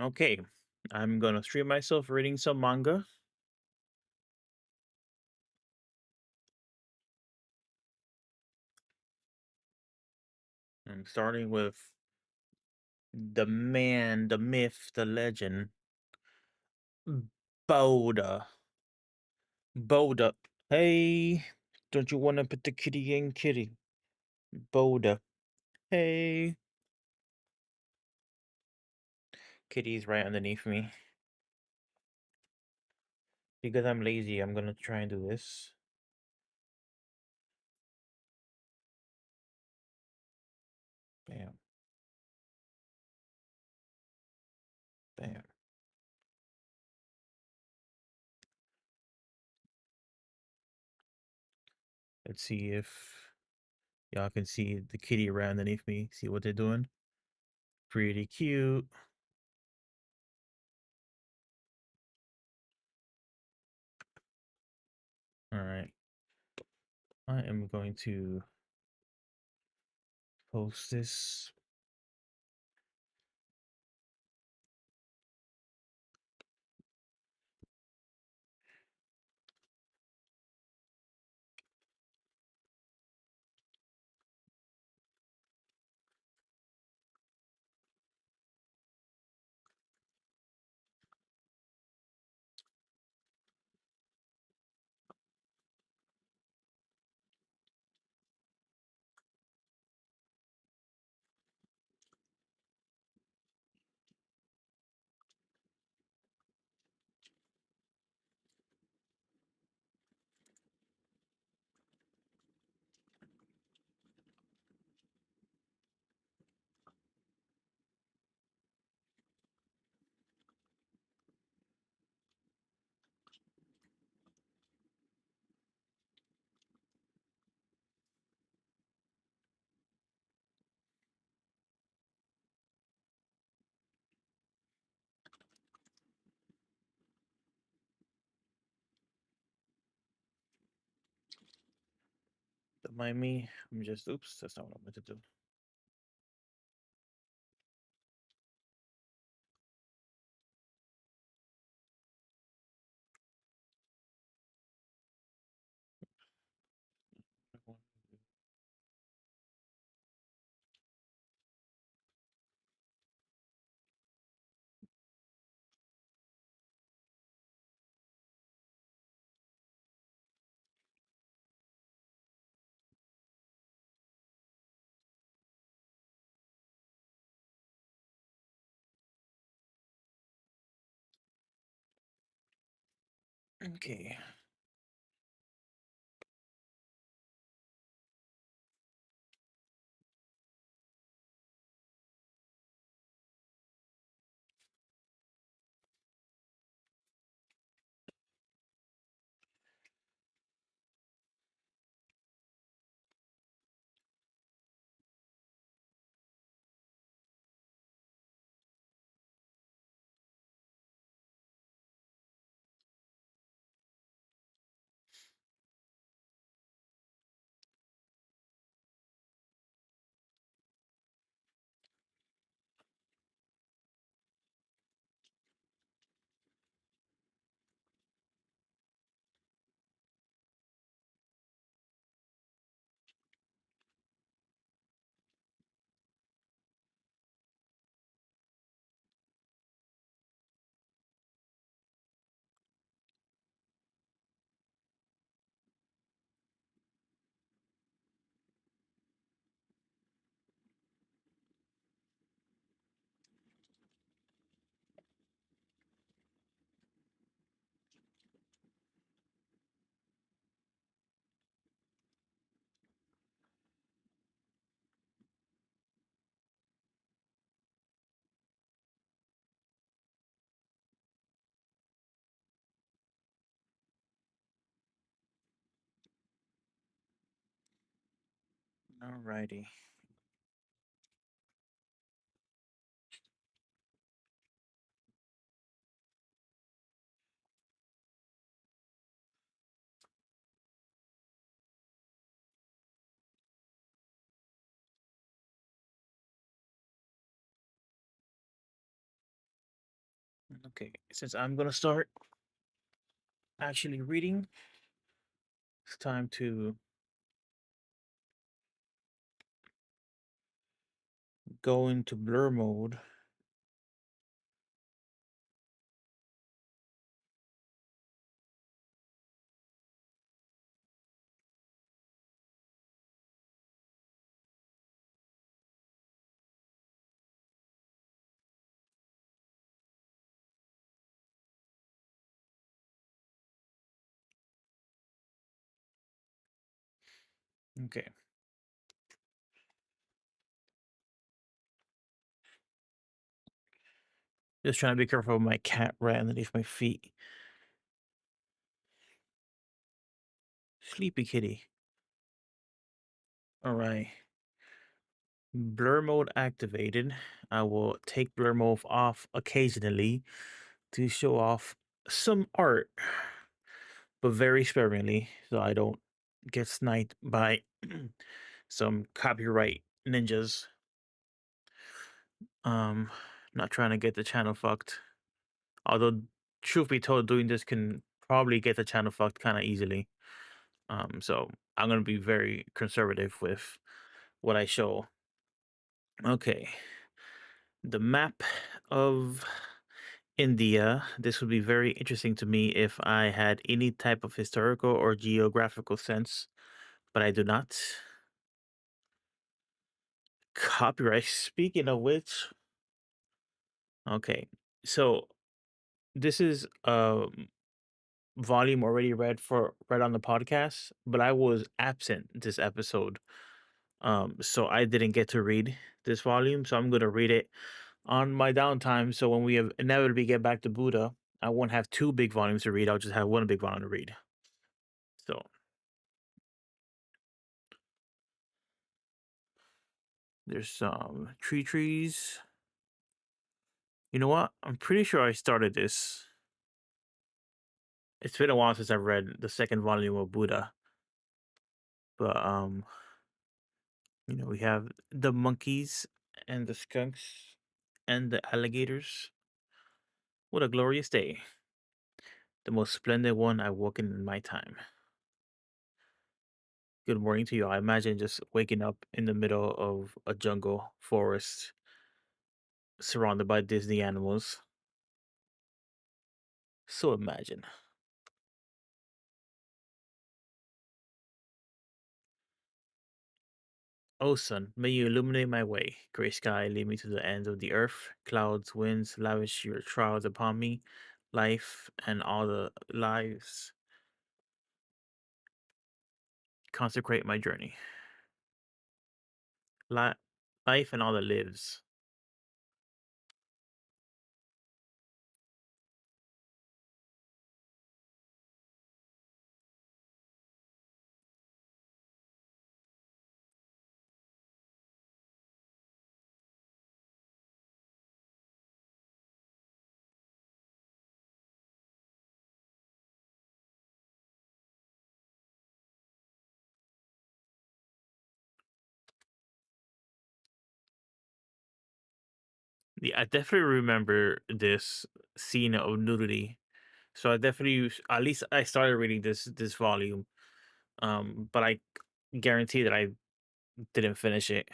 Okay, I'm gonna stream myself reading some manga. I'm starting with the man, the myth, the legend, Boda. Boda. Hey, don't you want to put the kitty in kitty? Boda. Hey. Kitty's right underneath me. Because I'm lazy, I'm gonna try and do this. Bam. Bam. Let's see if y'all can see the kitty right underneath me. See what they're doing? Pretty cute. Alright. I am going to post this. Don't mind me. I'm just, oops, that's not what I meant to do. Okay. Alrighty. Okay, since I'm gonna start actually reading, it's time to go into blur mode. Okay. Just trying to be careful of my cat right underneath my feet. Sleepy kitty. All right. Blur mode activated. I will take blur mode off occasionally to show off some art, but very sparingly, so I don't get sniped by some copyright ninjas. Um, not trying to get the channel fucked. Although, truth be told, doing this can probably get the channel fucked kind of easily. So I'm gonna be very conservative with what I show. Okay, the map of India. This would be very interesting to me if I had any type of historical or geographical sense, but I do not. Copyright. Speaking of which, okay, so this is volume already read on the podcast, but I was absent this episode. So I didn't get to read this volume, so I'm gonna read it on my downtime. So when we inevitably get back to Buddha, I won't have two big volumes to read. I'll just have one big volume to read. So there's some trees. You know what? I'm pretty sure I started this. It's been a while since I've read the second volume of Buddha, but we have the monkeys and the skunks and the alligators. What a glorious day! The most splendid one I've woken in my time. Good morning to you. I imagine just waking up in the middle of a jungle forest surrounded by Disney animals. So imagine. O sun, may you illuminate my way. Gray sky, lead me to the ends of the earth. Clouds, winds, lavish your trials upon me. Life and all the lives consecrate my journey. Li- Life and all that lives. Yeah, I definitely remember this scene of nudity. So I definitely, at least I started reading this volume. But I guarantee that I didn't finish it.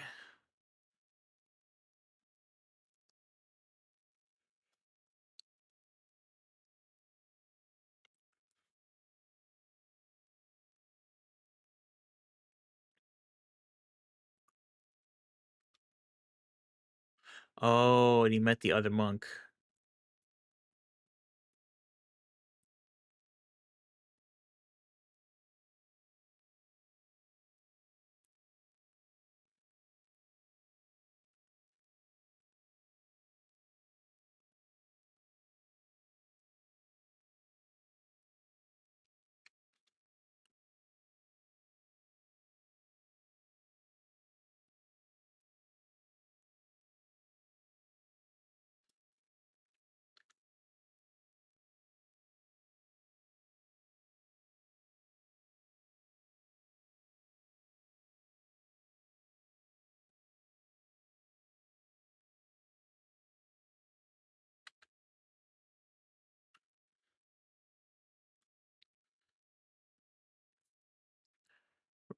Oh, and he met the other monk.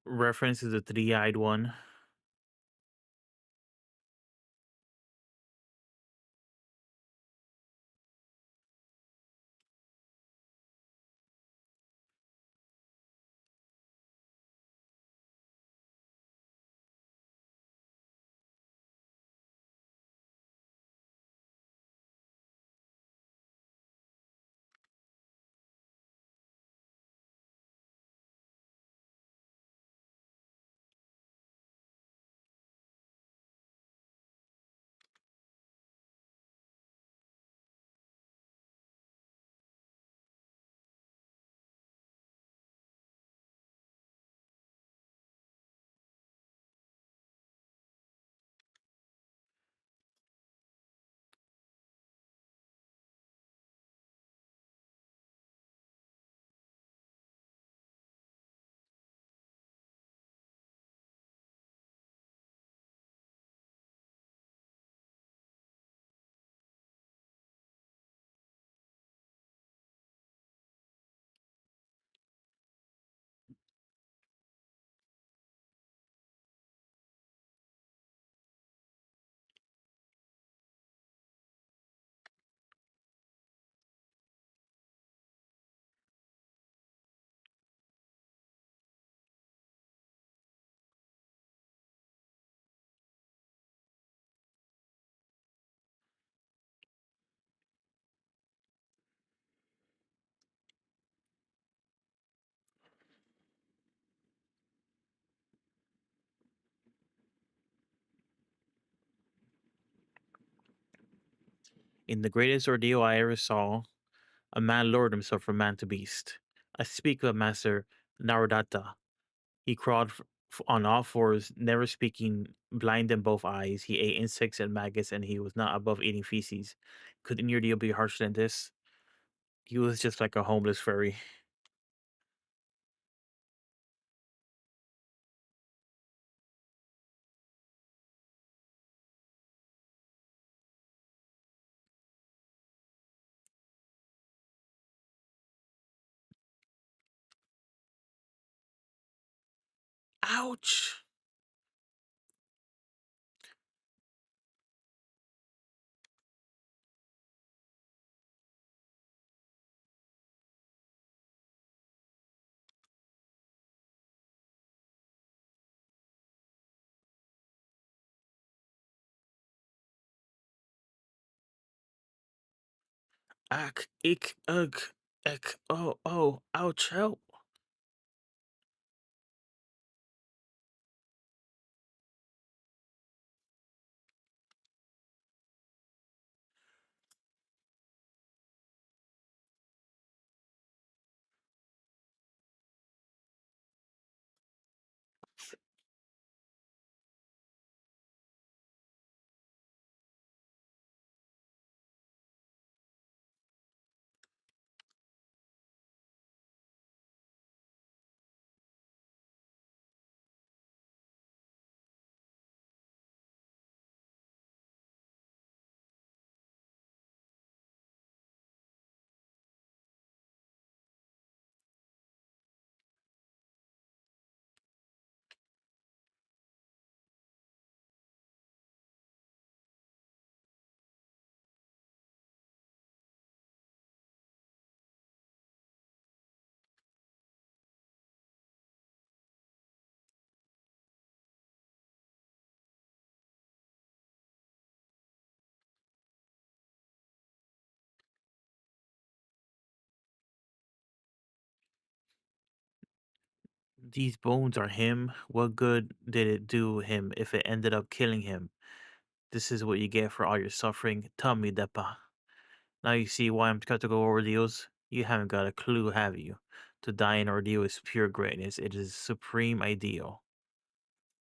reference is the three-eyed one. In the greatest ordeal I ever saw, a man lowered himself from man to beast. I speak of Master Narudatta. He crawled on all fours, never speaking, blind in both eyes. He ate insects and maggots, and he was not above eating feces. Could any ordeal be harsher than this? He was just like a homeless furry. Ouch! Ack, ick, ugh, eck, oh, oh, ouch, help. These bones are him. What good did it do him if it ended up killing him? This is what you get for all your suffering. Tell me, Depa. Now you see why I'm skeptical of ordeals? You haven't got a clue, have you? To die in ordeal is pure greatness. It is supreme ideal.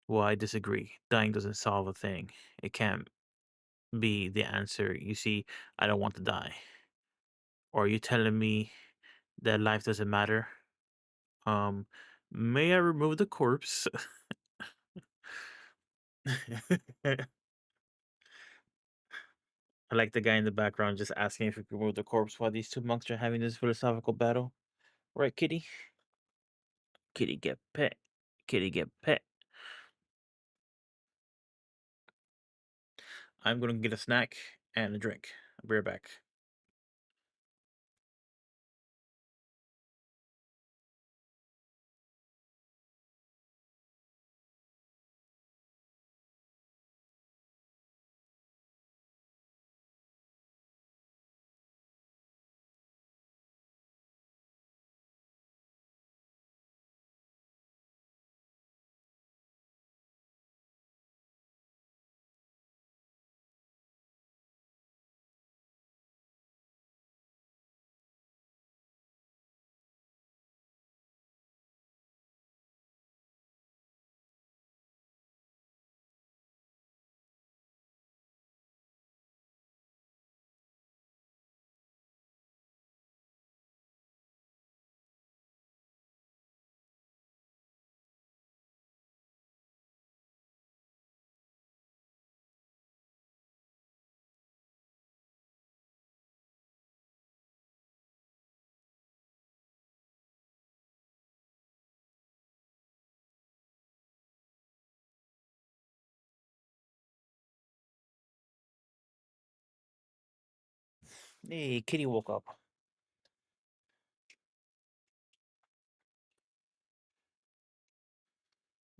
Well, I disagree. Dying doesn't solve a thing. It can't be the answer. You see, I don't want to die. Or are you telling me that life doesn't matter? Um, may I remove the corpse? I like the guy in the background just asking if we can remove the corpse while these two monks are having this philosophical battle. Right, kitty? Kitty, get pet. kitty get pet. I'm gonna get a snack and a drink. I'll be right back. Hey, kitty woke up.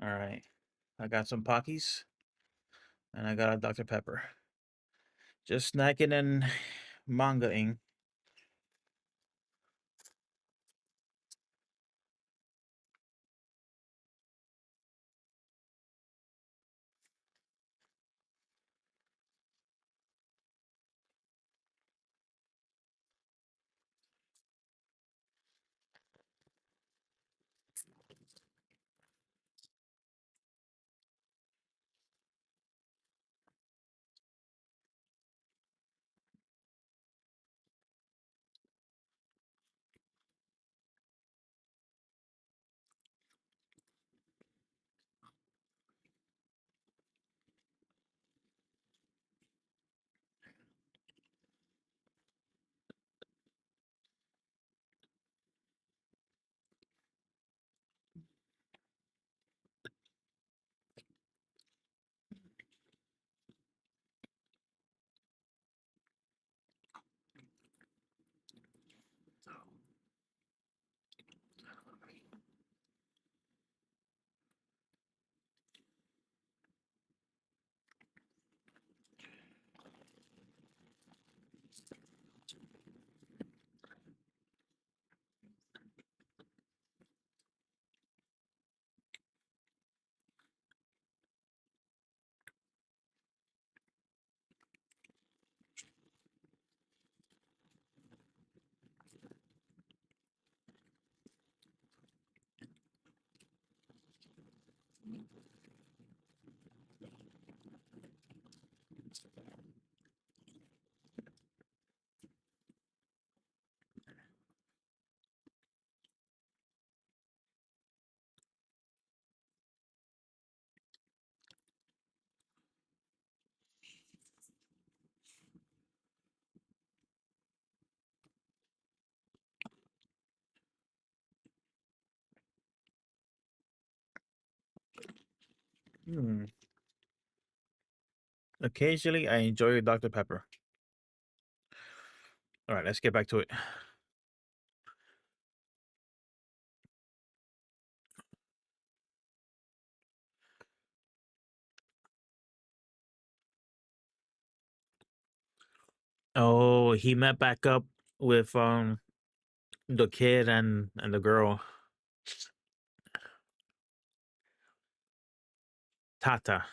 All right. I got some Pockies and I got a Dr. Pepper. Just snacking and mangaing. Hmm. Occasionally, I enjoy a Dr. Pepper. All right, let's get back to it. Oh, he met back up with the kid and the girl Tata.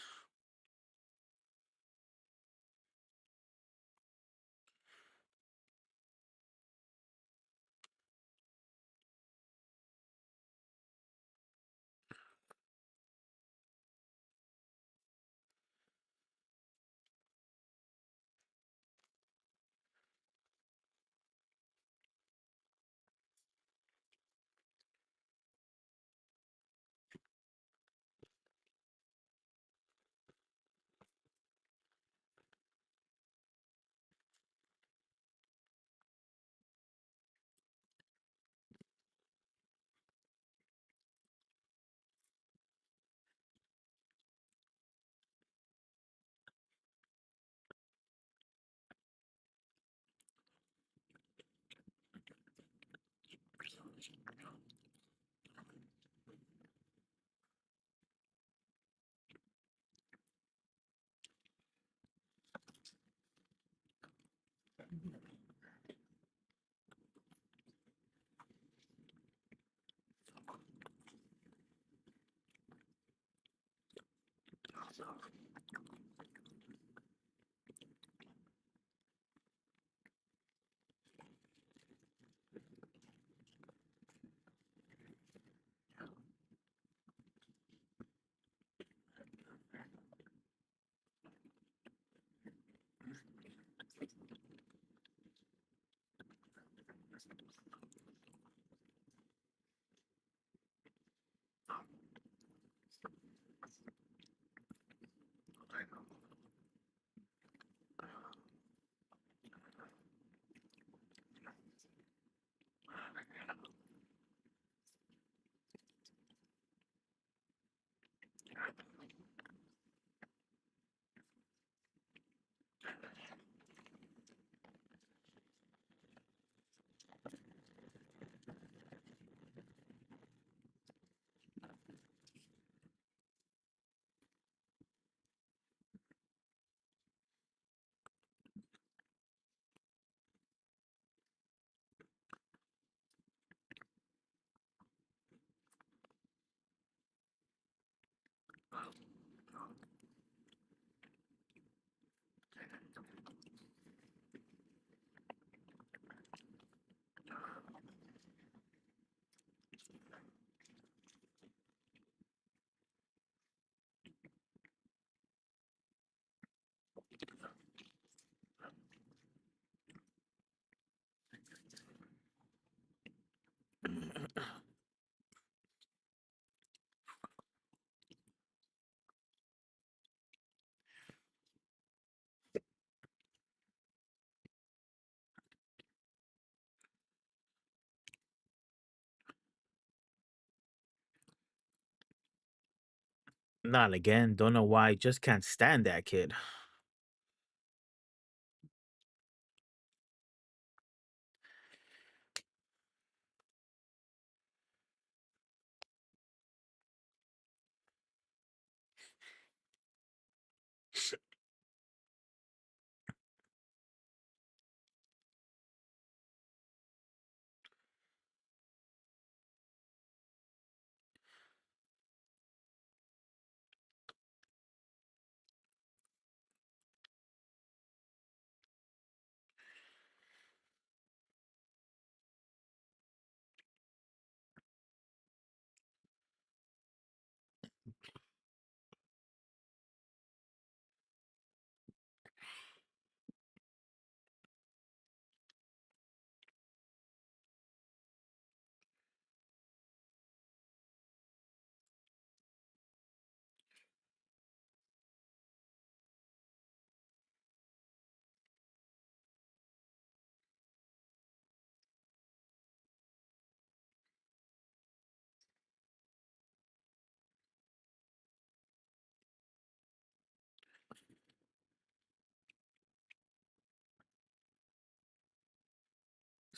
Not again. Don't know why. Just can't stand that kid.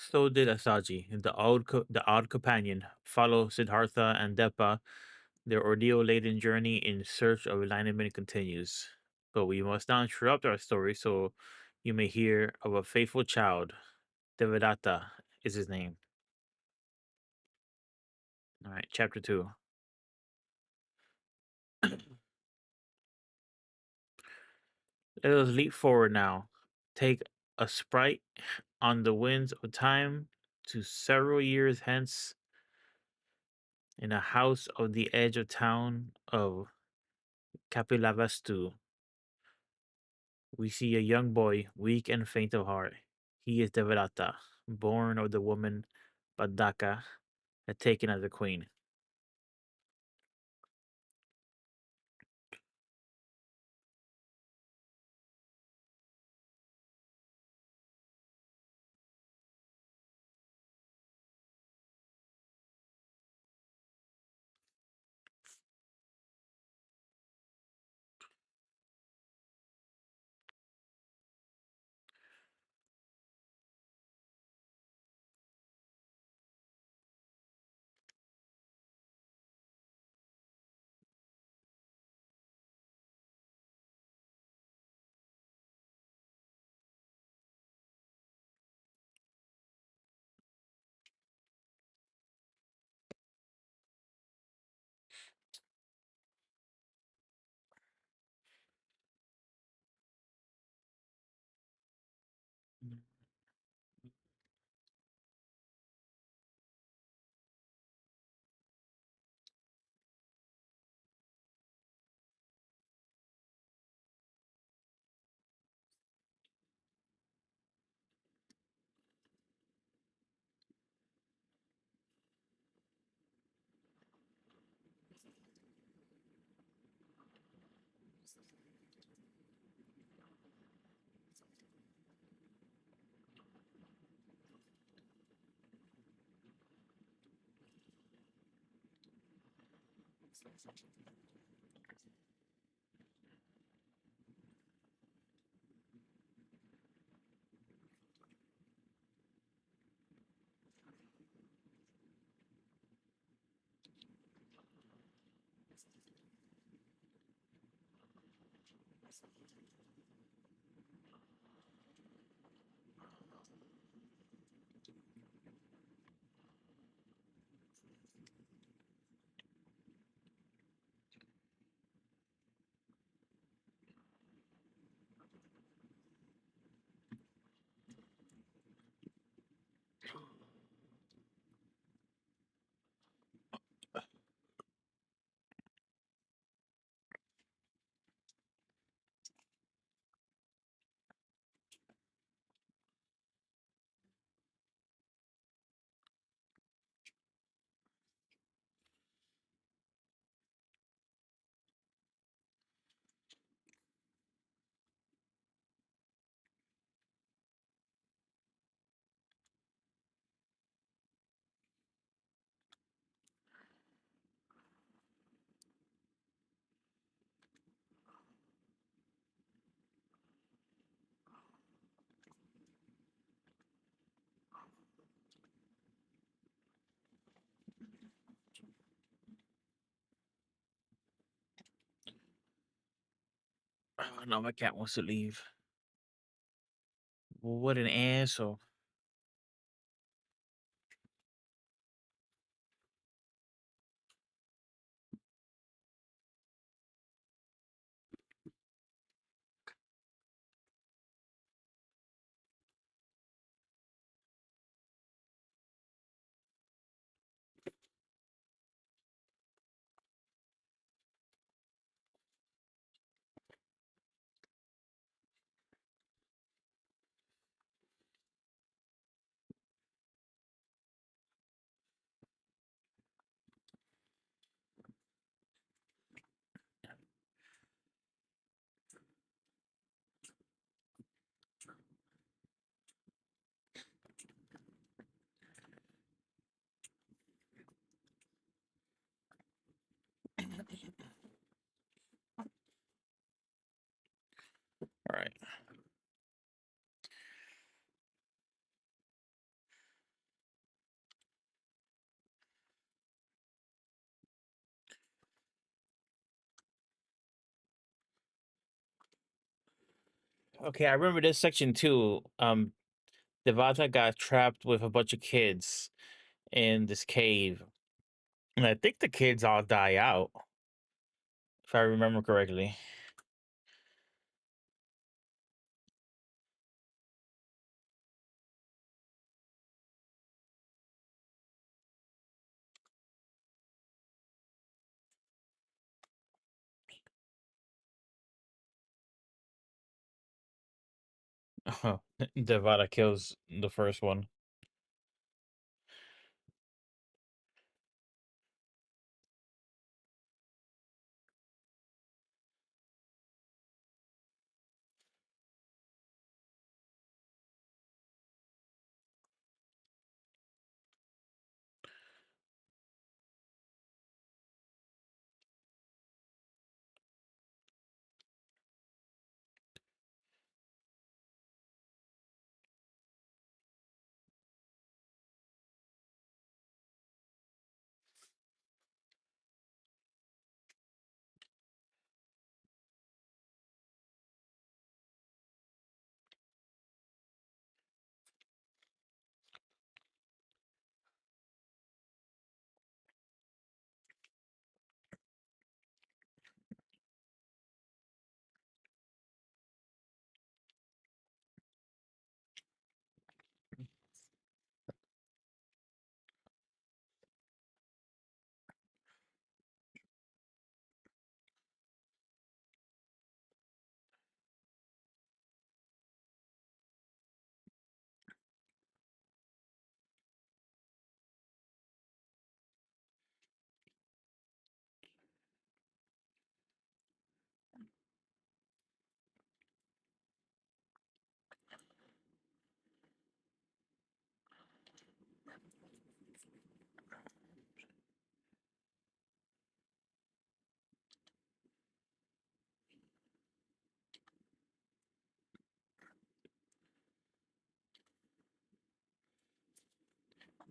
So did Asaji. The odd companion follow Siddhartha and Depa. Their ordeal-laden journey in search of alignment continues. But we must not interrupt our story, so you may hear of a faithful child. Devadatta is his name. All right, chapter 2. Let us leap forward now. Take a sprite on the winds of time to several years hence in a house of the edge of town of Kapilavastu. We see a young boy, weak and faint of heart. He is Devadatta, born of the woman Badaka, and taken as a queen. Oh, no, my cat wants to leave. Well, what an asshole. All right. Okay, I remember this section too. Devata got trapped with a bunch of kids in this cave. And I think the kids all die out, if I remember correctly. Devata kills the first one.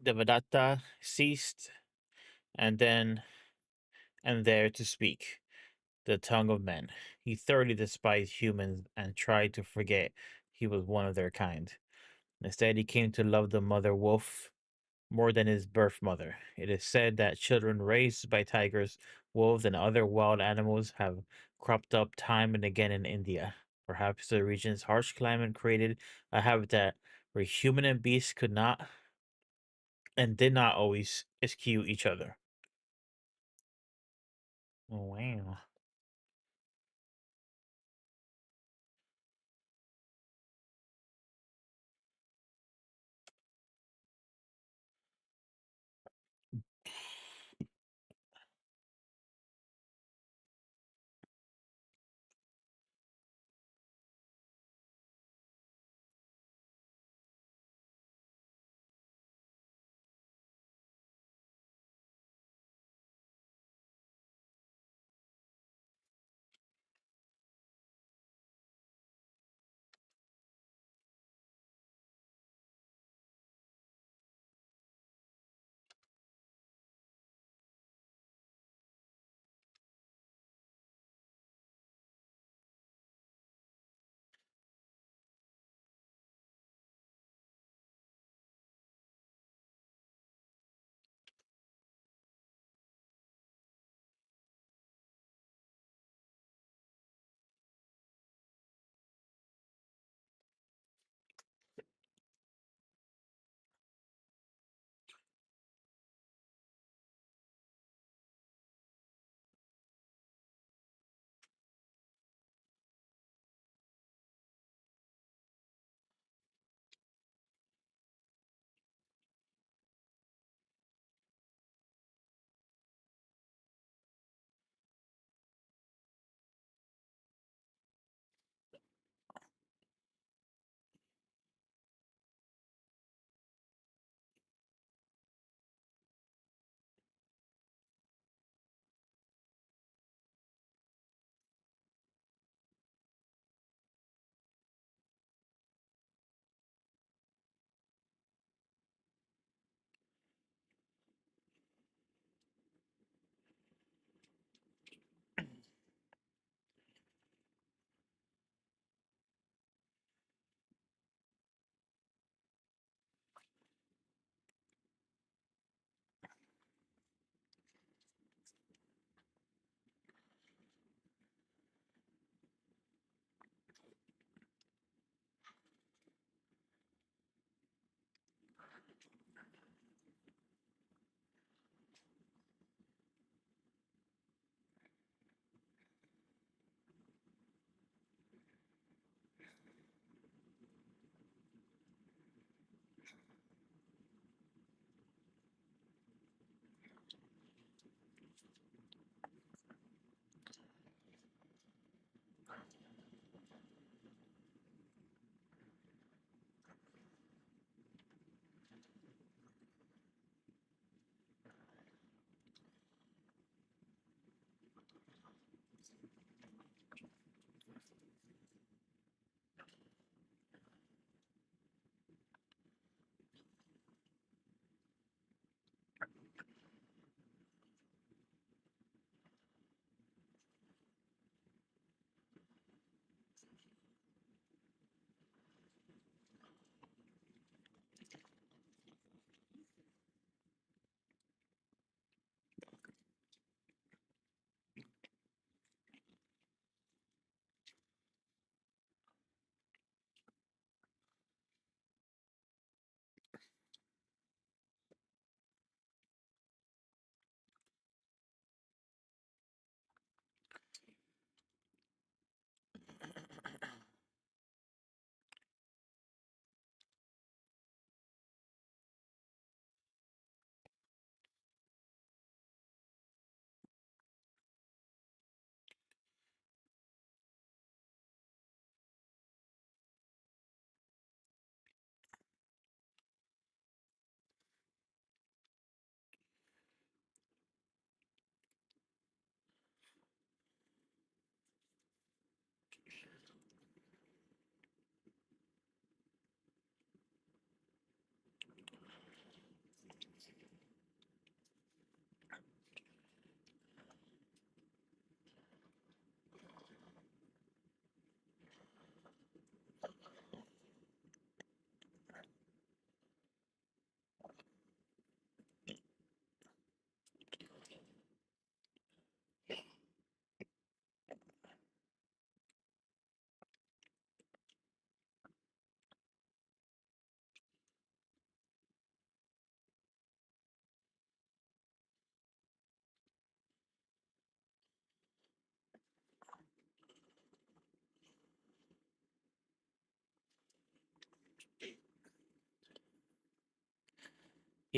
Devadatta ceased, and then and there to speak the tongue of men. He thoroughly despised humans and tried to forget he was one of their kind. Instead, he came to love the mother wolf more than his birth mother. It is said that children raised by tigers, wolves, and other wild animals have cropped up time and again in India. Perhaps the region's harsh climate created a habitat where human and beast could not and did not always eschew each other. Oh, wow.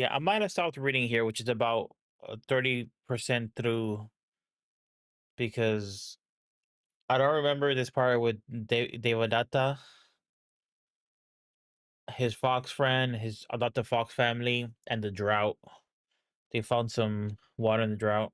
Yeah, I might have stopped reading here, which is about 30% through, because I don't remember this part with Devadatta, his fox friend, his adopted fox family, and the drought. They found some water in the drought.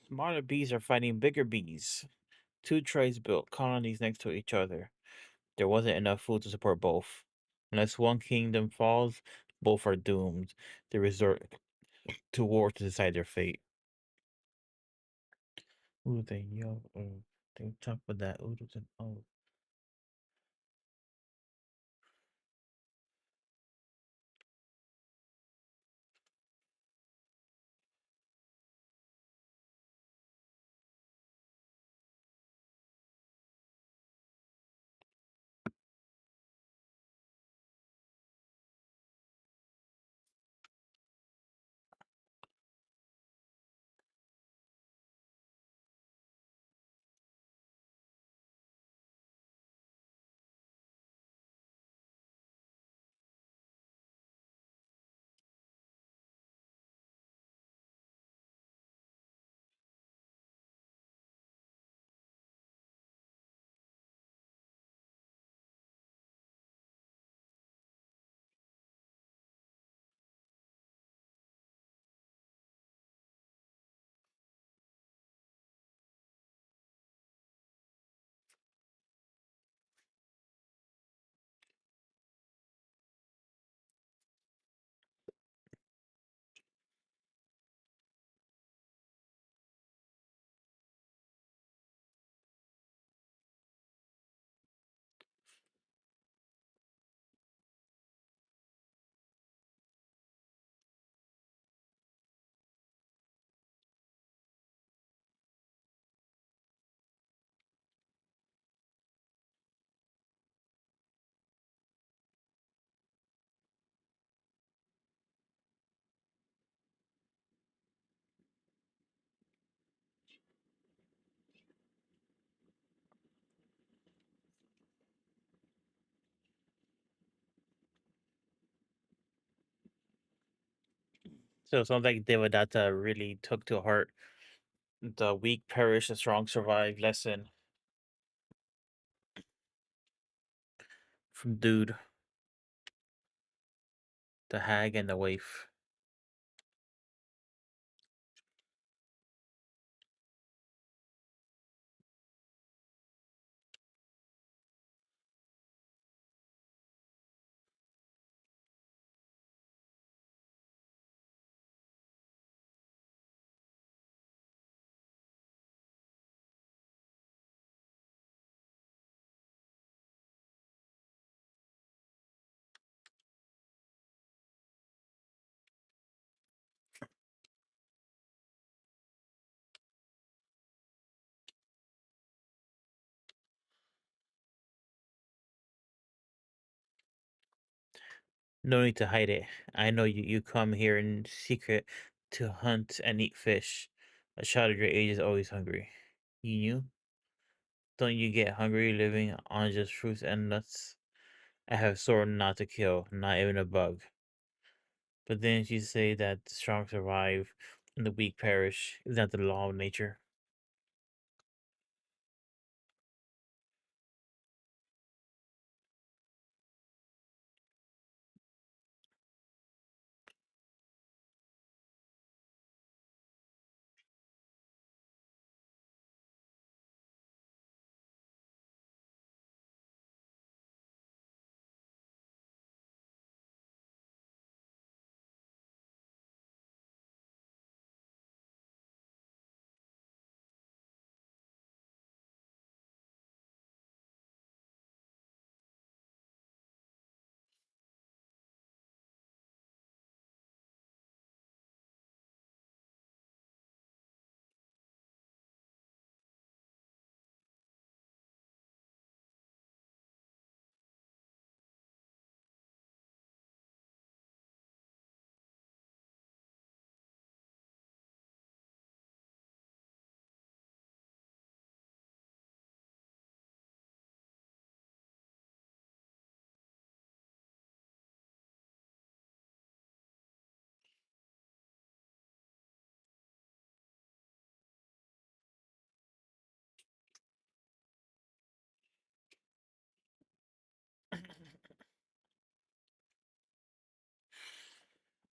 Smaller bees are fighting bigger bees. Two tribes built colonies next to each other. There wasn't enough food to support both. Unless one kingdom falls, both are doomed. They resort to war to decide their fate. Ooh, they yo, they talk about that. Ooh, oh, So it sounds like Devadatta really took to heart the weak perish, the strong survive lesson from Dude, the hag, and the waif. No need to hide it. I know you come here in secret to hunt and eat fish. A child of your age is always hungry. You knew? Don't you get hungry living on just fruits and nuts? I have sworn not to kill, not even a bug. But then you say that the strong survive and the weak perish. Is that the law of nature?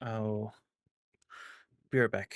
Oh, be right back.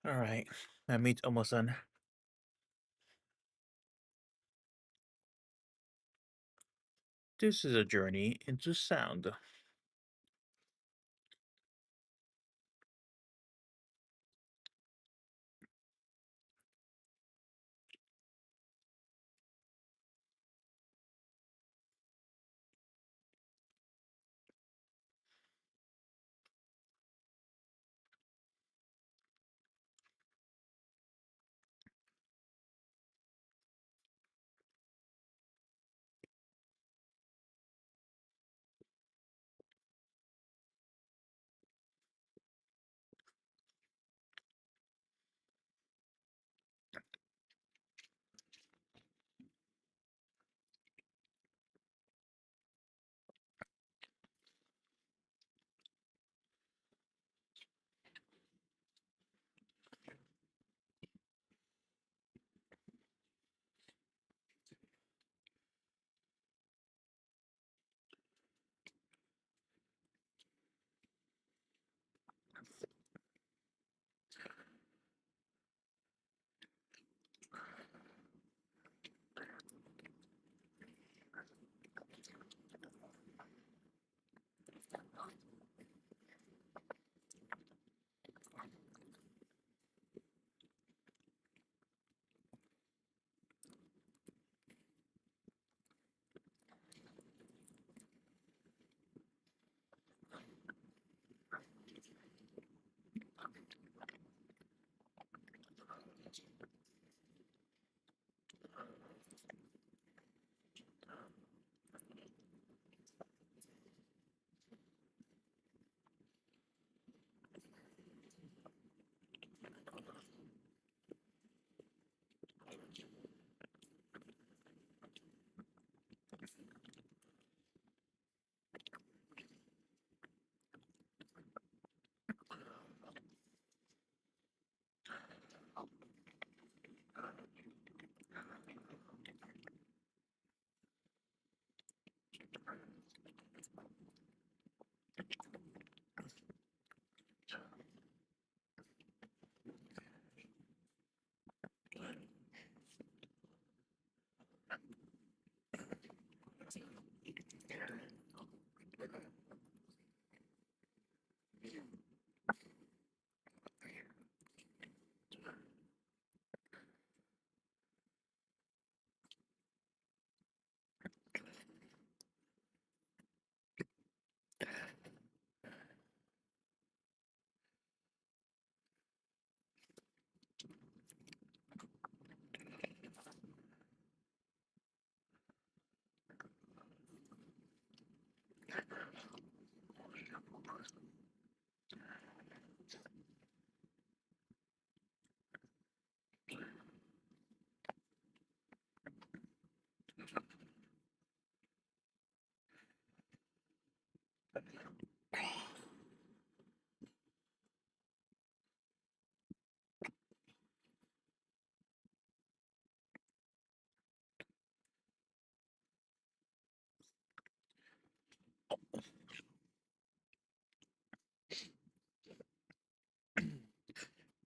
All right, my meat's almost done. This is a journey into sound.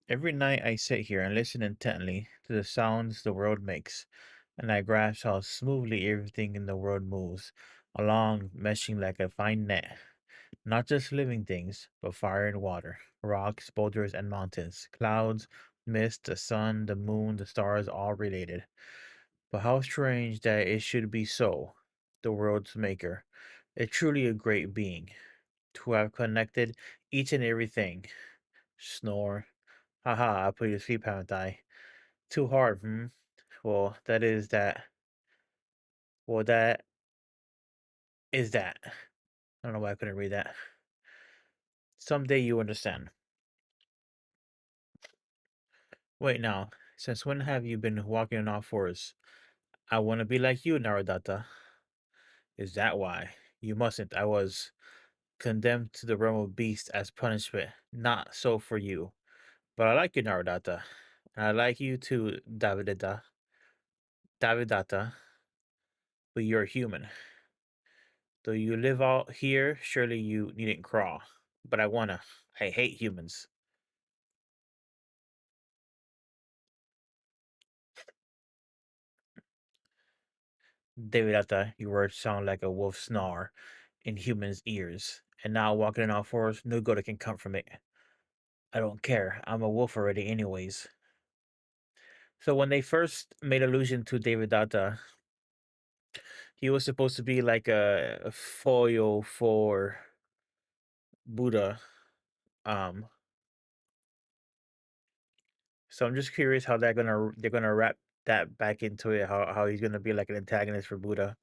Every night I sit here and listen intently to the sounds the world makes, and I grasp how smoothly everything in the world moves along, meshing like a fine net. Not just living things, but fire and water, rocks, boulders, and mountains, clouds, mist, the sun, the moon, the stars, all related. But how strange that it should be so. The world's maker is truly a great being, to have connected each and everything. Snore. Haha, I put you to sleep, haven't I? Too hard, hmm? Well, that is that. Well, that is that. I don't know why I couldn't read that. Someday you understand. Wait now, since when have you been walking in all fours? I want to be like you, Naradata. Is that why? You mustn't. I was condemned to the realm of beasts as punishment. Not so for you. But I like you, Naradata. And I like you too, Davidata. But you're a human. Though you live out here, surely you needn't crawl. But I wanna. I hate humans. Davidata, your words sound like a wolf snarl in humans' ears. And now walking in all fours, no good can come from it. I don't care. I'm a wolf already, anyways. So when they first made allusion to David Data, he was supposed to be like a foil for Buddha. Um, so I'm just curious how they're gonna wrap that back into it. How he's gonna be like an antagonist for Buddha.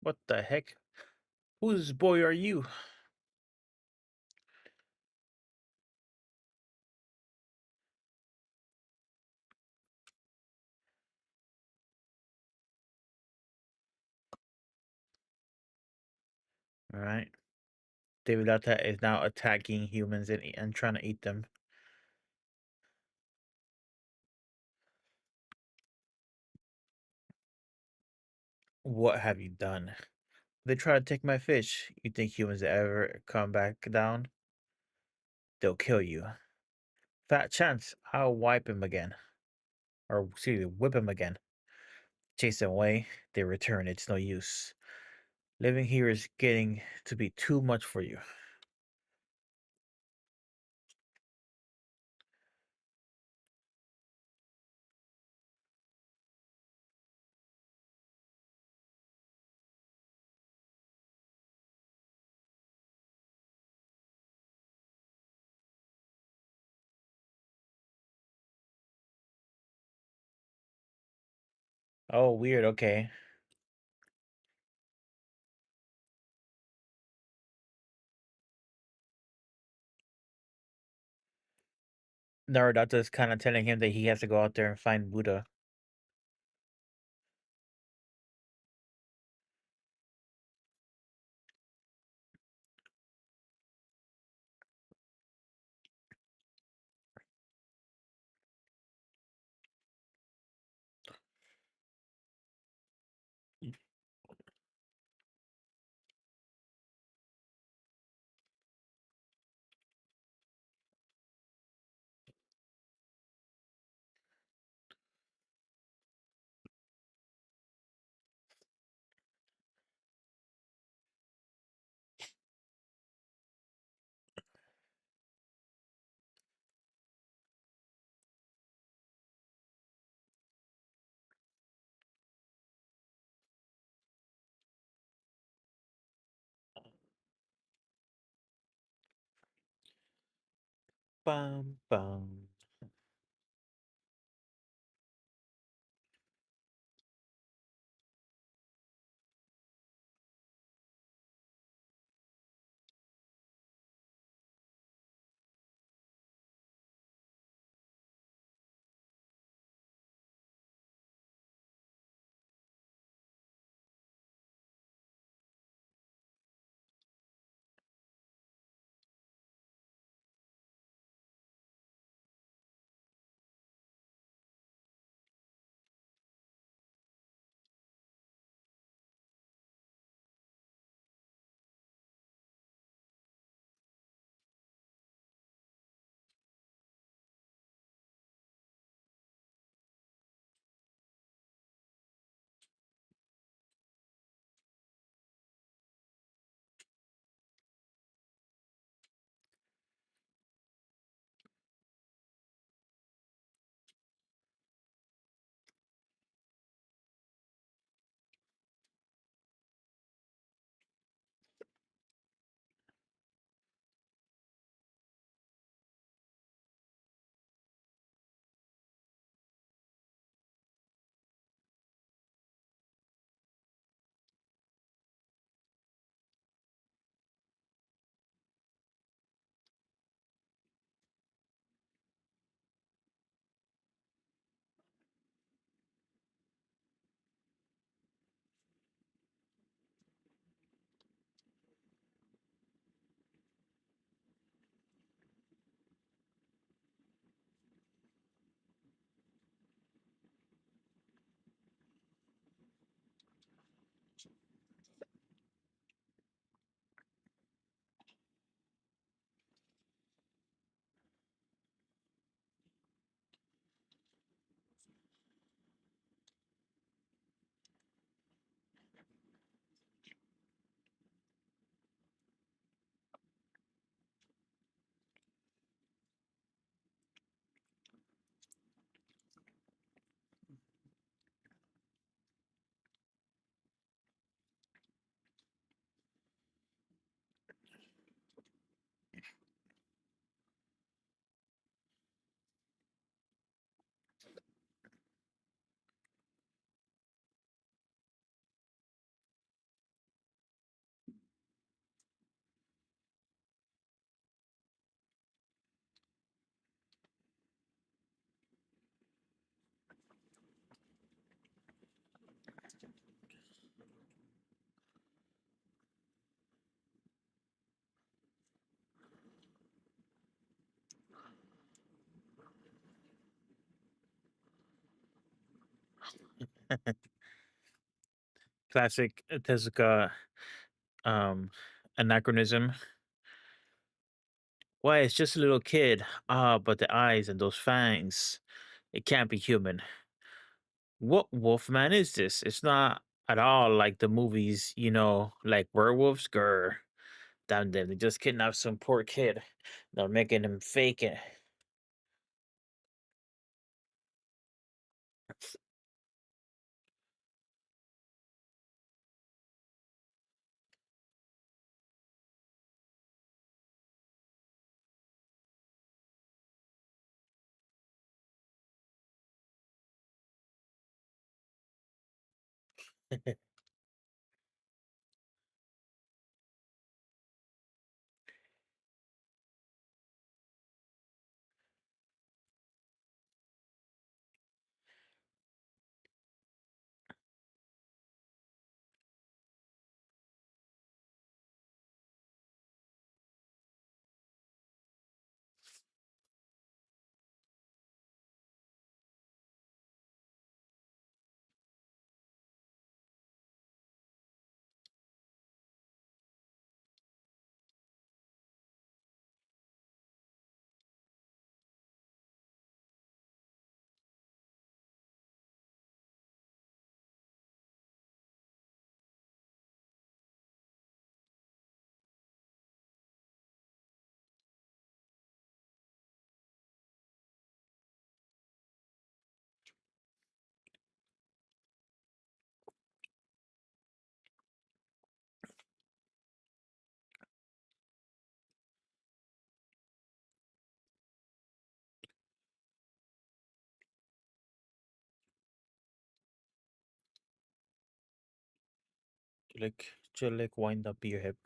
What the heck? Whose boy are you? All right. David Data is now attacking humans and trying to eat them. What have you done? They try to take my fish. You think humans ever come back down? They'll kill you. Fat chance. I'll wipe him again. Or, excuse me, whip him again. Chase them away. They return. It's no use. Living here is getting to be too much for you. Oh, weird. Okay. Naruto's kind of telling him that he has to go out there and find Buddha. Bum bum. Classic Tezuka um anachronism. Why, it's just a little kid. Ah, but the eyes and those fangs. It can't be human. What Wolfman is this? It's not at all like the movies, like werewolves. Grr. Damn them. They just kidnapped some poor kid. They're making him fake it. Like wind up your hip.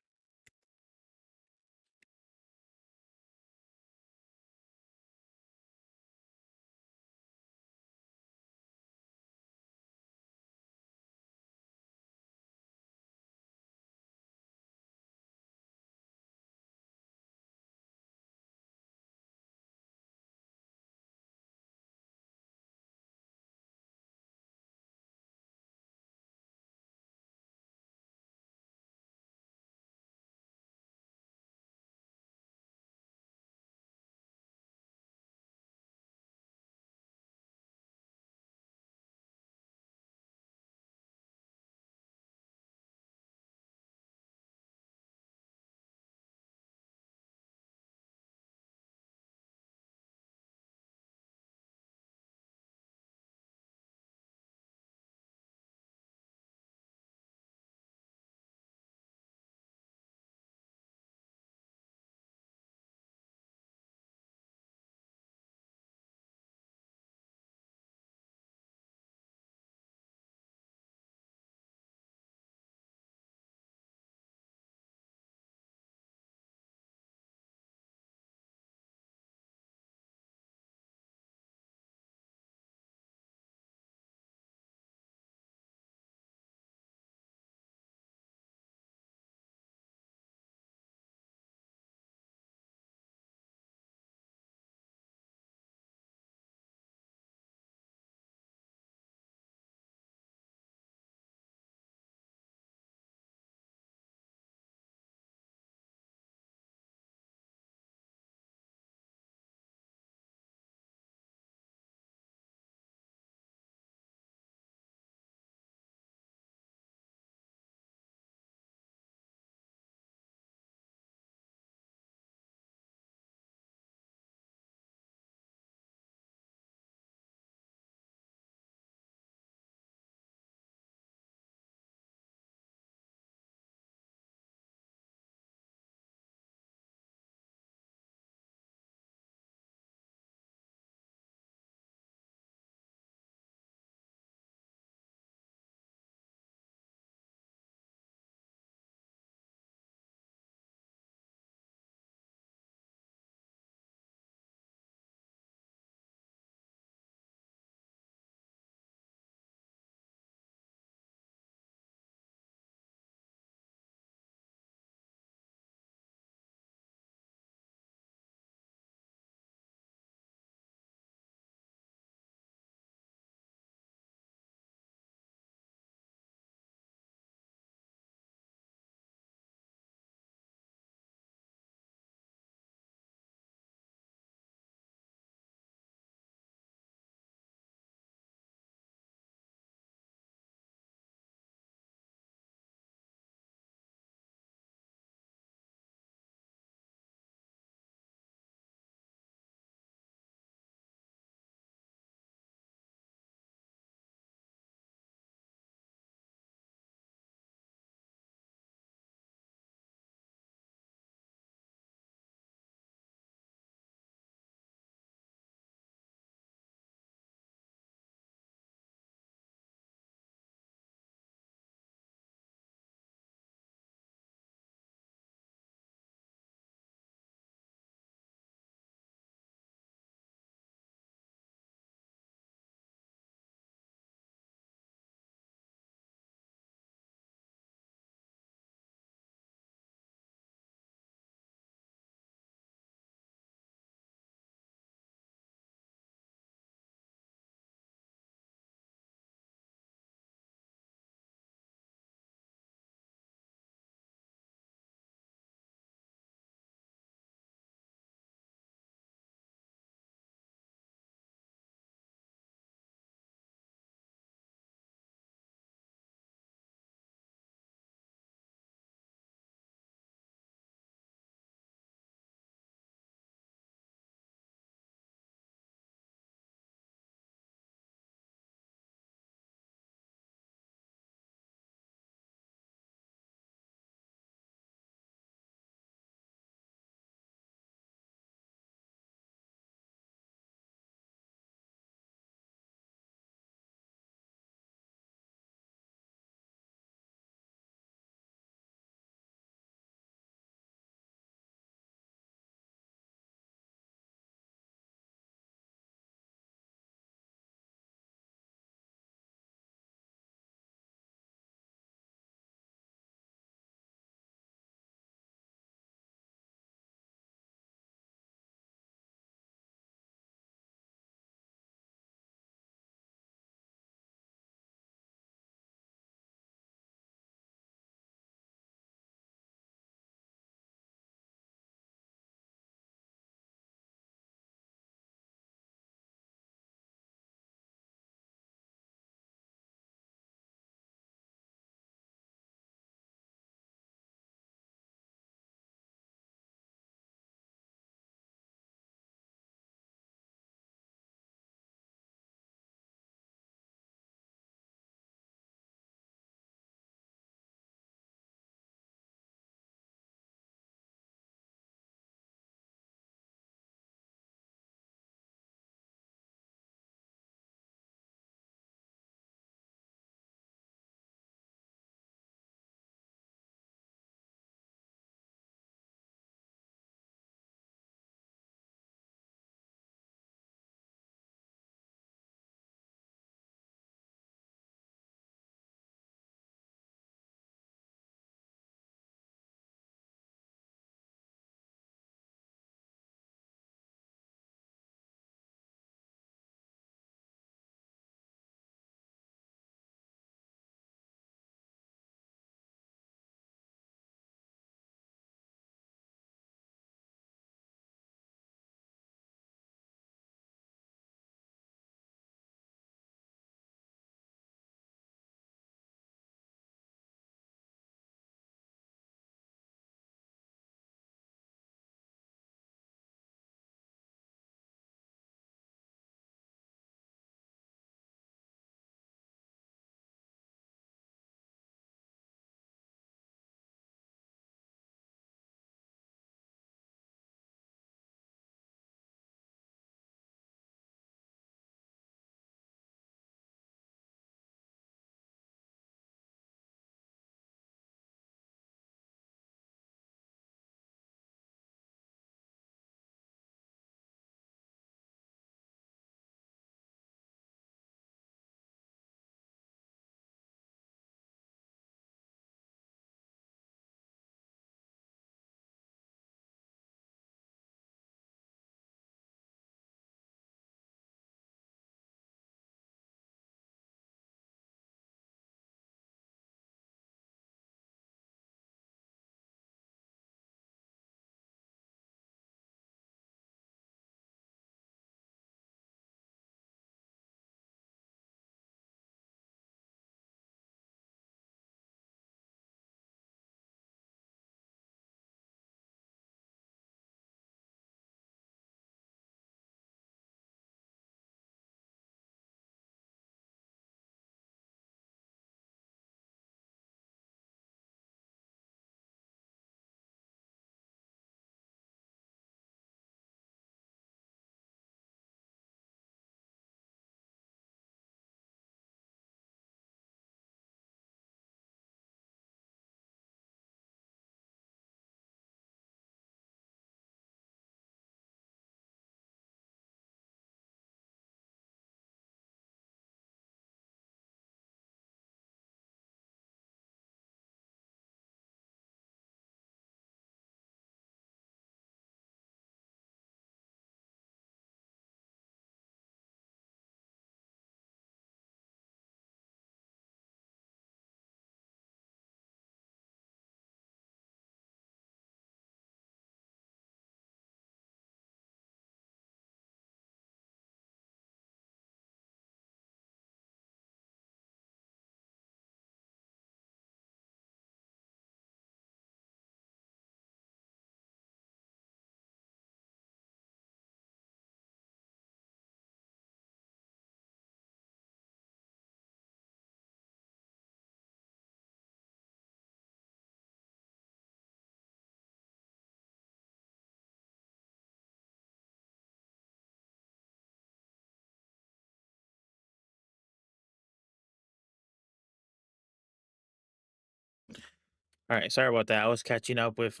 All right, sorry about that. I was catching up with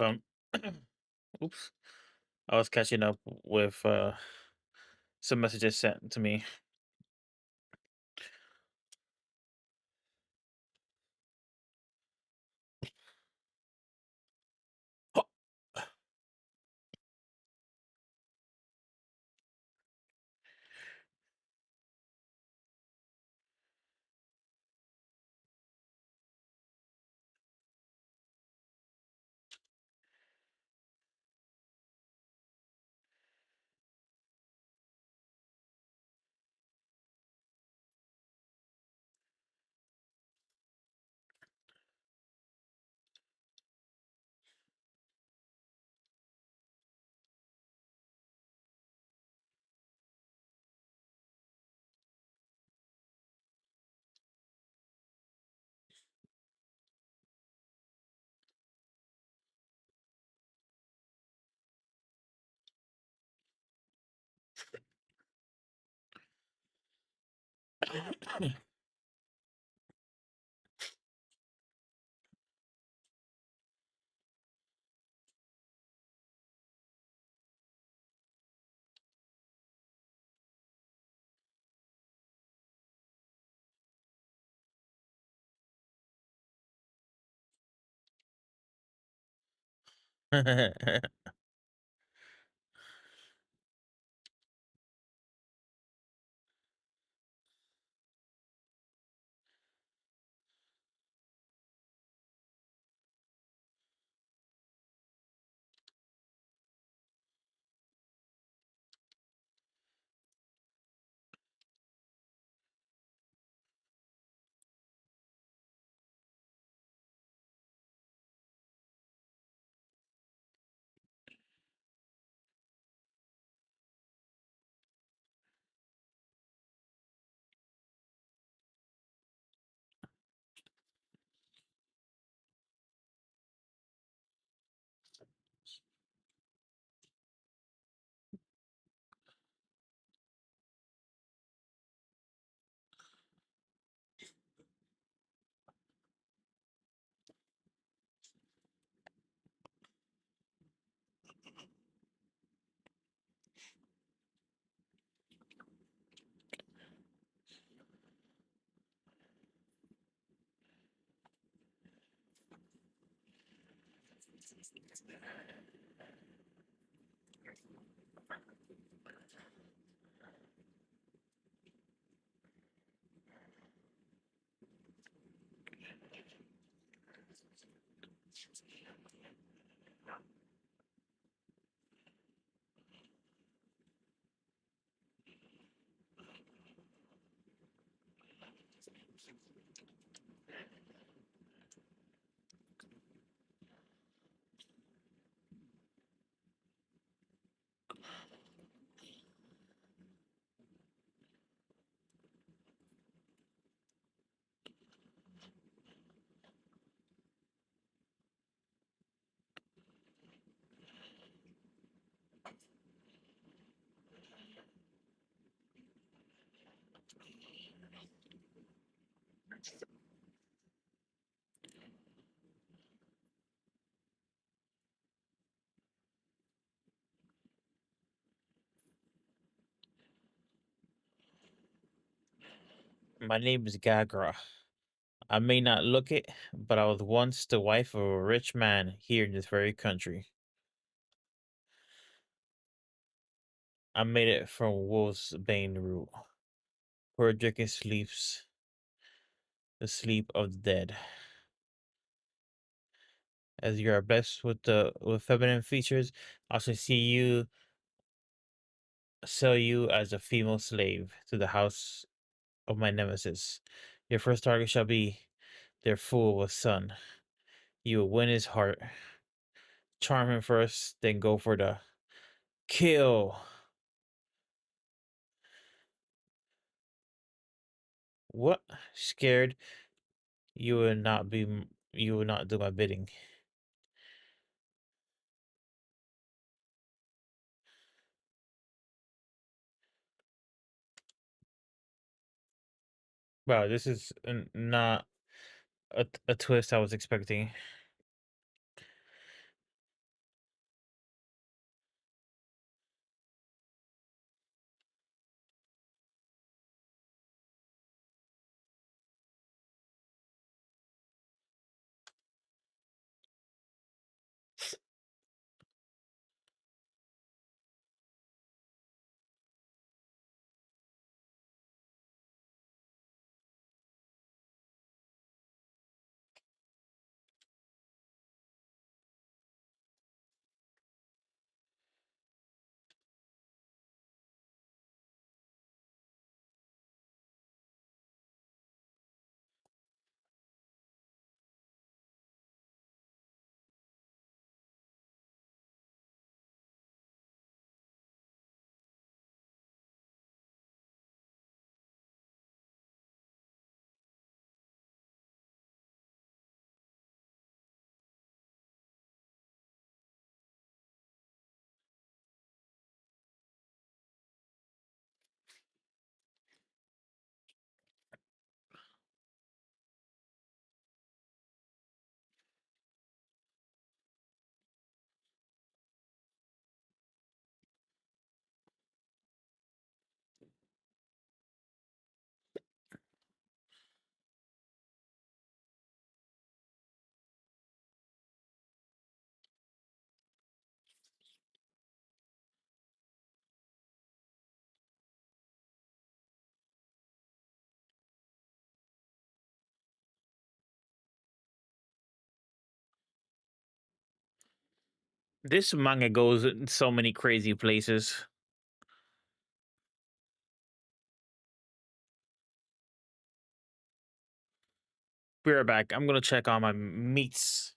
oops. I was catching up with some messages sent to me. My name is Gagra. I may not look it, but I was once the wife of a rich man here in this very country. I made it from wolf's bane root, where drinking sleeps the sleep of the dead. As you are blessed with feminine features, I shall see you sell you as a female slave to the house of my nemesis. Your first target shall be their fool of a son. You will win his heart, charm him first, then go for the kill. What? Scared? You will not be. You will not do my bidding. Wow, this is not a twist I was expecting. This manga goes in so many crazy places. Be right back. I'm gonna check on my meats.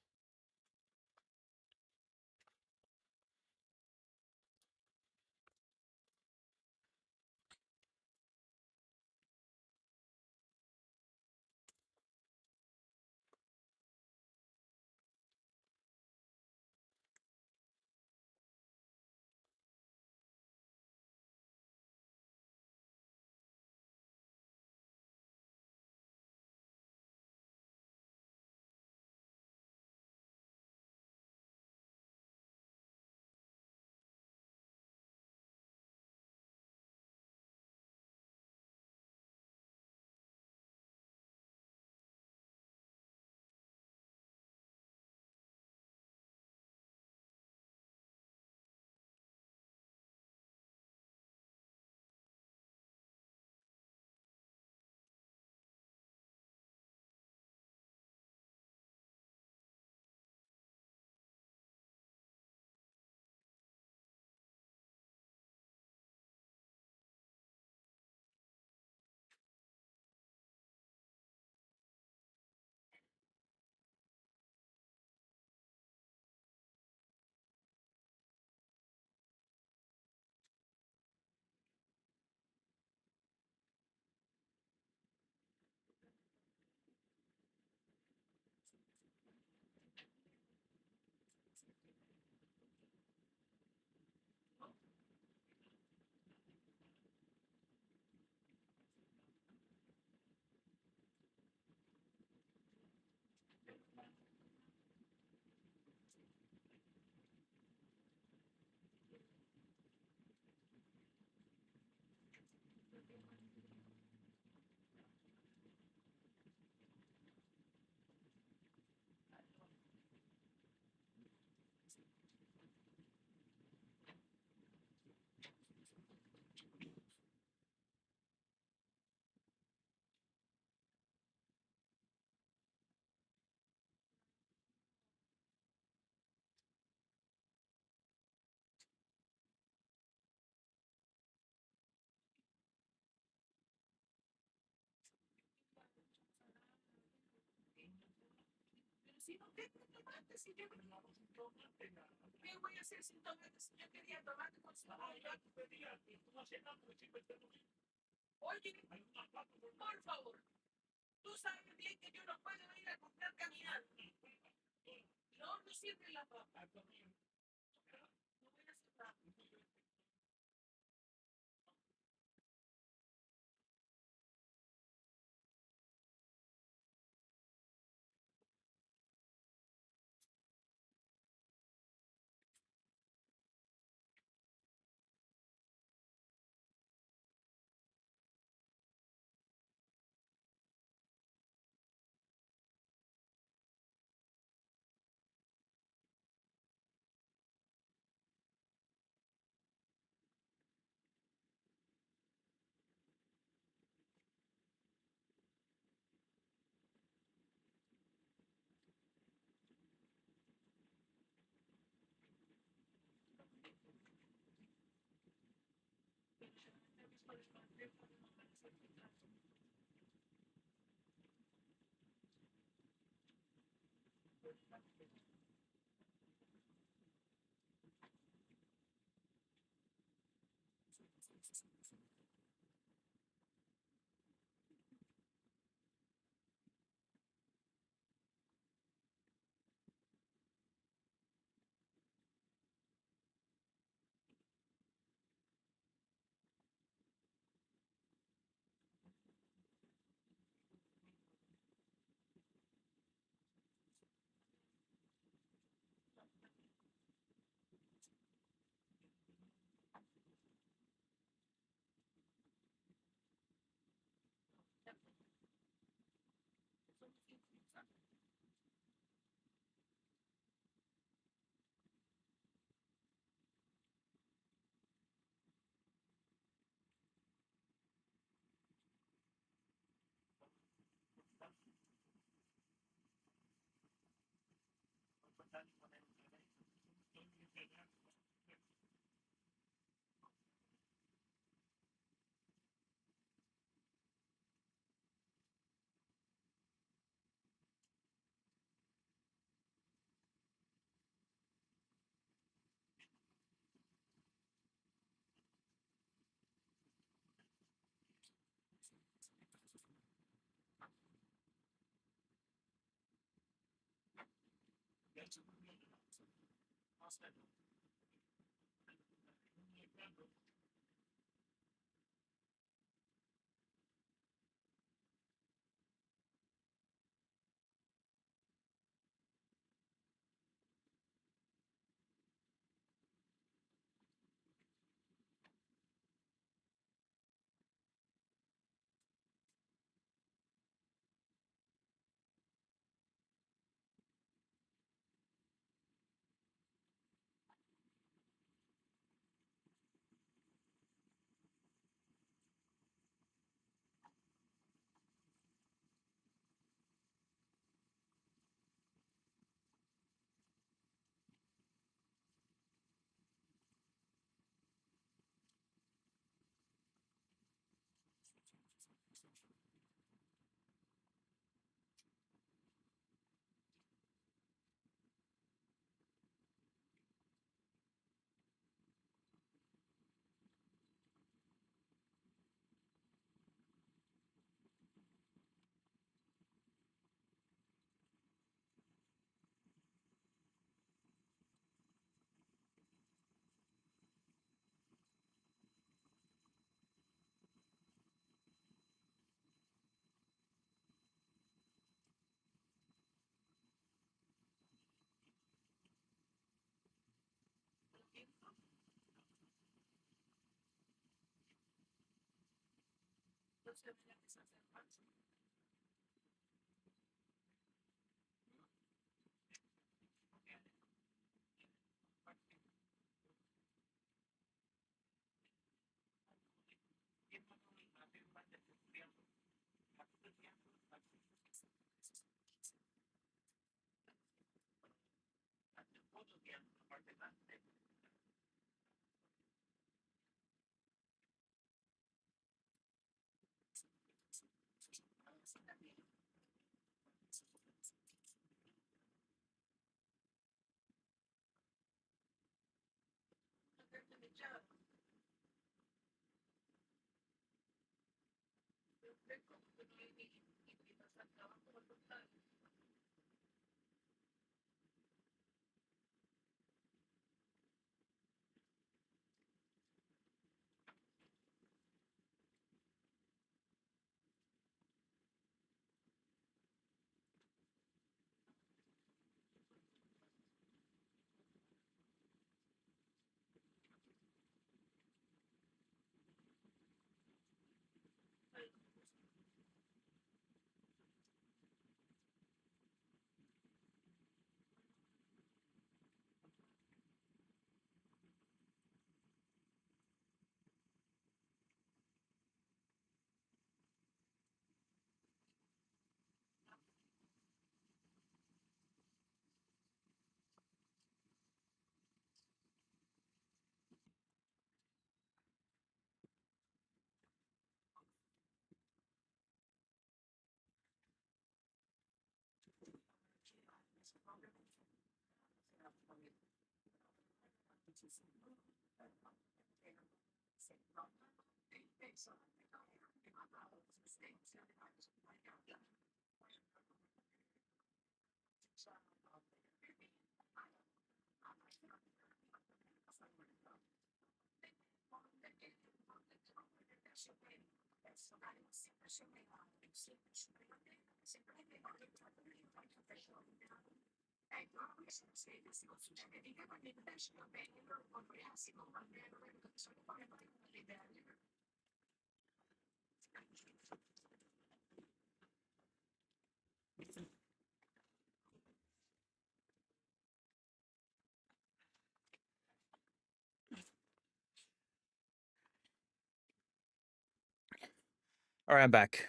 All right, I'm back.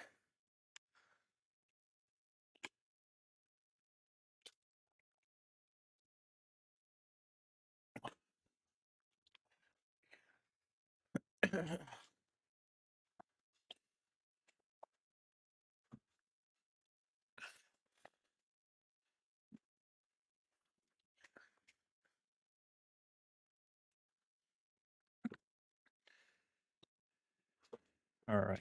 All right.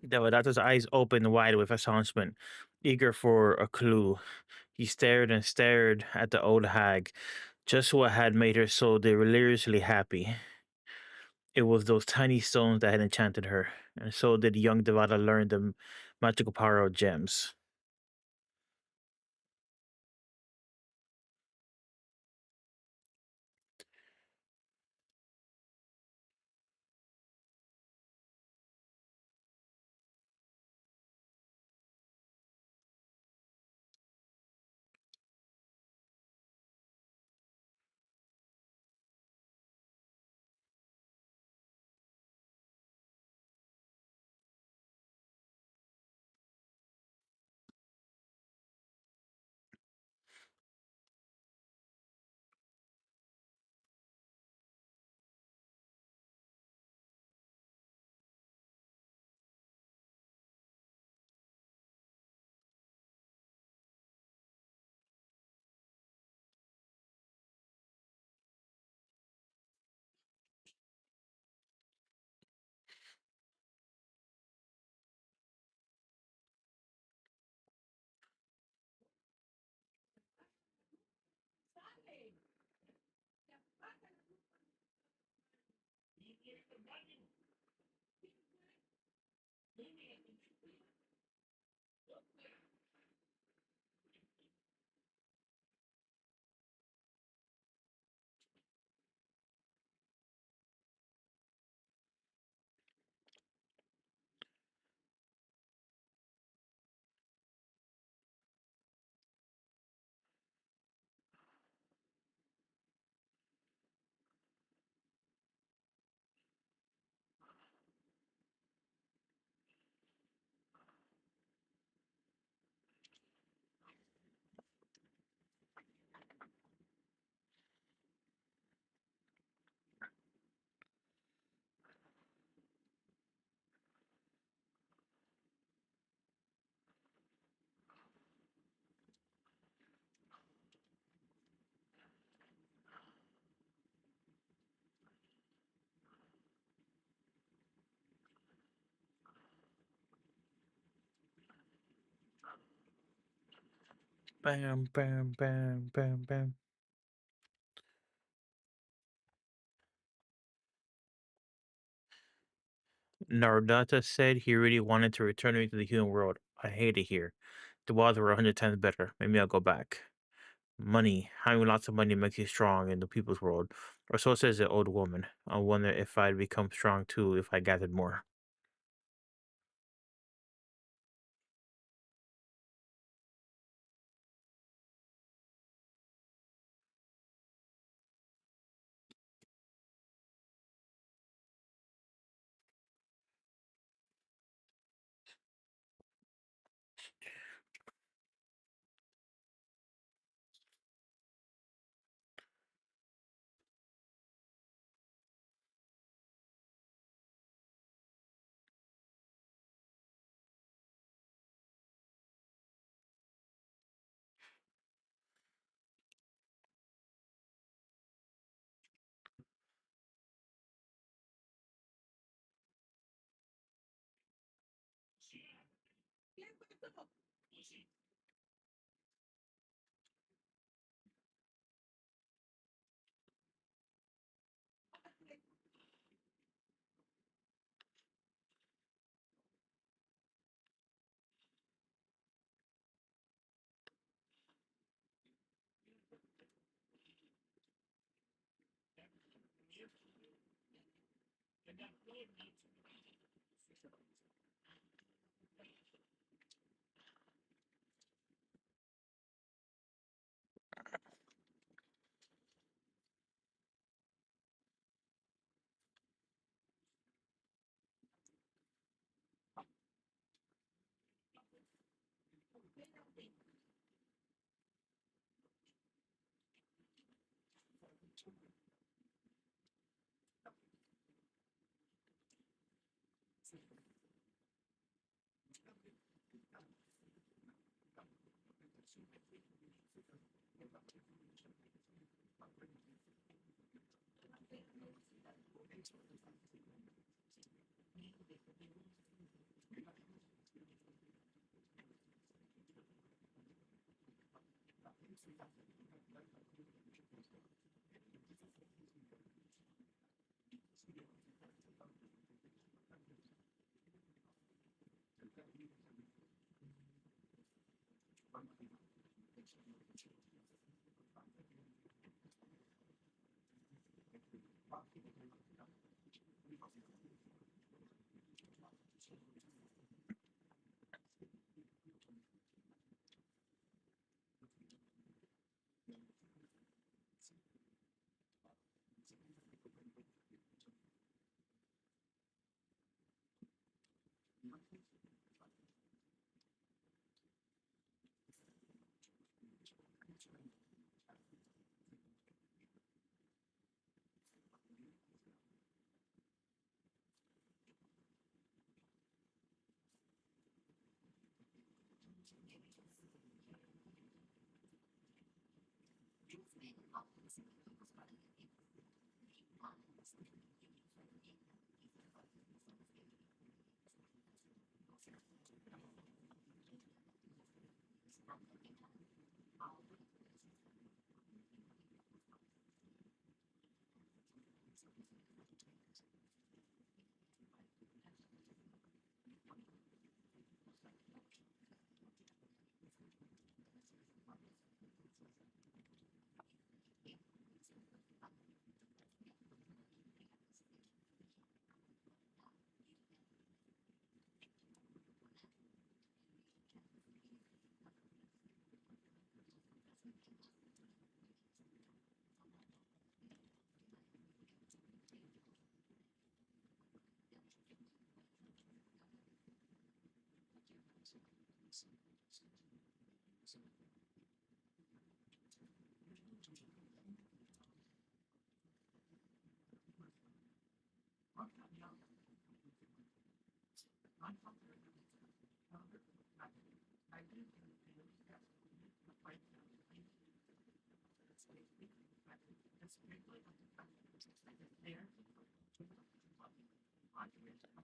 Devodato's eyes opened wide with astonishment, eager for a clue. He stared and stared at the old hag, just what had made her so deliriously happy. It was those tiny stones that had enchanted her, and so did young Devada learn the magical power of gems. Bam, bam, bam, bam, bam. Narodata said he really wanted to return me to the human world. I hate it here. The wilds were 100 times better. Maybe I'll go back. Money. Having lots of money makes you strong in the people's world. Or so says the old woman. I wonder if I'd become strong too if I gathered more.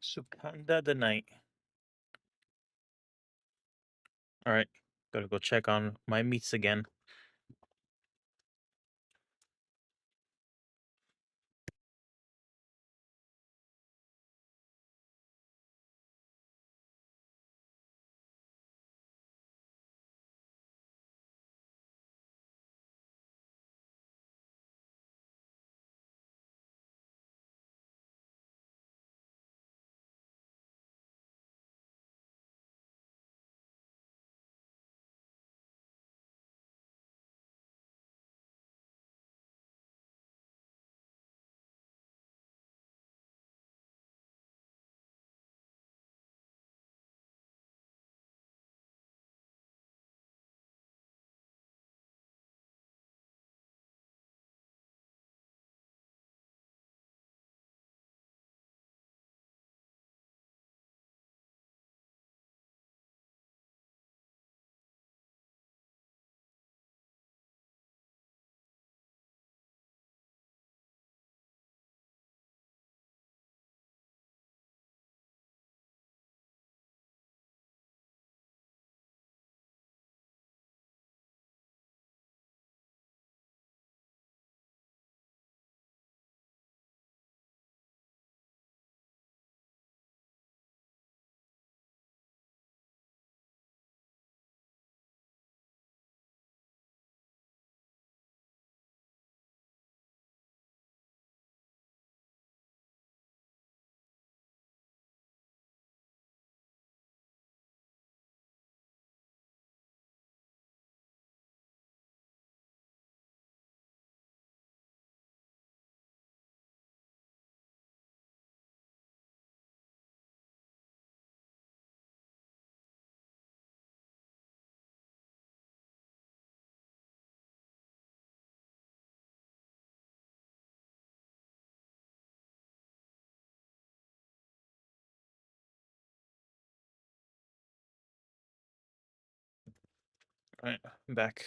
Sukanda the Night. All right, gotta go check on my meats again. Alright, I'm back.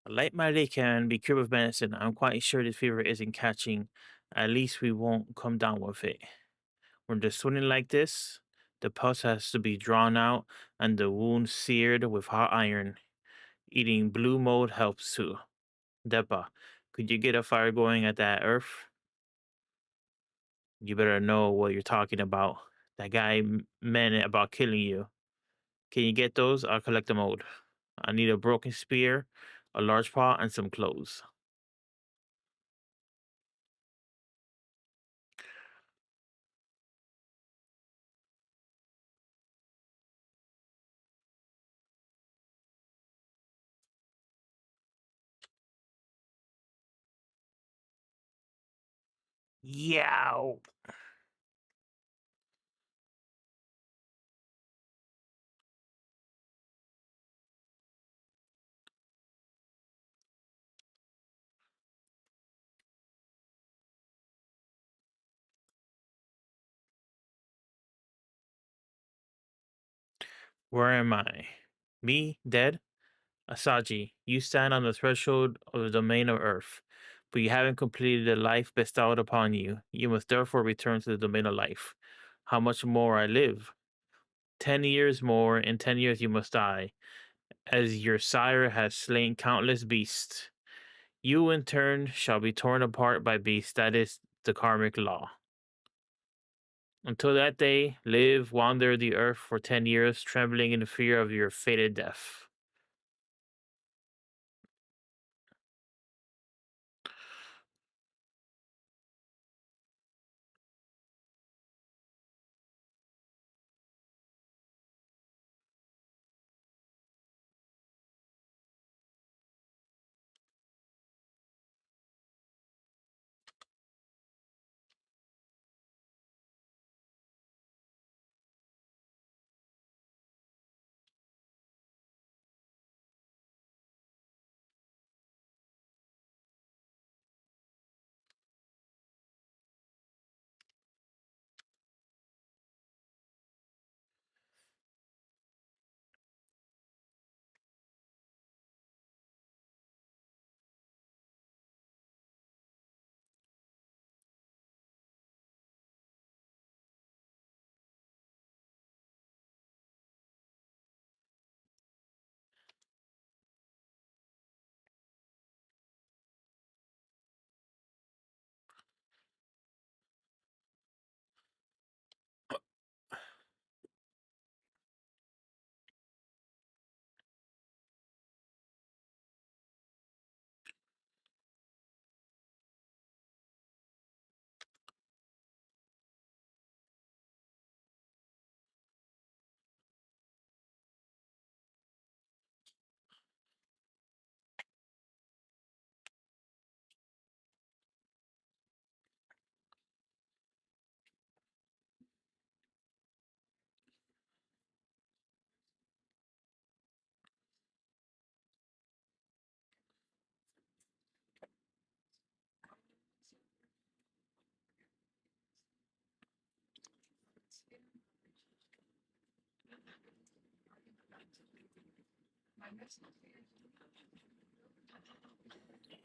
Light my day can be cured with medicine. I'm quite sure this fever isn't catching. At least we won't come down with it. When they're swimming like this, the pus has to be drawn out and the wound seared with hot iron. Eating blue mold helps too. Depa, could you get a fire going at that earth? You better know what you're talking about. That guy meant it about killing you. Can you get those? I'll collect the mold. I need a broken spear, a large pot, and some clothes. Yow! Where am I? Me, dead? Asaji, you stand on the threshold of the domain of Earth, but you haven't completed the life bestowed upon you. You must therefore return to the domain of life. How much more I live? 10 years more. In 10 years you must die, as your sire has slain countless beasts. You in turn shall be torn apart by beasts. That is the karmic law. Until that day, live, wander the earth for 10 years, trembling in the fear of your fated death.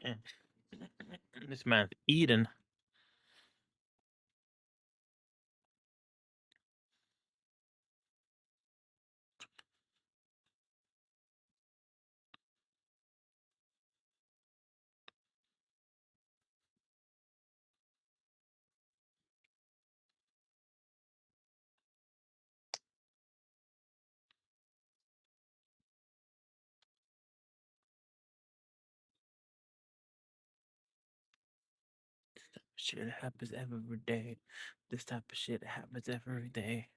Eh, This man's eating. Shit happens every day. This type of shit happens every day.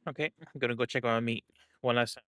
Okay, I'm gonna go check on my meat one last time.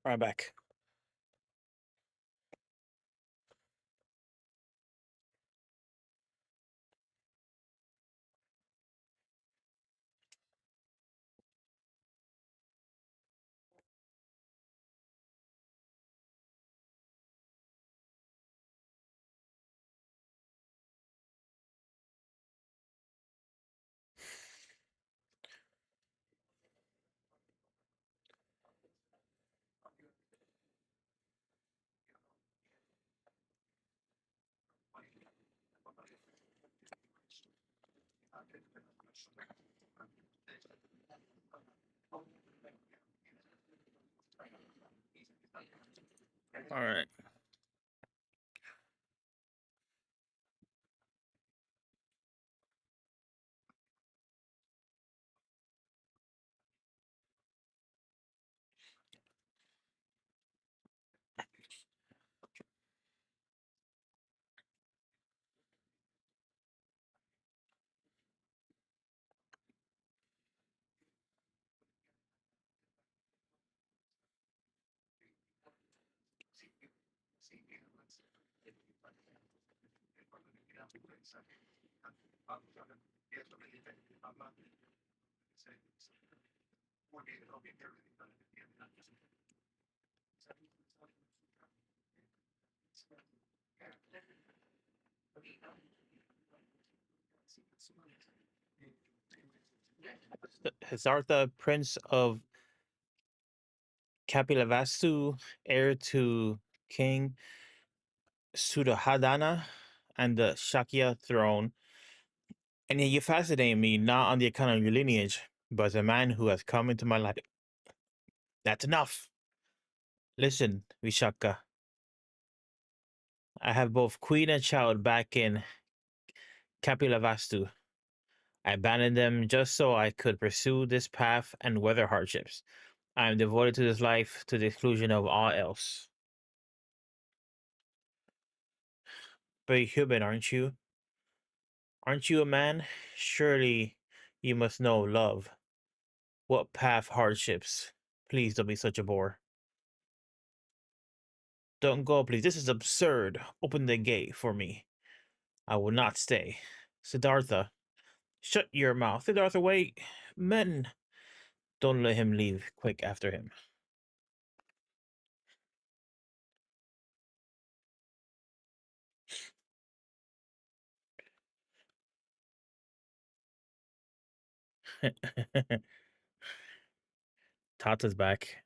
Right back. All right. Hazartha, Prince of Kapilavastu, heir to King Suddhodana and the Shakya throne. And yet you fascinate me not on the account of your lineage, but as a man who has come into my life. That's enough. Listen, Vishaka. I have both queen and child back in Kapilavastu. I abandoned them just so I could pursue this path and weather hardships. I am devoted to this life to the exclusion of all else. But you're human, aren't you? Aren't you a man? Surely you must know love. What path hardships? Please don't be such a bore. Don't go, please. This is absurd. Open the gate for me. I will not stay. Siddhartha, shut your mouth. Siddhartha, wait. Men. Don't let him leave quick after him. Tata's back.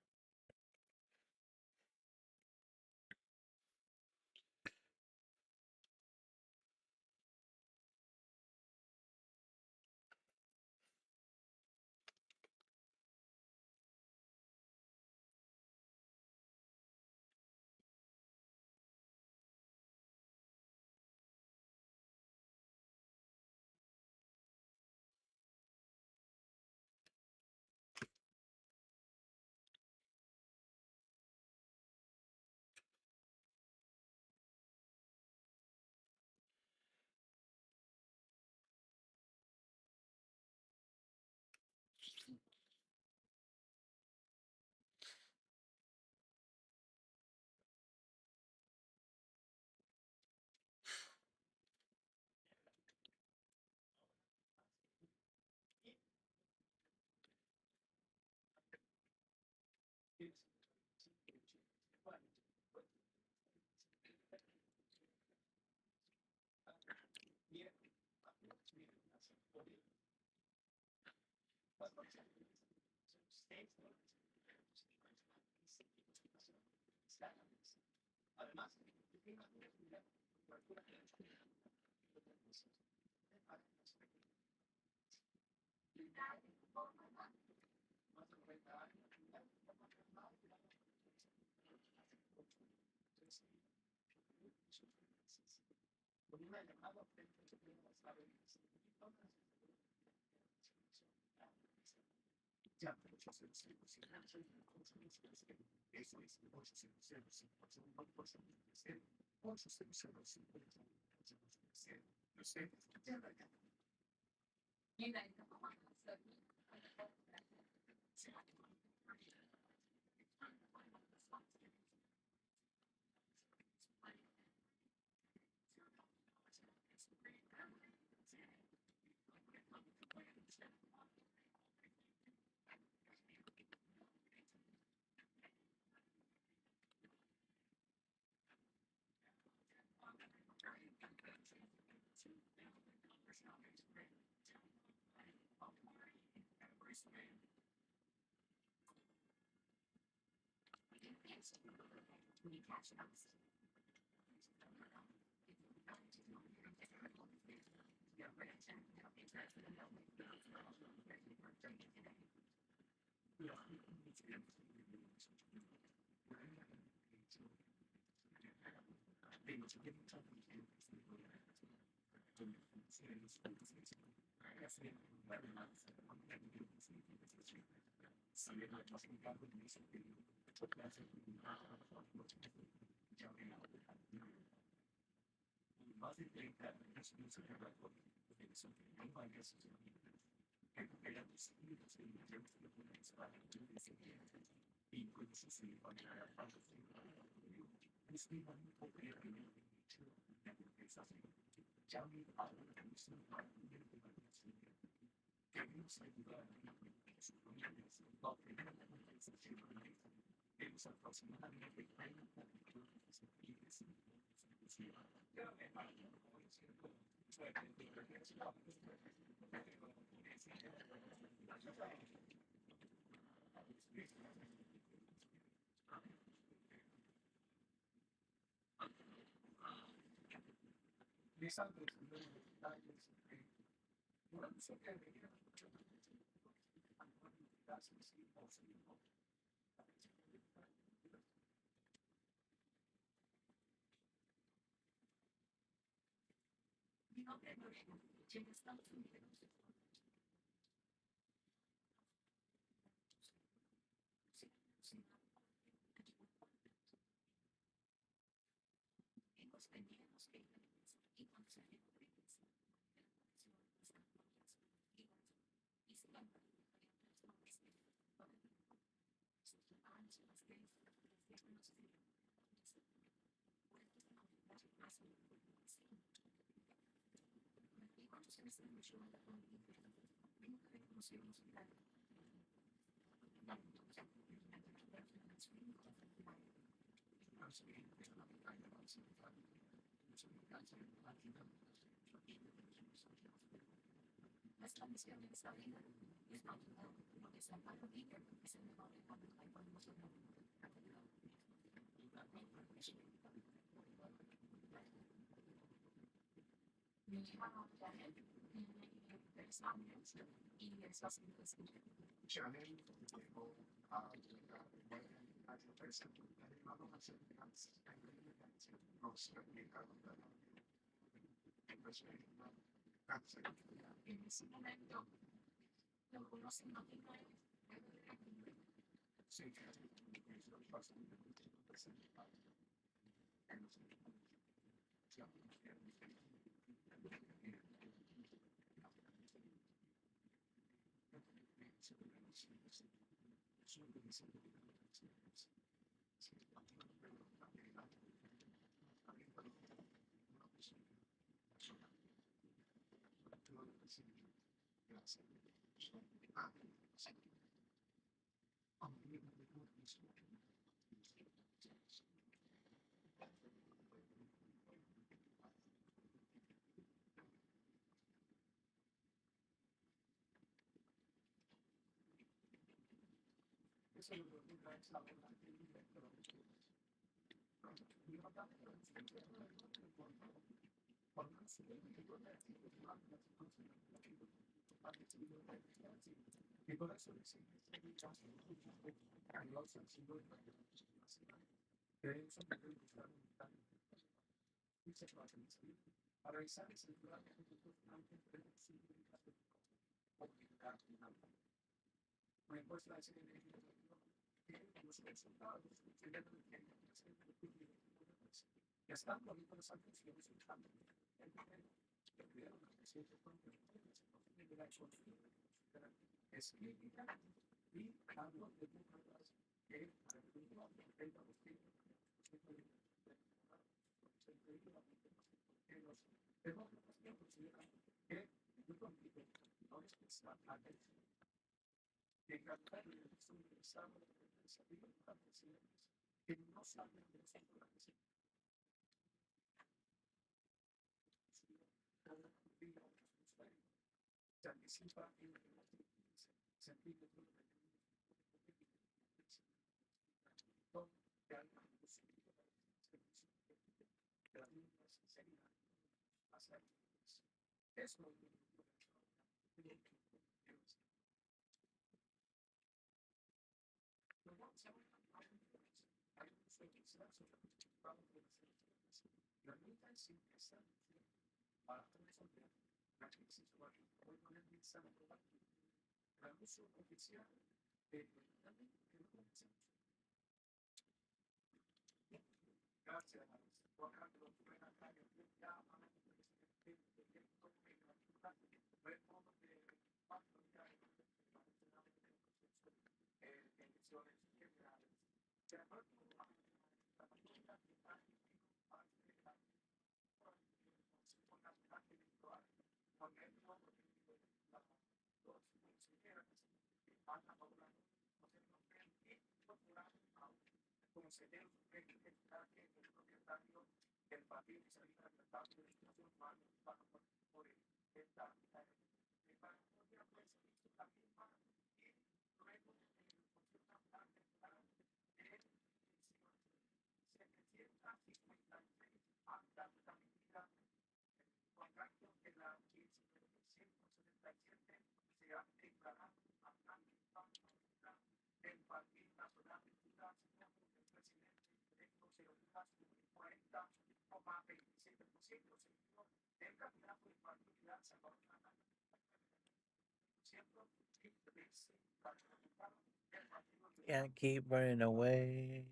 Can't keep running away.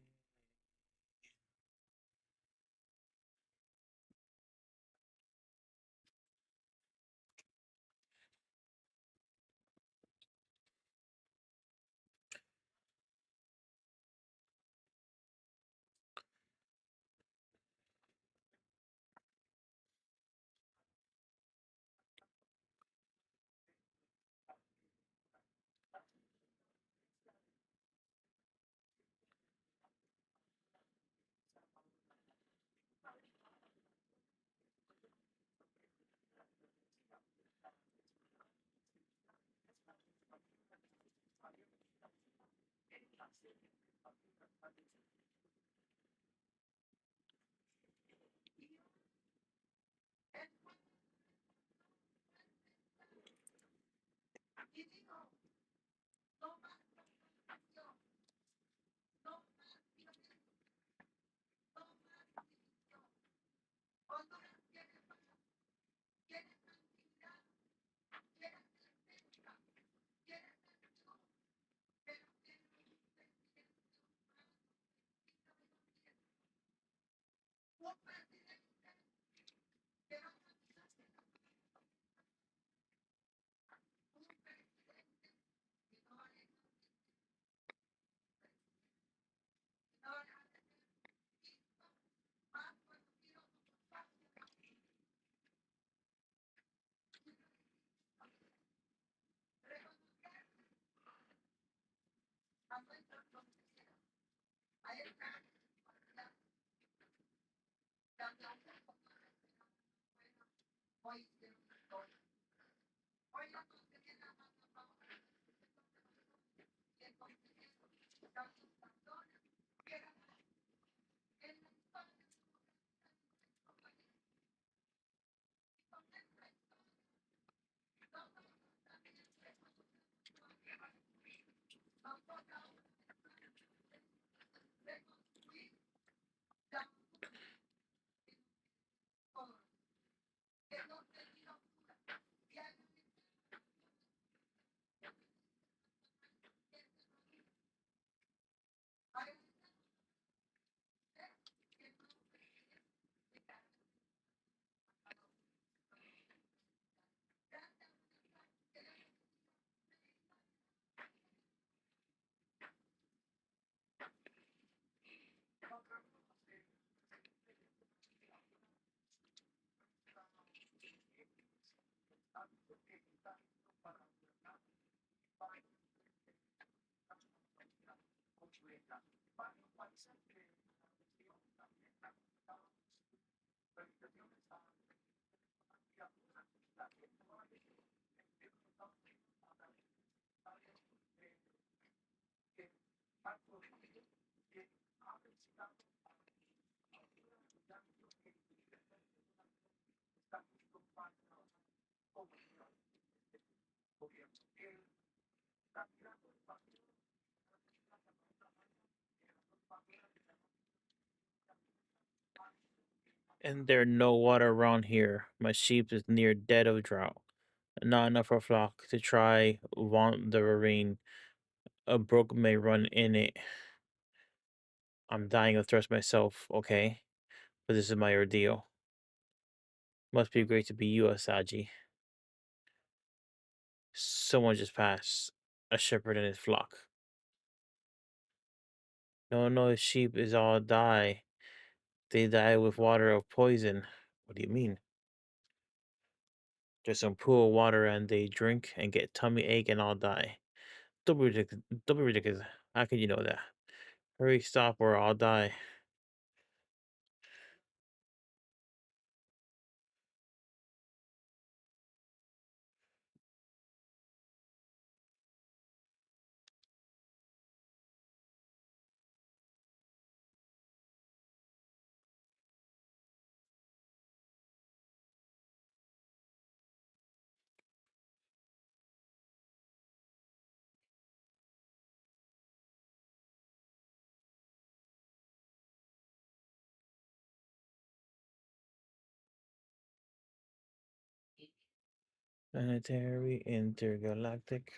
And there no water around here. My sheep is near dead of drought. Not enough for a flock to try want the ravine. A brook may run in it. I'm dying of thirst myself, okay? But this is my ordeal. Must be great to be you, Asaji. Someone just passed. A shepherd and his flock. No, his sheep is all die. They die with water of poison. What do you mean? There's some pool water and they drink and get tummy ache and all die. Don't be ridiculous. Don't be ridiculous. How can you know that? Hurry, stop, or I'll die. Planetary, intergalactic.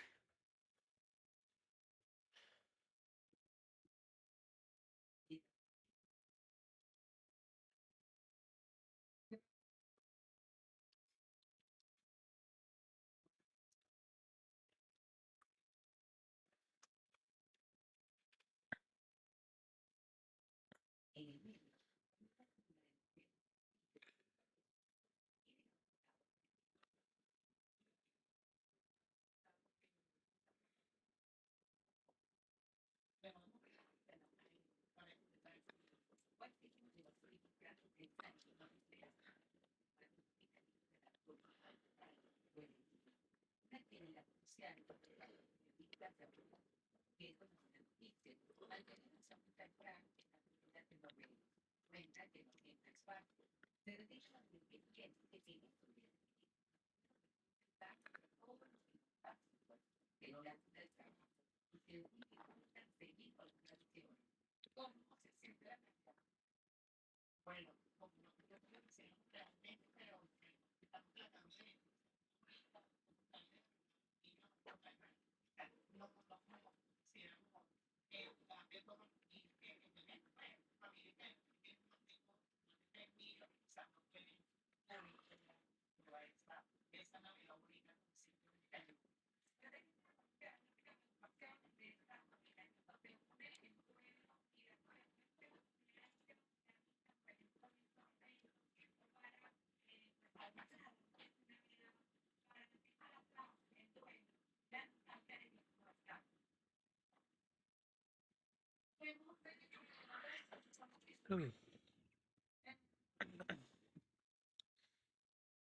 Hmm.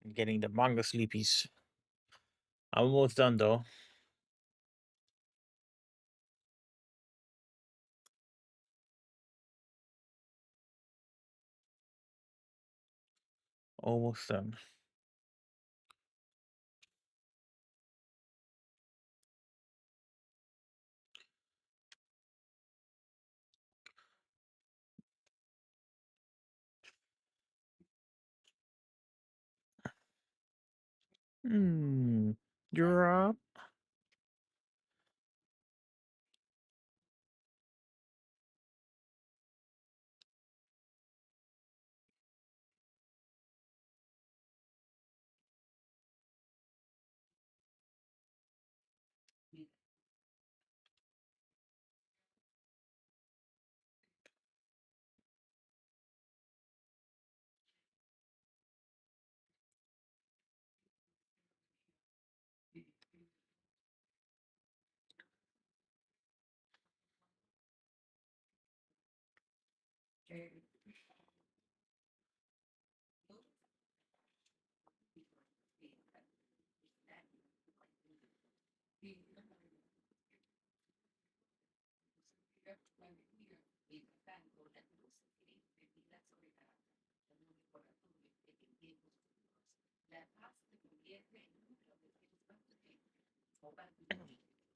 I'm getting the manga sleepies. I'm almost done though. Almost done. Hmm. Drop.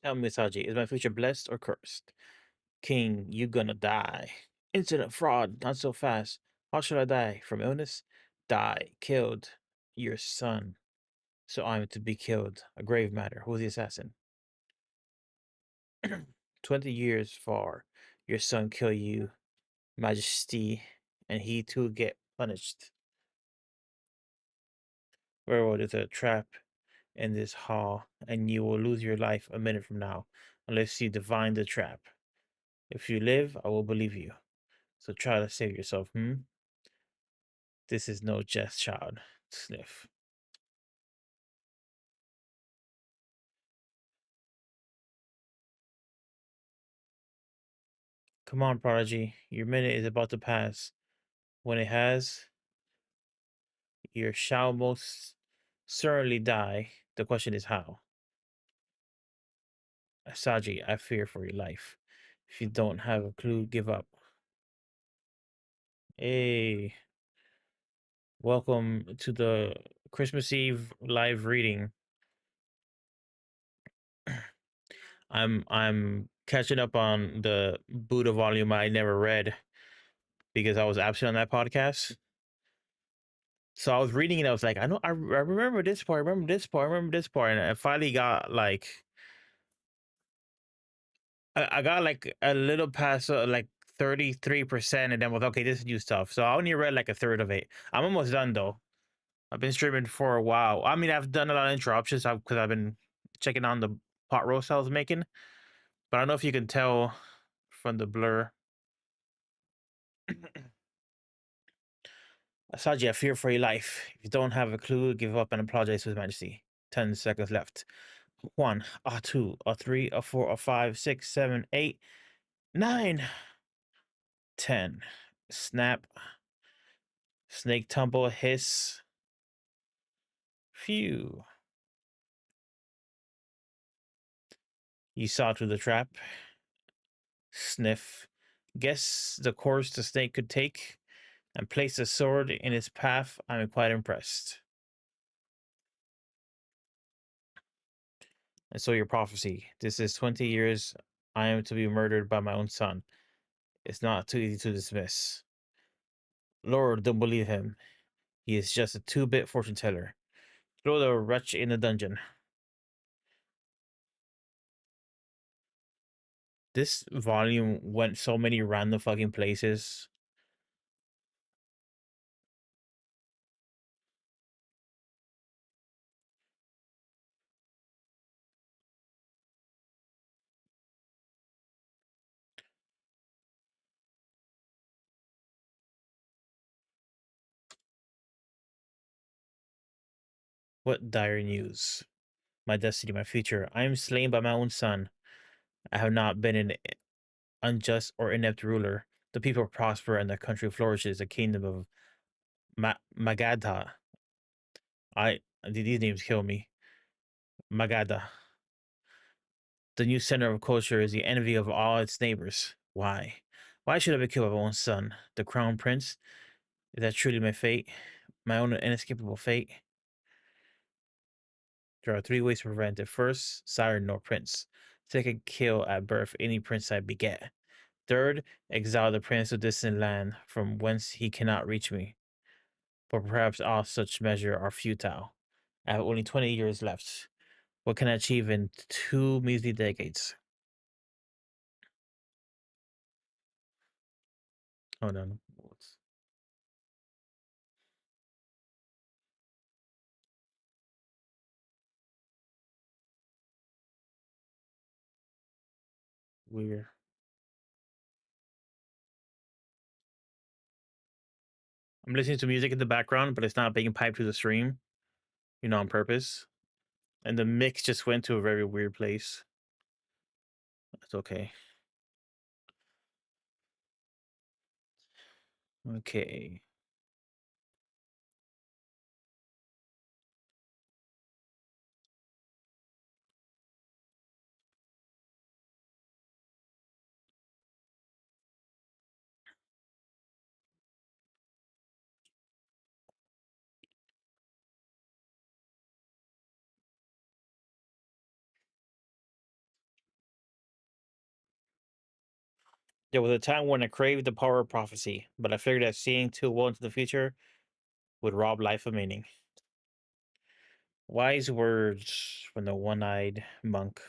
Tell me, Saji, is my future blessed or cursed? King, you gonna die. Incident fraud, not so fast. How should I die? From illness? Die. Killed. Your son. So I'm to be killed. A grave matter. Who's the assassin? 20 years far. Your son kill you, majesty, and he too get punished. Railroad is a trap in this hall, and you will lose your life a minute from now, unless you divine the trap. If you live, I will believe you. So try to save yourself, hmm? This is no jest, child. Sniff. Come on, Prodigy. Your minute is about to pass. When it has, you shall most certainly die. The question is how. Asaji, I fear for your life. If you don't have a clue, give up. Hey, welcome to the Christmas Eve live reading. I'm catching up on the Buddha volume I never read because I was absent on that podcast. So I was reading it. I was like, I remember this part. I remember this part. I remember this part, and I finally got like, I got like a little past like 33%, and then was okay. This is new stuff. So I only read like a third of it. I'm almost done though. I've been streaming for a while. I mean, I've done a lot of interruptions because I've been checking on the pot roast I was making. But I don't know if you can tell from the blur. Asaji, I fear for your life. If you don't have a clue, give up and apologize to His Majesty. 10 seconds left. 1, a 2, a 3, a 4, a 5, 6, 7, 8, 9, 10. Snap. Snake tumble, hiss. Phew. You saw through the trap. Sniff. Guess the course the snake could take and place a sword in its path. I'm quite impressed. And so your prophecy. This is 20 years I am to be murdered by my own son. It's not too easy to dismiss. Lord, don't believe him. He is just a two-bit fortune teller. Throw the wretch in the dungeon. This volume went so many random fucking places. What dire news? My destiny, my future. I am slain by my own son. I have not been an unjust or inept ruler. The people prosper and the country flourishes. A kingdom of Magadha. These names kill me. Magadha. The new center of culture is the envy of all its neighbors. Why? Why should I be killed by my own son, the crown prince? Is that truly my fate? My own inescapable fate? There are three ways to prevent it. First, sire nor prince. Second, kill at birth any prince I beget. Third, exile the prince to distant land from whence he cannot reach me. But perhaps all such measures are futile. I have only 20 years left. What can I achieve in 2 measly decades? Hold on. What's weird? I'm listening to music in the background, but it's not being piped to the stream, on purpose. And the mix just went to a very weird place. That's okay. Okay. There was a time when I craved the power of prophecy, but I figured that seeing too well into the future would rob life of meaning. Wise words from the one-eyed monk.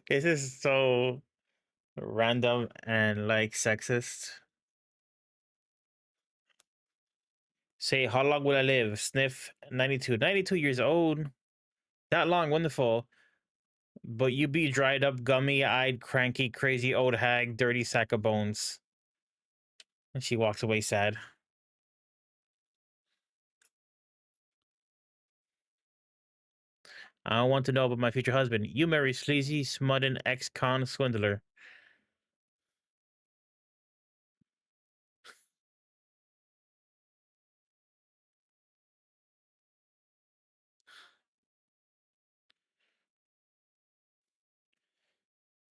This is so random and like sexist. Say, how long will I live? Sniff 92. 92 years old. That long, wonderful. But you be dried up, gummy eyed, cranky, crazy old hag, dirty sack of bones. And she walks away sad. I don't want to know about my future husband. You marry sleazy, smutting ex-con swindler.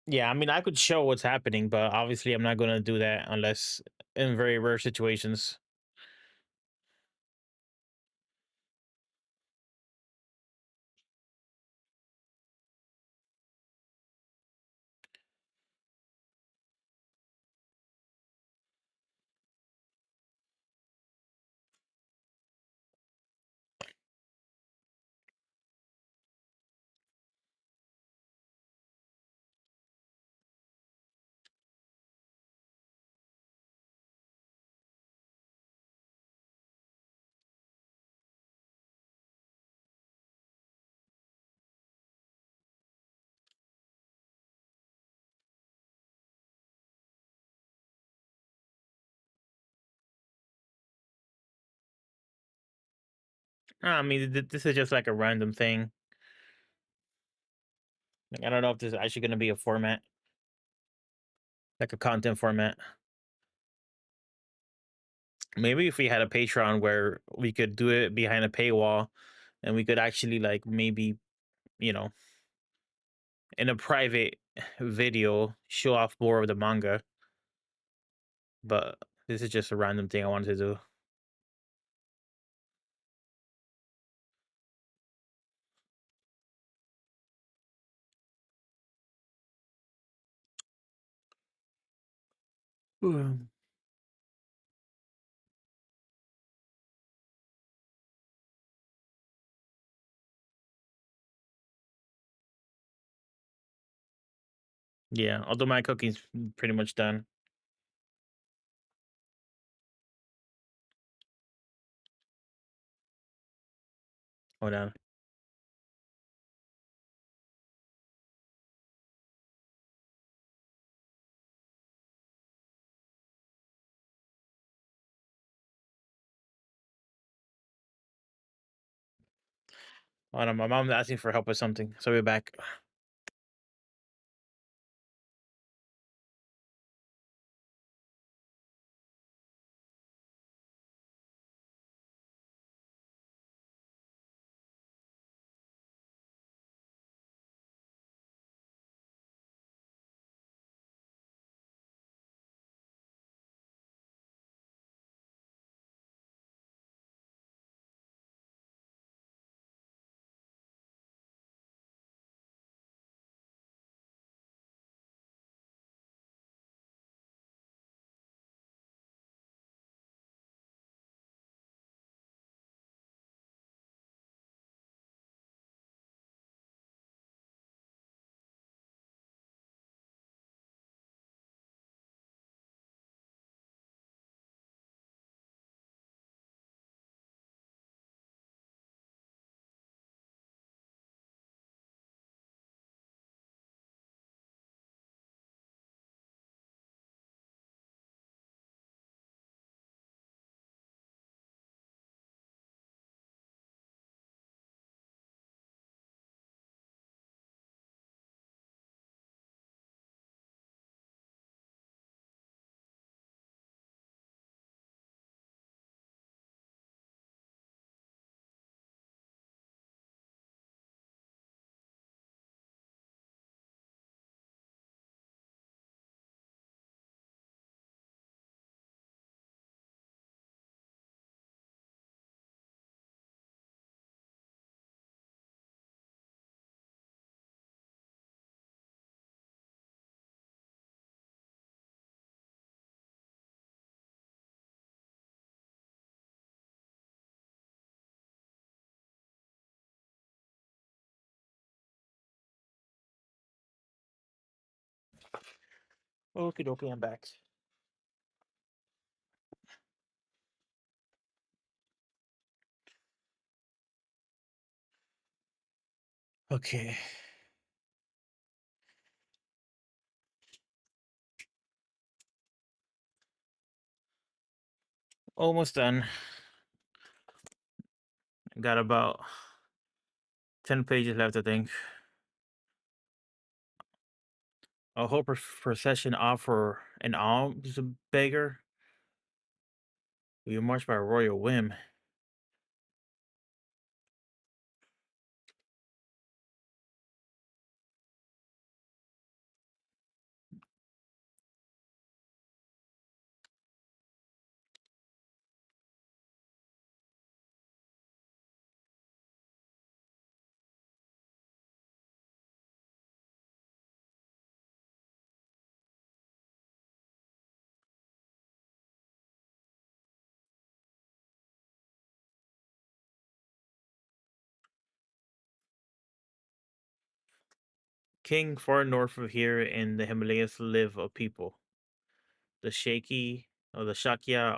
Yeah, I mean, I could show what's happening, but obviously I'm not going to do that unless in very rare situations. I mean, this is just like a random thing. Like, I don't know if this is actually going to be a format, like a content format. Maybe if we had a Patreon where we could do it behind a paywall and we could actually like maybe, you know, in a private video show off more of the manga. But this is just a random thing I wanted to do. Yeah, although my cooking's pretty much done. Hold on. Hold on, my mom's asking for help with something. So we're back. Okay, okay, I'm back. Okay. Almost done. Got about 10 pages left, I think. A whole procession offer an alms beggar. You march by royal whim. King far north of here in the Himalayas live a people. The Shakya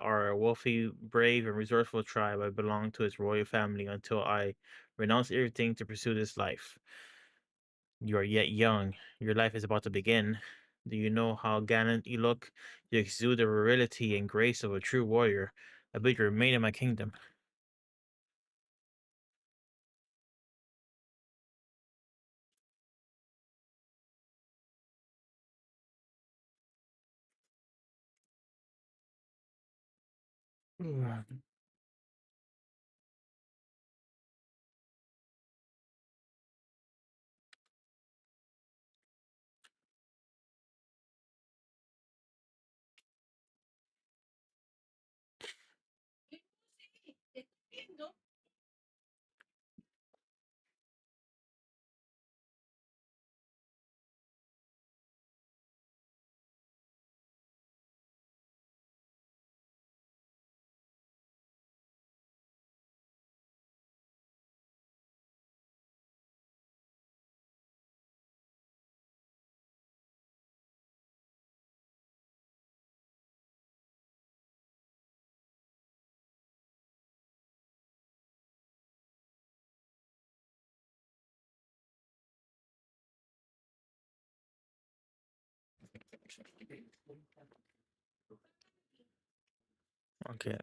are a wealthy, brave, and resourceful tribe. I belong to its royal family until I renounce everything to pursue this life. You are yet young. Your life is about to begin. Do you know how gallant you look? You exude the virility and grace of a true warrior. I bid you remain in my kingdom. Okay.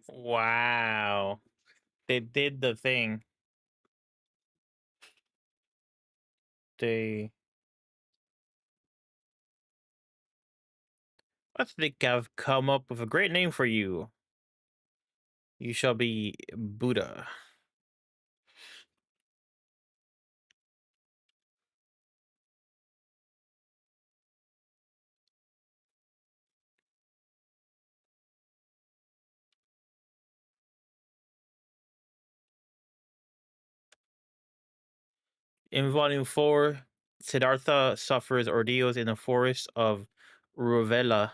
Wow. They did the thing. They I think I've come up with a great name for you. You shall be Buddha. In volume 4, Siddhartha suffers ordeals in the forest of Uruvela.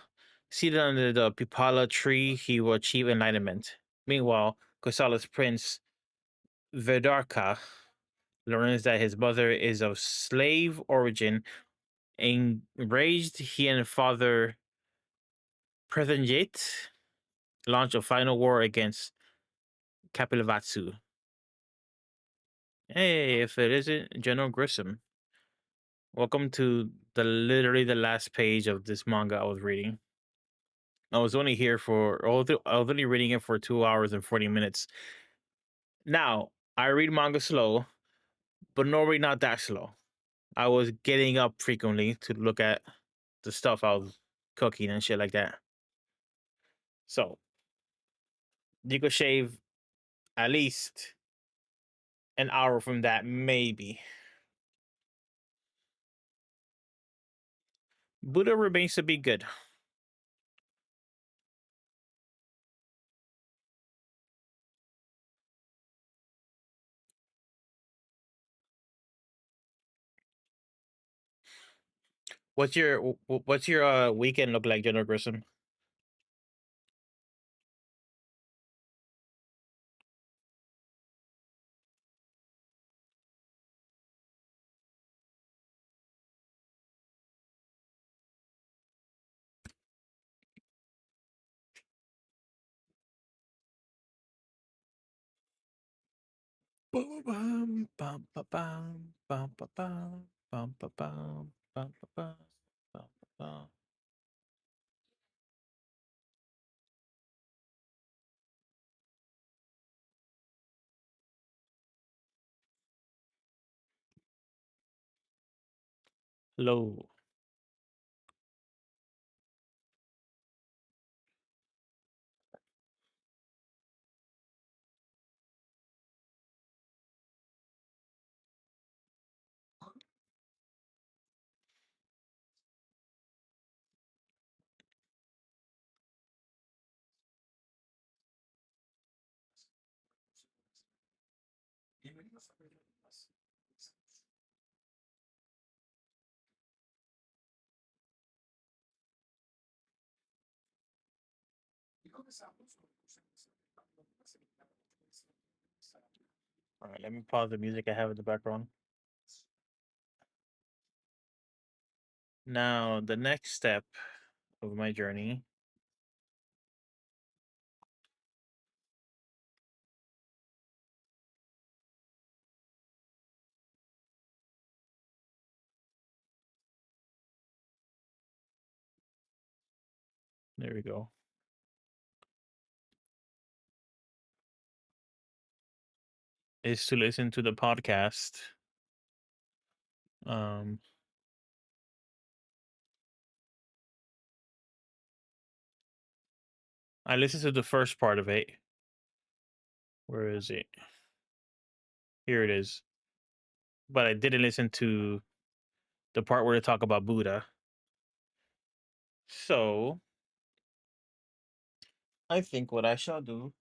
Seated under the Pipala tree, he will achieve enlightenment. Meanwhile, Kosala's prince, Vedarka, learns that his mother is of slave origin. Enraged, he and father Prethanjit launch a final war against Kapilavastu. Hey, if it isn't General Grissom. Welcome to literally the last page of this manga I was reading. I was only here for I was only reading it for 2 hours and 40 minutes. Now, I read manga slow, but normally not that slow. I was getting up frequently to look at the stuff I was cooking and shit like that. So you could shave at least an hour from that, maybe. Buddha remains to be good. what's your weekend look like, General Grissom? Bum, bum, ba, bum, ba, bum, bum, ba, bum, bum, ba, bum, bum, ba, bum. Hello. All right, let me pause the music I have in the background. Now, the next step of my journey. There we go. Is to listen to the podcast. Um, I listened to the first part of it. Where is it? Here it is. But I didn't listen to the part where they talk about Buddha. So I think what I shall do.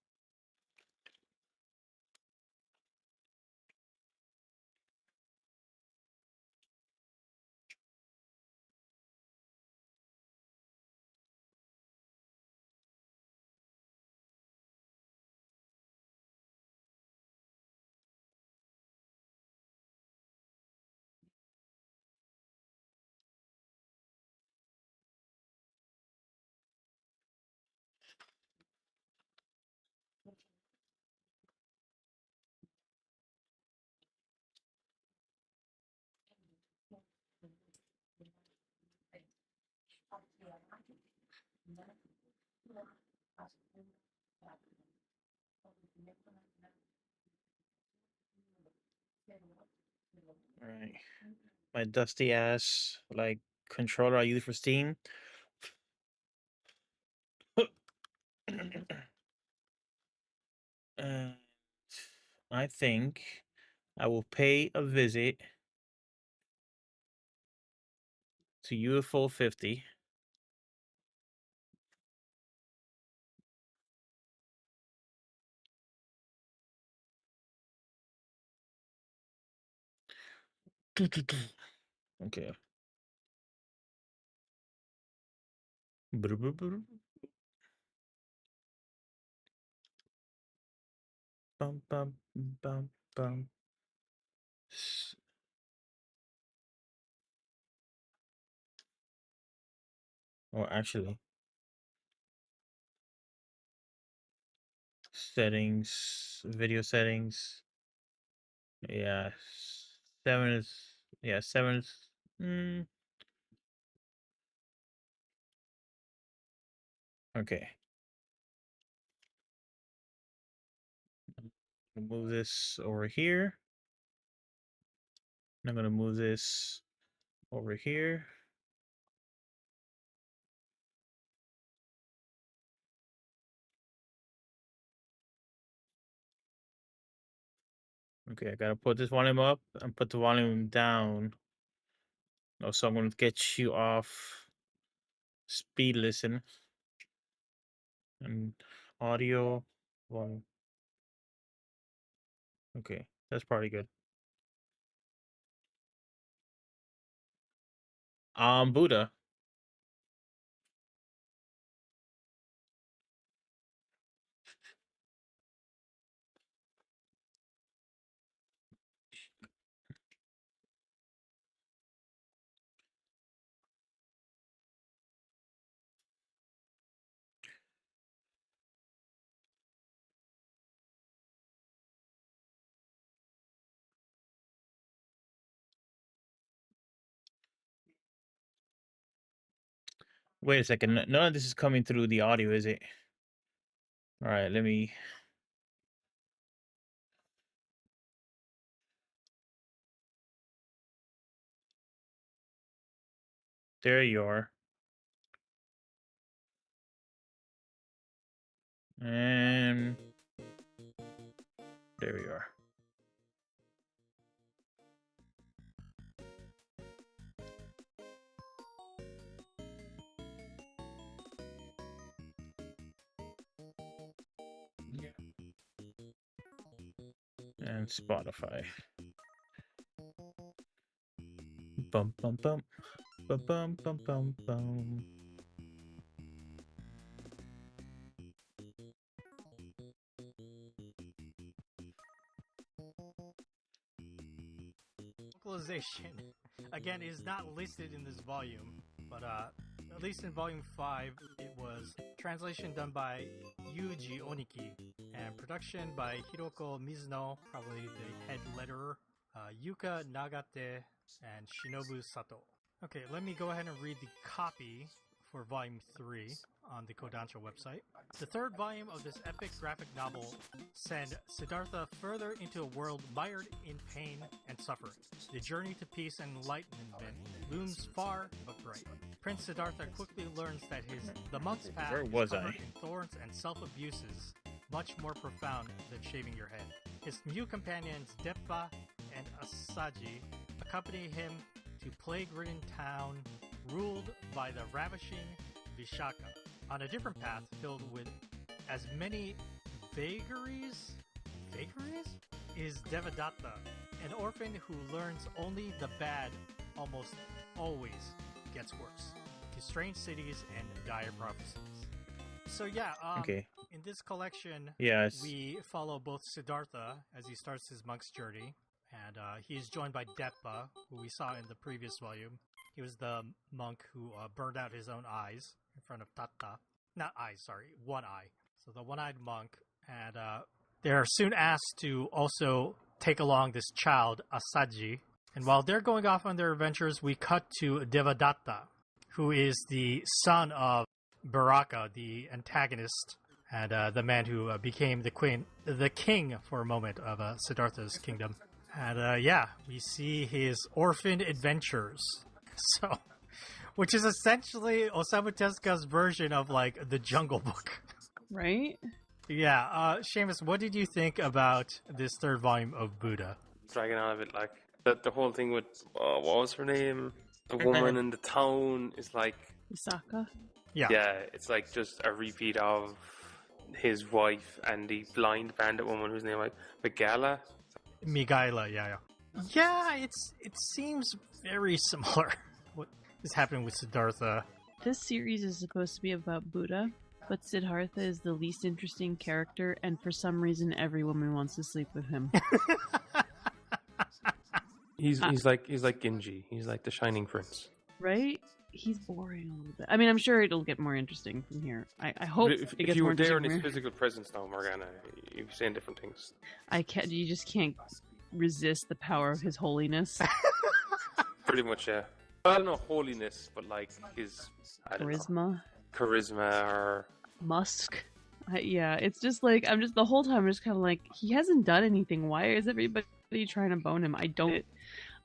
All right. My dusty ass like controller I use for Steam. And I think I will pay a visit to UFO 50. Okay. Bum, bum, bum, bum. S- Or actually, settings, video settings. Yeah, seven is yeah, seven is. Okay, move this over here. I'm gonna move this over here. Okay, I gotta put this volume up and put the volume down. Oh, so I'm gonna get you off speed listen and audio volume. Okay, that's probably good. Buddha. Wait a second. None of this is coming through the audio, is it? All right, let me. There you are. And there we are. And Spotify. Bum bum bum. Bum bum bum bum bum. Localization, again, is not listed in this volume, but at least in volume 5, it was translation done by Yuji Oniki and production by Hiroko Mizuno, probably the head letterer, Yuka Nagate, and Shinobu Sato. Okay, let me go ahead and read the copy for volume 3 on the Kodansha website. The third volume of this epic graphic novel send Siddhartha further into a world mired in pain and suffering. The journey to peace and enlightenment looms far but bright. Prince Siddhartha quickly learns that the monk's path Where is was covered I? in thorns and self-abuses, much more profound than shaving your head. His new companions Deppa and Asaji accompany him to plague-ridden town ruled by the ravishing Vishaka, on a different path filled with as many vagaries is Devadatta, an orphan who learns only the bad almost always gets worse, to strange cities and dire prophecies. So yeah, Okay. in this collection, Yes. we follow both Siddhartha as he starts his monk's journey, and he is joined by Deppa, who we saw in the previous volume. He was the monk who burned out his own eyes in front of Tatta. Not eyes, sorry, one eye. So the one-eyed monk. And they're soon asked to also take along this child, Asaji. And while they're going off on their adventures, we cut to Devadatta, who is the son of Baraka, the antagonist, and the man who became the king for a moment of Siddhartha's kingdom. And yeah, we see his orphan adventures. So, which is essentially Osamu Tezuka's version of like the Jungle Book, right? Yeah, Seamus, what did you think about this third volume of Buddha? Dragging on a bit, like the whole thing with what was her name? The woman in the town is like Isaka. Yeah, it's like just a repeat of his wife and the blind bandit woman whose name like Migala. Migaila, yeah. It seems very similar. What is happening with Siddhartha? This series is supposed to be about Buddha, but Siddhartha is the least interesting character, and for some reason, every woman wants to sleep with him. He's like Genji. He's like the shining prince. Right? He's boring a little bit. I mean, I'm sure it'll get more interesting from here. I hope If it gets you more were there in interesting. his physical presence now, Morgana, you'd be saying different things. You just can't resist the power of his holiness. Pretty much, yeah. I don't know holiness, but like his charisma or Musk. Yeah, it's just like the whole time I'm just kind of like, he hasn't done anything. Why is everybody trying to bone him? I don't.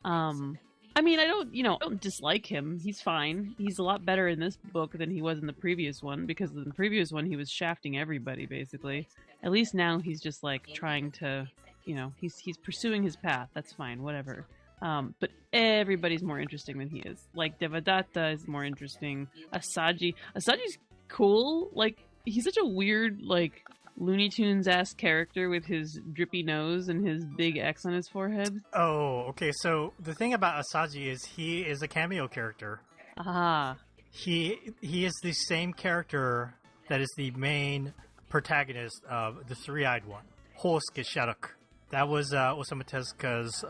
I mean, I don't dislike him. He's fine. He's a lot better in this book than he was in the previous one, because in the previous one he was shafting everybody basically. At least now he's just like trying to, he's pursuing his path. That's fine, whatever. But everybody's more interesting than he is. Like Devadatta is more interesting. Asaji's cool. Like he's such a weird like Looney Tunes ass character with his drippy nose and his big X on his forehead. Oh, okay. So the thing about Asaji is he is a cameo character. Ah, He is the same character that is the main protagonist of the Three-Eyed One, Hosuke Sharuk. That was Osamu Tezuka's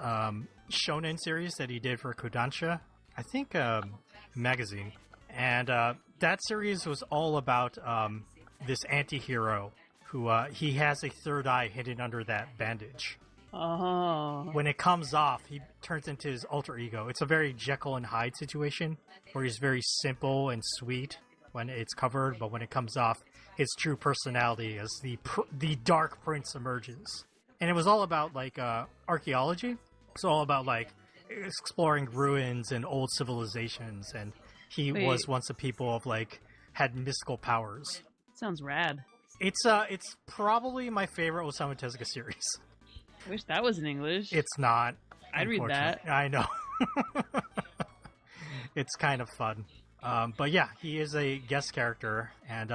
shonen series that he did for Kodansha, I think magazine. And that series was all about this anti-hero who he has a third eye hidden under that bandage. oh, When it comes off, he turns into his alter ego. It's a very Jekyll and Hyde situation where he's very simple and sweet when it's covered, but when it comes off, his true personality as the Dark Prince emerges. And it was all about like archaeology. It's all about like exploring ruins and old civilizations, and he Wait. was once a people of like had mystical powers. sounds rad. It's probably my favorite Osamu Tezuka series. I wish that was in English. It's not. I'd read that. unfortunately. I know. It's kind of fun. But yeah, he is a guest character, and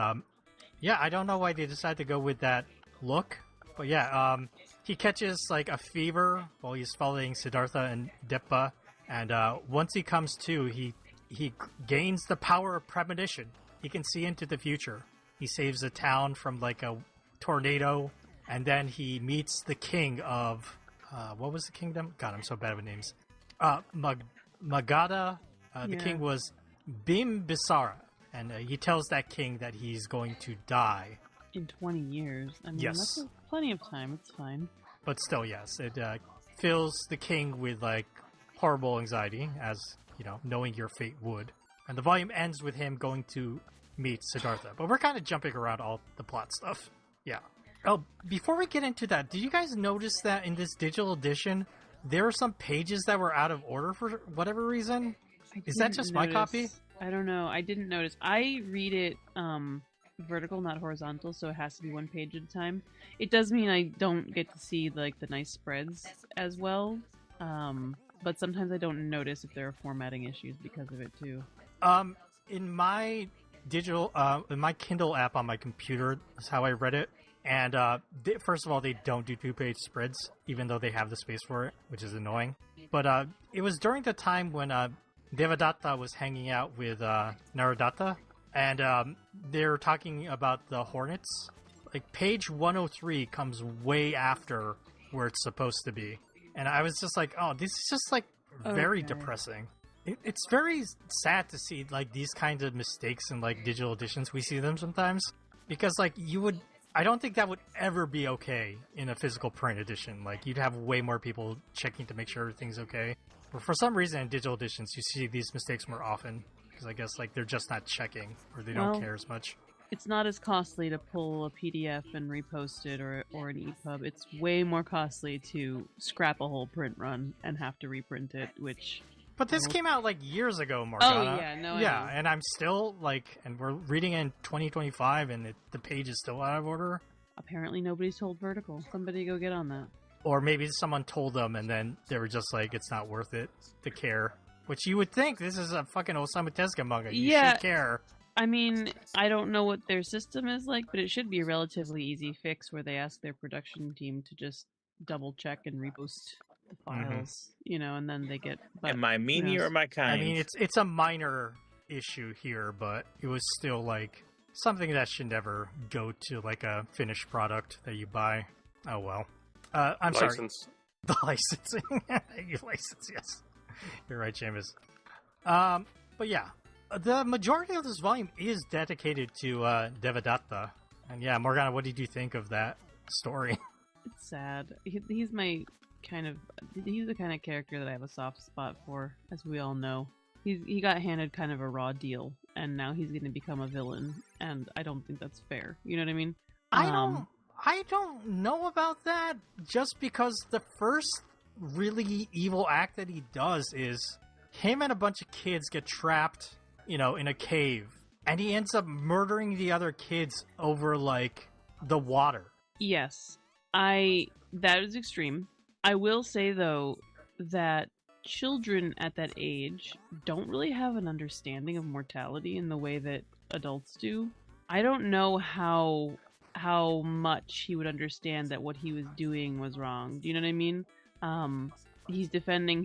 yeah, I don't know why they decided to go with that look. But yeah, he catches like a fever while he's following Siddhartha and Deppa, and once he comes to, he gains the power of premonition. He can see into the future. He saves a town from like a tornado, and then he meets the king of what was the kingdom? God, I'm so bad with names. Magadha. The Yeah. king was Bimbisara, and he tells that king that he's going to die. In 20 years. I mean, Yes. that's plenty of time. It's fine. But still, yes, it fills the king with like horrible anxiety, as you know, knowing your fate would. And the volume ends with him going to meet Siddhartha. But we're kind of jumping around all the plot stuff. Yeah. Oh, before we get into that, did you guys notice that in this digital edition, there were some pages that were out of order for whatever reason? I Is that didn't just my copy? notice. I don't know. I didn't notice. I read it vertical, not horizontal, so it has to be one page at a time. It does mean I don't get to see like the nice spreads as well. But sometimes I don't notice if there are formatting issues because of it too. In my digital, in my Kindle app on my computer is how I read it. And first of all, they don't do 2-page spreads, even though they have the space for it, which is annoying. But it was during the time when Devadatta was hanging out with Naradatta, and they're talking about the Hornets. Like, page 103 comes way after where it's supposed to be. And I was just like, oh, this is just, like, very Okay. depressing. It's very sad to see, like, these kinds of mistakes in, like, digital editions. We see them sometimes. Because, like, I don't think that would ever be okay in a physical print edition. Like, you'd have way more people checking to make sure everything's okay. But for some reason in digital editions, you see these mistakes more often. Because I guess, like, they're just not checking, or they don't Well, care as much. It's not as costly to pull a PDF and repost it or an EPUB. It's way more costly to scrap a whole print run and have to reprint it, which... But this Oh. came out, like, years ago, Morgana. Oh, yeah, no, I Yeah, know. and I'm still, like, and we're reading in 2025, and the page is still out of order. Apparently nobody's told Vertical. Somebody go get on that. Or maybe someone told them, and then they were just like, it's not worth it to care. Which you would think, this is a fucking Osamu Tezuka manga. You Yeah. should care. I mean, I don't know what their system is like, but it should be a relatively easy fix where they ask their production team to just double check and repost the files, you know, and then they get... But Am I meanie knows? or am I I kind? mean, it's a minor issue here, but it was still, like, something that should never go to, like, a finished product that you buy. Oh, well. I'm sorry. License. The licensing. You license, yes. You're right, Seamus. But yeah, the majority of this volume is dedicated to Devadatta. And yeah, Morgana, what did you think of that story? It's sad. He's my kind of... He's the kind of character that I have a soft spot for, as we all know. He got handed kind of a raw deal, and now he's going to become a villain, and I don't think that's fair. You know what I mean? I don't know about that, just because the first really evil act that he does is him and a bunch of kids get trapped, you know, in a cave, and he ends up murdering the other kids over, like, the water. Yes. That is extreme. I will say, though, that children at that age don't really have an understanding of mortality in the way that adults do. I don't know how much he would understand that what he was doing was wrong. Do you know what I mean? he's defending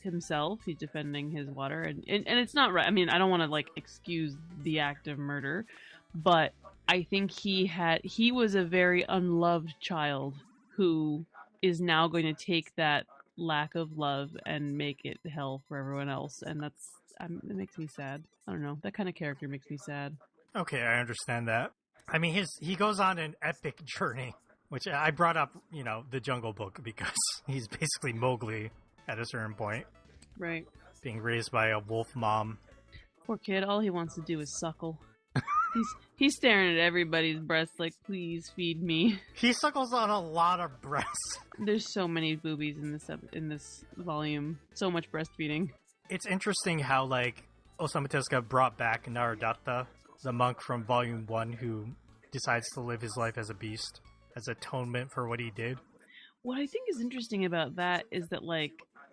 himself, he's defending his water, and it's not right. I mean, I don't want to like excuse the act of murder, but I think he was a very unloved child who is now going to take that lack of love and make it hell for everyone else, and it makes me sad. I don't know, that kind of character makes me sad. Okay, I understand that. I mean, he goes on an epic journey, which I brought up, the Jungle Book, because he's basically Mowgli at a certain point, Right. being raised by a wolf mom. Poor kid, all he wants to do is suckle. He's staring at everybody's breasts like, please feed me. He suckles on a lot of breasts. There's so many boobies in this volume. So much breastfeeding. It's interesting how, Osamu Tezuka brought back Naradatta, the monk from Volume 1 who decides to live his life as a beast, as atonement for what he did. What I think is interesting about that is that,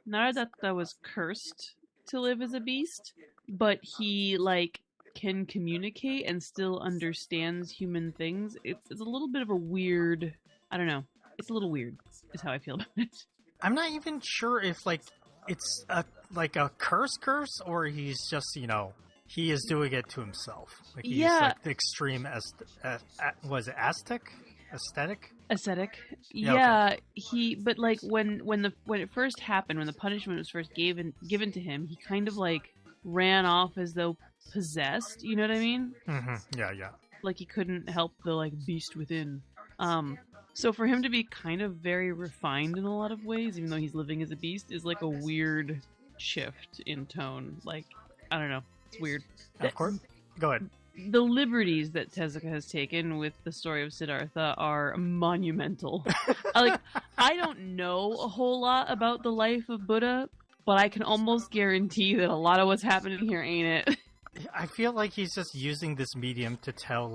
Naradatta was cursed to live as a beast, but he, can communicate and still understands human things. It's a little bit of a weird... I don't know. It's a little weird, is how I feel about it. I'm not even sure if, it's a curse, or he's just, he is doing it to himself. He's, Yeah. The extreme, was it Aztec? Aesthetic? Ascetic. Yeah, Yeah, but when it first happened, when the punishment was first given to him, he kind of ran off as though possessed, you know what I mean? Mm-hmm. Yeah. Like he couldn't help the beast within. So for him to be kind of very refined in a lot of ways, even though he's living as a beast, is a weird shift in tone. I don't know. It's weird. Of course. Go ahead. The liberties that Tezuka has taken with the story of Siddhartha are monumental. I don't know a whole lot about the life of Buddha, but I can almost guarantee that a lot of what's happening here ain't it. I feel like he's just using this medium to tell,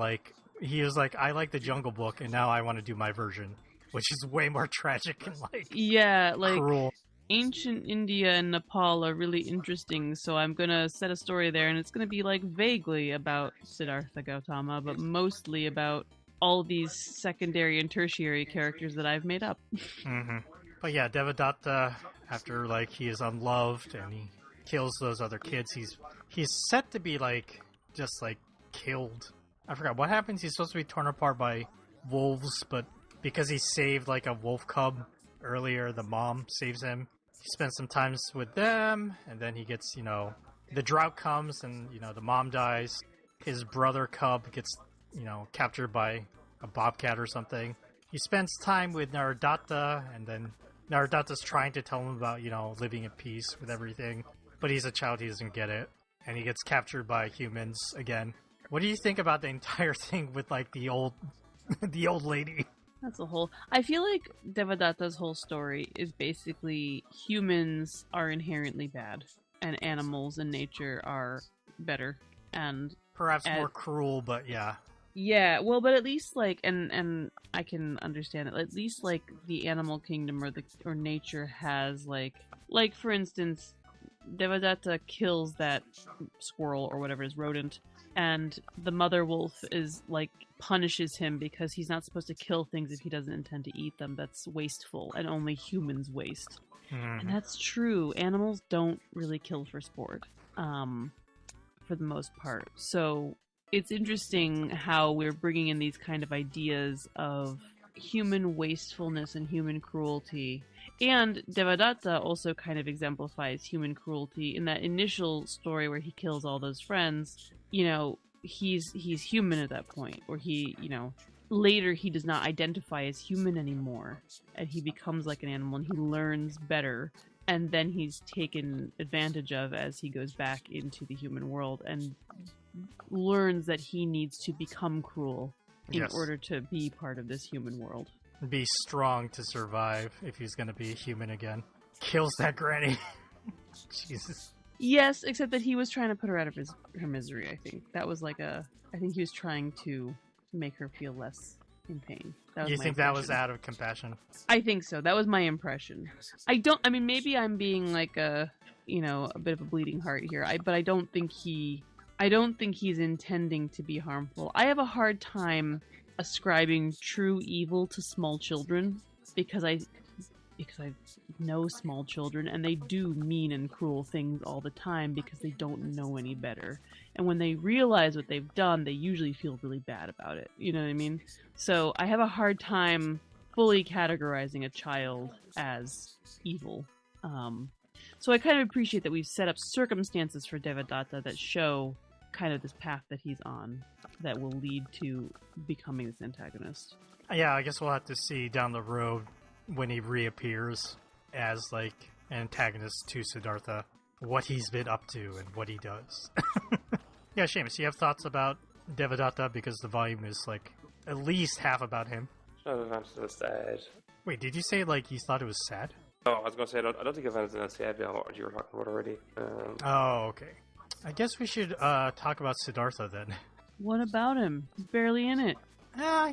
he was I like the Jungle Book, and now I want to do my version, which is way more tragic and, Yeah, cruel. Ancient India and Nepal are really interesting, so I'm gonna set a story there, and it's gonna be, vaguely about Siddhartha Gautama, but mostly about all these secondary and tertiary characters that I've made up. Mm-hmm. But yeah, Devadatta, after, he is unloved, and he kills those other kids, he's set to be, just, killed. I forgot what happens. He's supposed to be torn apart by wolves, but because he saved a wolf cub earlier, the mom saves him. He spends some time with them, and then he gets, the drought comes, and the mom dies. His brother cub gets, captured by a bobcat or something. He spends time with Naradatta, and then Naradatta's trying to tell him about, living in peace with everything, but he's a child, he doesn't get it, and he gets captured by humans again. What do you think about the entire thing with the old lady? That's a whole... I feel like Devadatta's whole story is basically humans are inherently bad, and animals and nature are better, and... Perhaps more cruel, but yeah. Yeah, well, but at least, and I can understand it, at least, the animal kingdom or nature has, for instance, Devadatta kills that squirrel or whatever it is, rodent, and the mother wolf is punishes him because he's not supposed to kill things if he doesn't intend to eat them. That's wasteful, and only humans waste. Mm-hmm. And that's true. Animals don't really kill for sport, for the most part. So it's interesting how we're bringing in these kind of ideas of human wastefulness and human cruelty. And Devadatta also kind of exemplifies human cruelty in that initial story where he kills all those friends. He's human at that point, or later he does not identify as human anymore, and he becomes like an animal, and he learns better, and then he's taken advantage of as he goes back into the human world and learns that he needs to become cruel in order to be part of this human world. Be strong to survive if he's going to be a human again. Kills that granny. Jesus. Yes, except that he was trying to put her out of her misery, I think. That was I think he was trying to make her feel less in pain. You think that was out of compassion? I think so. That was my impression. Maybe I'm being a bit of a bleeding heart here. But I don't think he's intending to be harmful. I have a hard time ascribing true evil to small children because I've know small children, and they do mean and cruel things all the time because they don't know any better. And when they realize what they've done, they usually feel really bad about it. You know what I mean? So I have a hard time fully categorizing a child as evil. So I kind of appreciate that we've set up circumstances for Devadatta that show kind of this path that he's on that will lead to becoming this antagonist. Yeah, I guess we'll have to see down the road when he reappears as like an antagonist to Siddhartha, what he's been up to and what he does. Yeah, Seamus, you have thoughts about Devadatta because the volume is like at least half about him. I found it sad. Wait, did you say like you thought it was sad? Oh, I was going to say, I don't think I found it sad beyond what you were talking about already. Oh, okay. I guess we should talk about Siddhartha then. What about him? He's barely in it.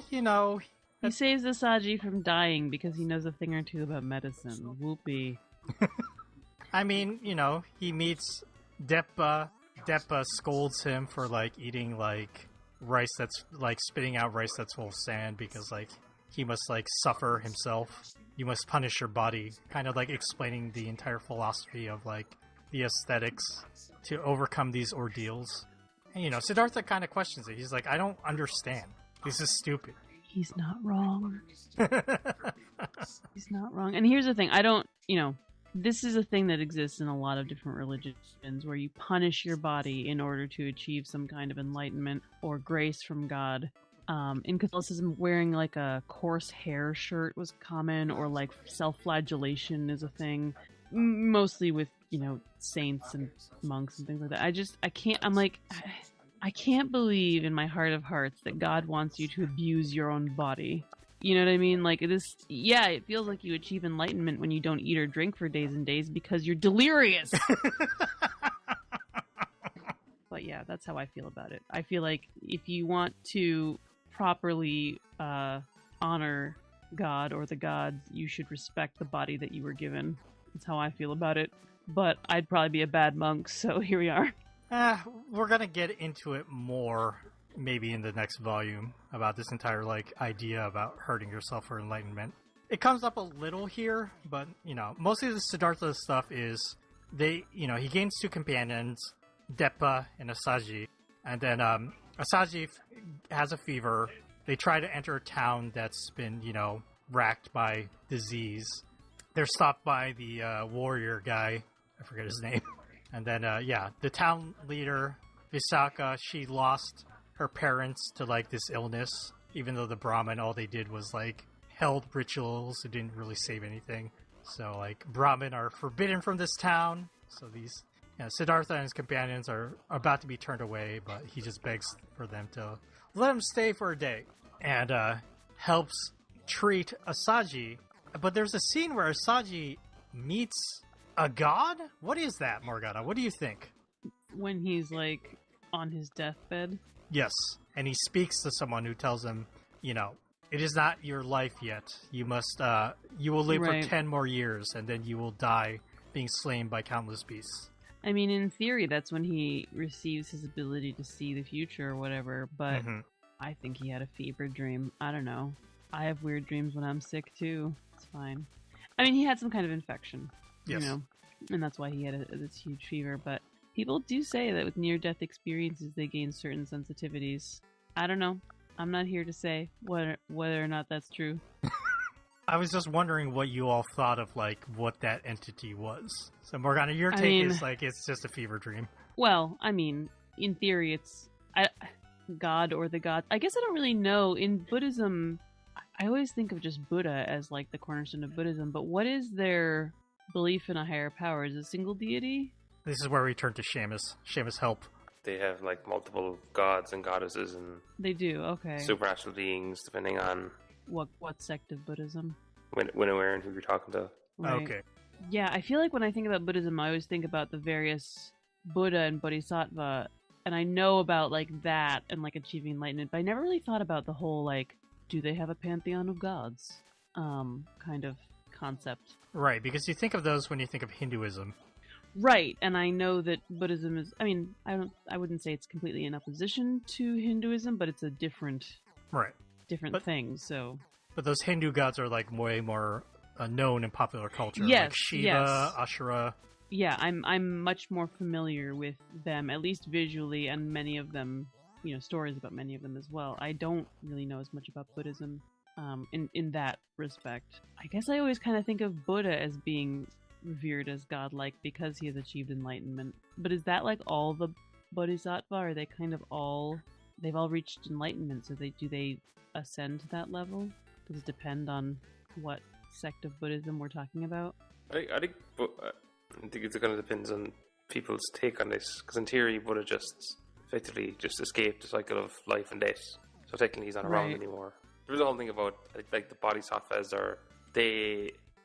You know, He saves Asaji from dying because he knows a thing or two about medicine. Whoopee. I mean, you know, he meets Deppa. Deppa scolds him for, like, eating, like, rice that's, like, spitting out rice that's full of sand because, like, he must, like, suffer himself. You must punish your body. Kind of, like, explaining the entire philosophy of, like, the aesthetics to overcome these ordeals. And, you know, Siddhartha kind of questions it. He's like, I don't understand. This is stupid. He's not wrong. He's not wrong. And here's the thing. I don't, you know, this is a thing that exists in a lot of different religions where you punish your body in order to achieve some kind of enlightenment or grace from God. In Catholicism, wearing like a coarse hair shirt was common, or like self-flagellation is a thing, mostly with, you know, saints and monks and things like that. I can't believe in my heart of hearts that God wants you to abuse your own body. You know what I mean? Like, this, yeah, it feels like you achieve enlightenment when you don't eat or drink for days and days because you're delirious. But yeah, that's how I feel about it. I feel like if you want to properly honor God or the gods, you should respect the body that you were given. That's how I feel about it. But I'd probably be a bad monk, so here we are. We're gonna get into it more maybe in the next volume about this entire like idea about hurting yourself for enlightenment. It comes up a little here, but you know, mostly the Siddhartha stuff is he gains two companions, Deppa and Asaji, and then Asaji has a fever. They try to enter a town that's been, you know, racked by disease. They're stopped by the warrior guy. I forget his name. And then, the town leader, Visakha, she lost her parents to, like, this illness, even though the Brahmin, all they did was, like, held rituals. It didn't really save anything. So, like, Brahmin are forbidden from this town. So these, Siddhartha and his companions are about to be turned away, but he just begs for them to let him stay for a day. And helps treat Asaji. But there's a scene where Asaji meets a god? What is that, Morgana? What do you think? When he's, like, on his deathbed? Yes, and he speaks to someone who tells him, you know, it is not your life yet. You must, you will live Right. for 10 more years, and then you will die being slain by countless beasts. I mean, in theory, that's when he receives his ability to see the future or whatever, but I think he had a fever dream. I don't know. I have weird dreams when I'm sick, too. It's fine. I mean, he had some kind of infection. Yes. You know, and that's why he had this huge fever. But people do say that with near-death experiences, they gain certain sensitivities. I don't know. I'm not here to say whether or not that's true. I was just wondering what you all thought of, like, what that entity was. So, Morgana, your take is, like, it's just a fever dream. Well, I mean, in theory, it's God or the gods. I guess I don't really know. In Buddhism, I always think of just Buddha as, like, the cornerstone of Buddhism. But what is their belief in a higher power? Is it a single deity? This is where we turn to Seamus. Seamus, help. They have like multiple gods and goddesses and They do, okay. supernatural beings, depending on What sect of Buddhism? when and where and who you're talking to. Right. Okay. Yeah, I feel like when I think about Buddhism, I always think about the various Buddha and Bodhisattva, and I know about, like, that and, like, achieving enlightenment, but I never really thought about the whole, like, do they have a pantheon of gods kind of concept. Right, because you think of those when you think of Hinduism. Right, and I know that Buddhism is, I mean, I wouldn't say it's completely in opposition to Hinduism, but it's a different Right. thing, so... But those Hindu gods are, like, way more known in popular culture, like Yes, Shiva, yes. Ashura. Yeah, I'm much more familiar with them, at least visually, and many of them, stories about many of them as well. I don't really know as much about Buddhism in that respect. I guess I always kind of think of Buddha as being revered as godlike because he has achieved enlightenment. But is that like all the Bodhisattva? Are they kind of they've all reached enlightenment, so do they ascend to that level? Does it depend on what sect of Buddhism we're talking about? I think it kind of depends on people's take on this, because in theory, Buddha just effectively just escaped the cycle of life and death, so technically he's not around Right. anymore. There's the whole thing about like the bodhisattvas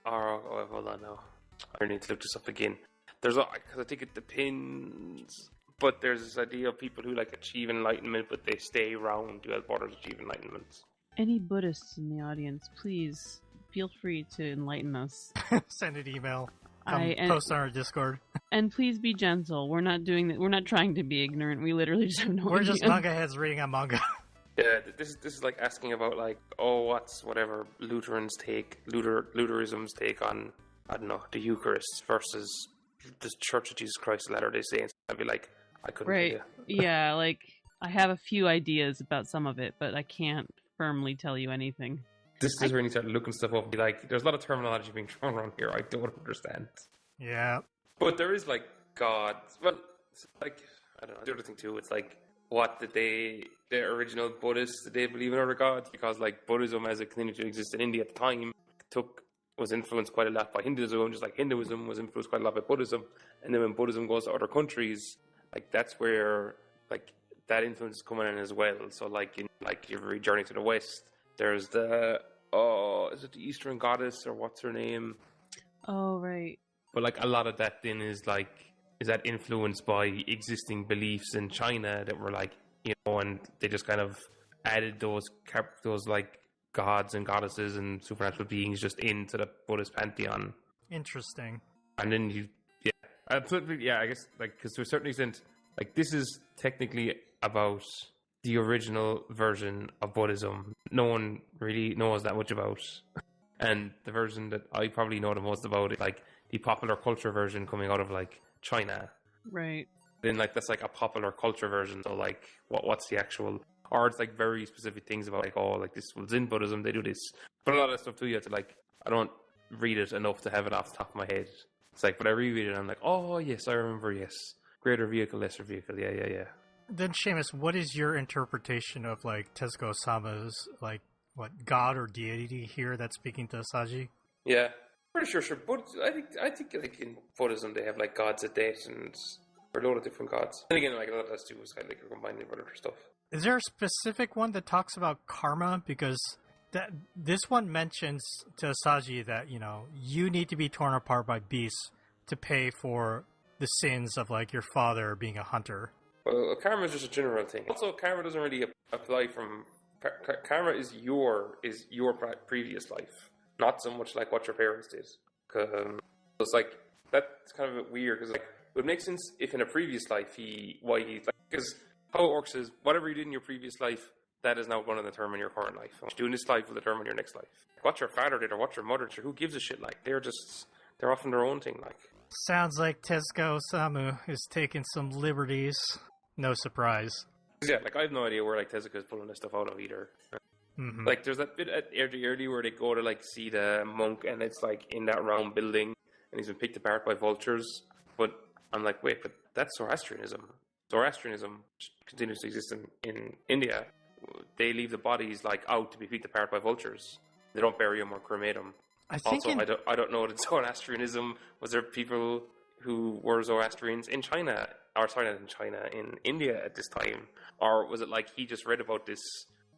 hold on now, I need to look this up again. Because I think it depends, but there's this idea of people who like achieve enlightenment, but they stay around to help others achieve enlightenment. Any Buddhists in the audience, please feel free to enlighten us. Send an email. And Post on our Discord. please be gentle. We're not doing that. We're not trying to be ignorant. We literally just have no We're idea. just manga heads reading on manga. Yeah, this is like asking about like, what's whatever Lutheranism's take on, I don't know, the Eucharist versus the Church of Jesus Christ of Latter-day Saints. I'd be like, I couldn't tell Right. you. Yeah, like I have a few ideas about some of it, but I can't firmly tell you anything. This is where you start looking stuff up and be like, there's a lot of terminology being thrown around here I don't understand. Yeah. But there is like God. Well, it's like, I don't know. The other thing too, it's like, what did the original Buddhists, did they believe in other gods? Because like Buddhism, as it continued to exist in India at the time, was influenced quite a lot by Hinduism, just like Hinduism was influenced quite a lot by Buddhism. And then when Buddhism goes to other countries, like that's where like that influence is coming in as well. So like in like every journey to the West, there's is it the Eastern goddess or what's her name? Oh, right. But like a lot of that then is that influenced by existing beliefs in China that were like, and they just kind of added those like gods and goddesses and supernatural beings just into the Buddhist pantheon. Interesting. And then I guess like, because to a certain extent, like this is technically about the original version of Buddhism. No one really knows that much about. And the version that I probably know the most about is like the popular culture version coming out of like China. Right. Then like that's like a popular culture version. So like what's the actual, or it's like very specific things about like, like this was in Buddhism, they do this. But a lot of that stuff too, you have to like, I don't read it enough to have it off the top of my head. It's like, but I reread it and I'm like, oh yes, I remember, yes. Greater vehicle, lesser vehicle, yeah. Then Seamus, what is your interpretation of like Tezuka Osama's like god or deity here that's speaking to Asaji? Yeah, pretty sure. But I think like in Buddhism they have like gods of death and a lot of different gods. And again, like a lot of that too is kind of like combining with other stuff. Is there a specific one that talks about karma? Because this one mentions to Asaji that you need to be torn apart by beasts to pay for the sins of like your father being a hunter. Well, karma is just a general thing. Also, karma doesn't really apply from... Karma is your previous life, not so much like what your parents did. It's like, that's kind of a bit weird, because like, it would make sense if in a previous life because how it works is, whatever you did in your previous life, that is now going to determine your current life. What you do in this life will determine your next life. What your father did or what your mother did, who gives a shit, like, they're often their own thing, like. Sounds like Tezuka Osamu is taking some liberties. No surprise. Yeah, like I have no idea where like Tezuka is pulling this stuff out of either. Mm-hmm. Like there's that bit at early where they go to like see the monk and it's like in that round building and he's been picked apart by vultures. But I'm like, wait, but that's Zoroastrianism. Zoroastrianism continues to exist in India. They leave the bodies like out to be picked apart by vultures. They don't bury them or cremate them. I think also, I don't know that Zoroastrianism, was there people who were Zoroastrians in China, or sorry, not in China, in India at this time? Or was it like he just read about this,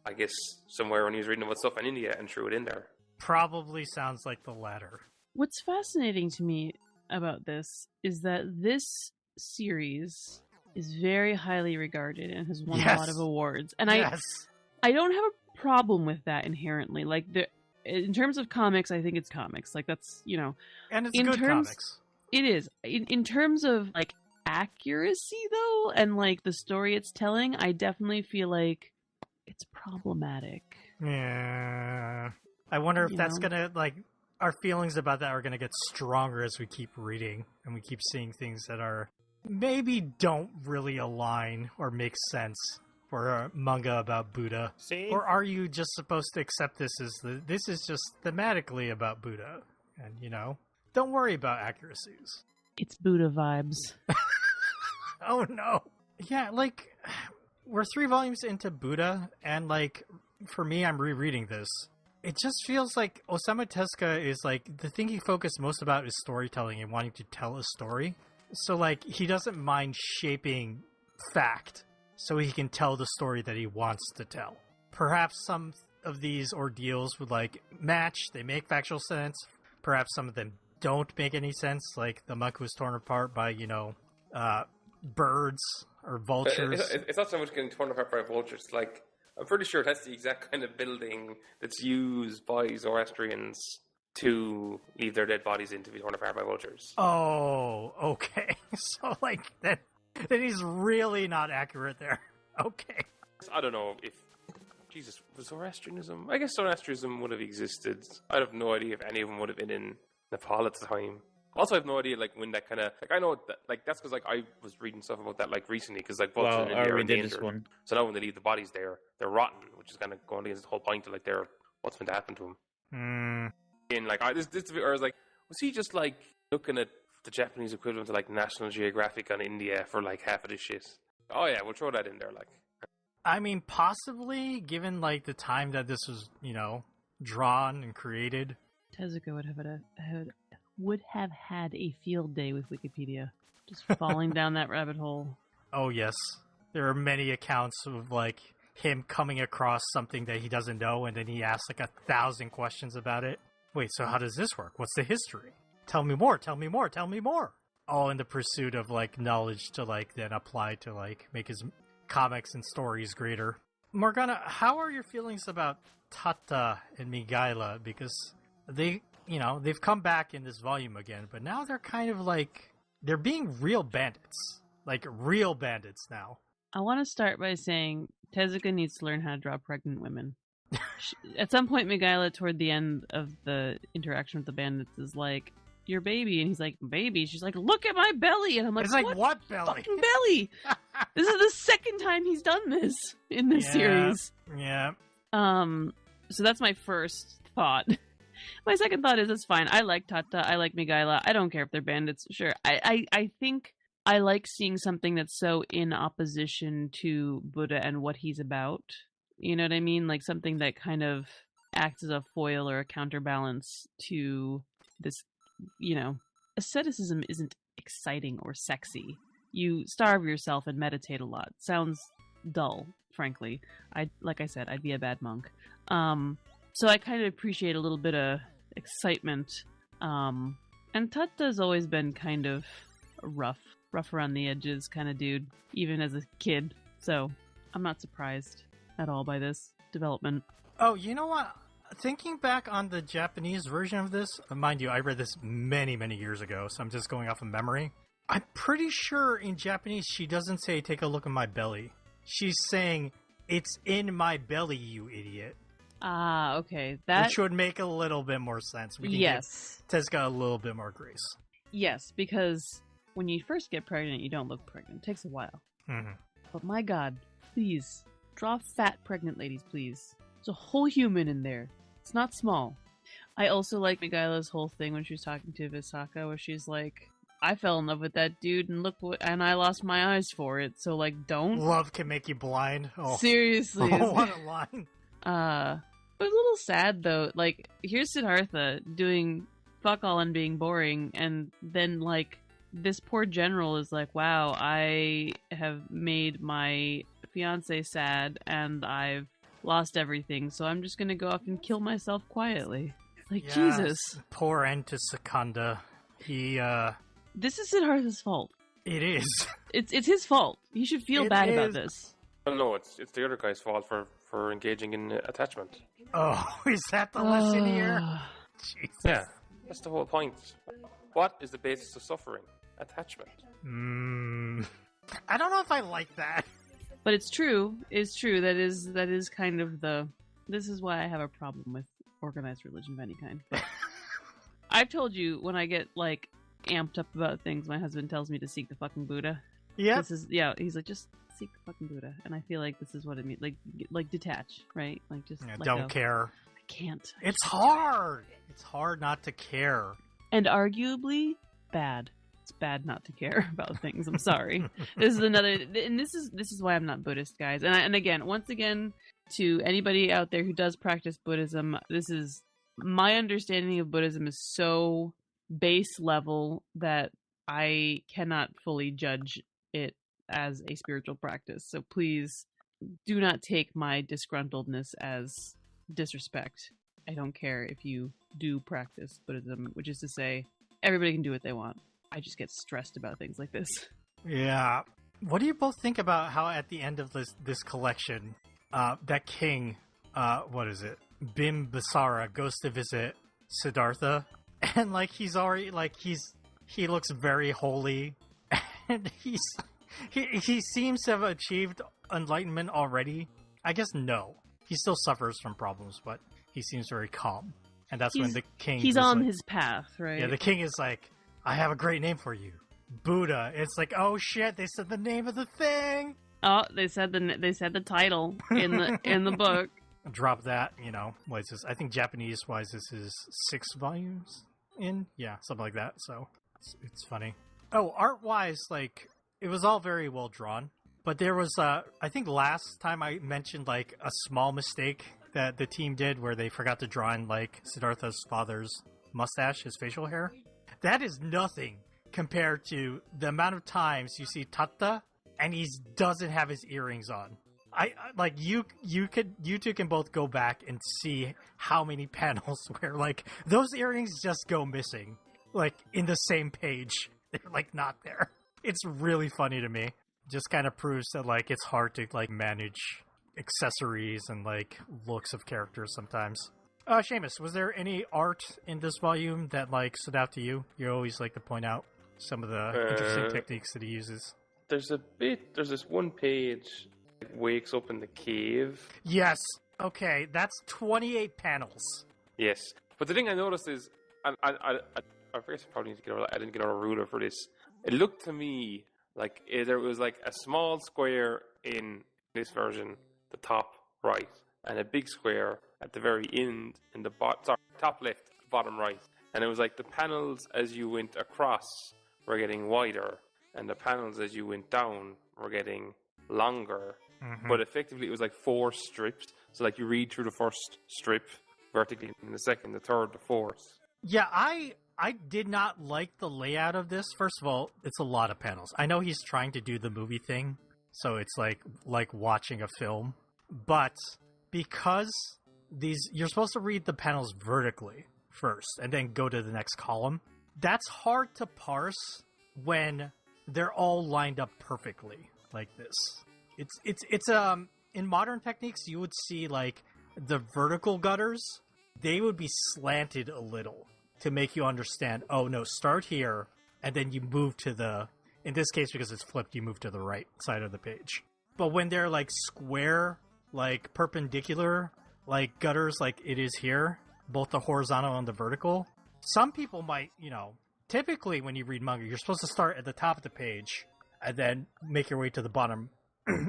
I guess, somewhere when he was reading about stuff in India and threw it in there? Probably sounds like the latter. What's fascinating to me about this is that this series is very highly regarded and has won a lot of awards. And I don't have a problem with that inherently. Like, in terms of comics, I think it's comics. Like, that's, And it's good comics. It is. In terms of, like, accuracy, though, and, like, the story it's telling, I definitely feel like it's problematic. Yeah. I wonder if that's going to, like, our feelings about that are going to get stronger as we keep reading and we keep seeing things that are maybe don't really align or make sense for a manga about Buddha. See? Or are you just supposed to accept this as this is just thematically about Buddha? And, don't worry about accuracies. It's Buddha vibes. Oh, no. Yeah, like, we're 3 volumes into Buddha, and, like, for me, I'm rereading this. It just feels like Osamu Tezuka is, like, the thing he focused most about is storytelling and wanting to tell a story. So, like, he doesn't mind shaping fact so he can tell the story that he wants to tell. Perhaps some of these ordeals would, like, match. They make factual sense. Perhaps some of them don't make any sense, like the monk was torn apart by, birds or vultures. It's not so much getting torn apart by vultures. Like, I'm pretty sure that's the exact kind of building that's used by Zoroastrians to leave their dead bodies in to be torn apart by vultures. Oh, okay. So, like, then he's really not accurate there. Okay. I don't know if... Jesus, was Zoroastrianism? I guess Zoroastrianism would have existed. I have no idea if any of them would have been in Nepal at the time. Also, I have no idea, like, when that kind of... Like, I know, that, like, that's because, like, I was reading stuff about that, like, recently, because, like, vultures in India are endangered. So now when they leave the bodies there, they're rotten, which is kind of going against the whole point of, like, what's going to happen to them. And, like, this I was like, was he just, like, looking at the Japanese equivalent of, like, National Geographic on India for, like, half of this shit? Oh, yeah, we'll throw that in there, like... I mean, possibly, given, like, the time that this was, drawn and created. Tezuka would have had a field day with Wikipedia, just falling down that rabbit hole. Oh, yes. There are many accounts of, like, him coming across something that he doesn't know, and then he asks, like, 1,000 questions about it. Wait, so how does this work? What's the history? Tell me more, tell me more, tell me more. All in the pursuit of, like, knowledge to, like, then apply to, like, make his comics and stories greater. Morgana, how are your feelings about Tata and Migaila? Because they've come back in this volume again, but now they're kind of like, they're being real bandits. Like, real bandits now. I want to start by saying Tezuka needs to learn how to draw pregnant women. At some point, Migaila, toward the end of the interaction with the bandits, is like, your baby, and he's like, baby? She's like, look at my belly, and I'm like, it's like, what belly? Fucking belly? This is the second time he's done this in this series. Yeah. So that's my first thought. My second thought is, it's fine. I like Tata. I like Migaila. I don't care if they're bandits. Sure. I think I like seeing something that's so in opposition to Buddha and what he's about. You know what I mean? Like something that kind of acts as a foil or a counterbalance to this, asceticism isn't exciting or sexy. You starve yourself and meditate a lot. Sounds dull, frankly. Like I said, I'd be a bad monk. So I kind of appreciate a little bit of excitement. And Tata's always been kind of rough around the edges kind of dude, even as a kid. So I'm not surprised at all by this development. Oh, you know what? Thinking back on the Japanese version of this, mind you, I read this many, many years ago, so I'm just going off of memory. I'm pretty sure in Japanese she doesn't say, take a look at my belly. She's saying, it's in my belly, you idiot. Ah, okay. Which would make a little bit more sense. We can give Tezuka a little bit more grace. Yes, because when you first get pregnant, you don't look pregnant. It takes a while. Mm-hmm. But my God, please, draw fat pregnant ladies, please. There's a whole human in there. It's not small. I also like Migaila's whole thing when she was talking to Visaka, where she's like, I fell in love with that dude, and I lost my eyes for it. So, like, don't. Love can make you blind. Oh. Seriously. Oh, what a line. It was a little sad, though. Like, here's Siddhartha doing fuck all and being boring, and then, like, this poor general is like, wow, I have made my fiance sad, and I've lost everything, so I'm just gonna go off and kill myself quietly. Like, yes, Jesus. Poor end to Secunda. This is Siddhartha's fault. It is. It's his fault. He should feel bad about this. Well, no, it's the other guy's fault for engaging in attachment. Oh, is that the lesson here? Jesus. Yeah, that's the whole point. What is the basis of suffering? Attachment. I don't know if I like that. But it's true. It's true. That is kind of the... This is why I have a problem with organized religion of any kind. But I've told you when I get like amped up about things, my husband tells me to seek the fucking Buddha. Yeah. This is he's like, just seek the fucking Buddha, and I feel like this is what it means. Like detach, right? Like just let Don't go. care. I can't. It's hard. It's hard not to care. And arguably bad. It's bad not to care about things. I'm sorry. This is another, and this is why I'm not Buddhist, guys. And again, once again, to anybody out there who does practice Buddhism, this is my understanding of Buddhism is so base level that I cannot fully judge it as a spiritual practice. So please do not take my disgruntledness as disrespect. I don't care if you do practice Buddhism, which is to say, everybody can do what they want. I just get stressed about things like this. Yeah. What do you both think about how at the end of this collection, that king, what is it? Bimbisara goes to visit Siddhartha, and like he's already like he looks very holy, and he seems to have achieved enlightenment already. I guess no, he still suffers from problems, but he seems very calm. And that's when the king he's is on like, his path, right? yeah, the king is like, I have a great name for you, Buddha. It's like, oh shit, they said the name of the thing. Oh, they said the title in the book. Drop that, you know. What is this? I think Japanese wise, this is 6 volumes in. Yeah, something like that. So it's funny. Oh, art wise, like it was all very well drawn, but there was I think last time I mentioned like a small mistake that the team did where they forgot to draw in like Siddhartha's father's mustache, his facial hair. That is nothing compared to the amount of times you see Tatta and he doesn't have his earrings on. I like you two can both go back and see how many panels where like those earrings just go missing, like in the same page. They're like not there. It's really funny to me. Just kind of proves that like it's hard to like manage accessories and like looks of characters sometimes. Seamus, was there any art in this volume that like stood out to you? You always like to point out some of the interesting techniques that he uses. There's this one page that wakes up in the cave. Yes. Okay, that's 28 panels. Yes. But the thing I noticed is, I guess I probably need to get I didn't get a ruler for this. It looked to me like there was like a small square in this version, the top right, and a big square at the very end in the top left, bottom right. And it was like the panels as you went across were getting wider, and the panels as you went down were getting longer. Mm-hmm. But effectively it was like 4 strips. So like you read through the first strip vertically, and the second, the third, the fourth. Yeah, I did not like the layout of this. First of all, it's a lot of panels. I know he's trying to do the movie thing, so it's like watching a film. But because you're supposed to read the panels vertically first and then go to the next column, that's hard to parse when they're all lined up perfectly like this. It's in modern techniques you would see like the vertical gutters, they would be slanted a little to make you understand, oh no, start here and then you move to the, in this case because it's flipped, you move to the right side of the page. But when they're like square, like perpendicular, like gutters like it is here, both the horizontal and the vertical, some people might, you know, typically when you read manga, you're supposed to start at the top of the page and then make your way to the bottom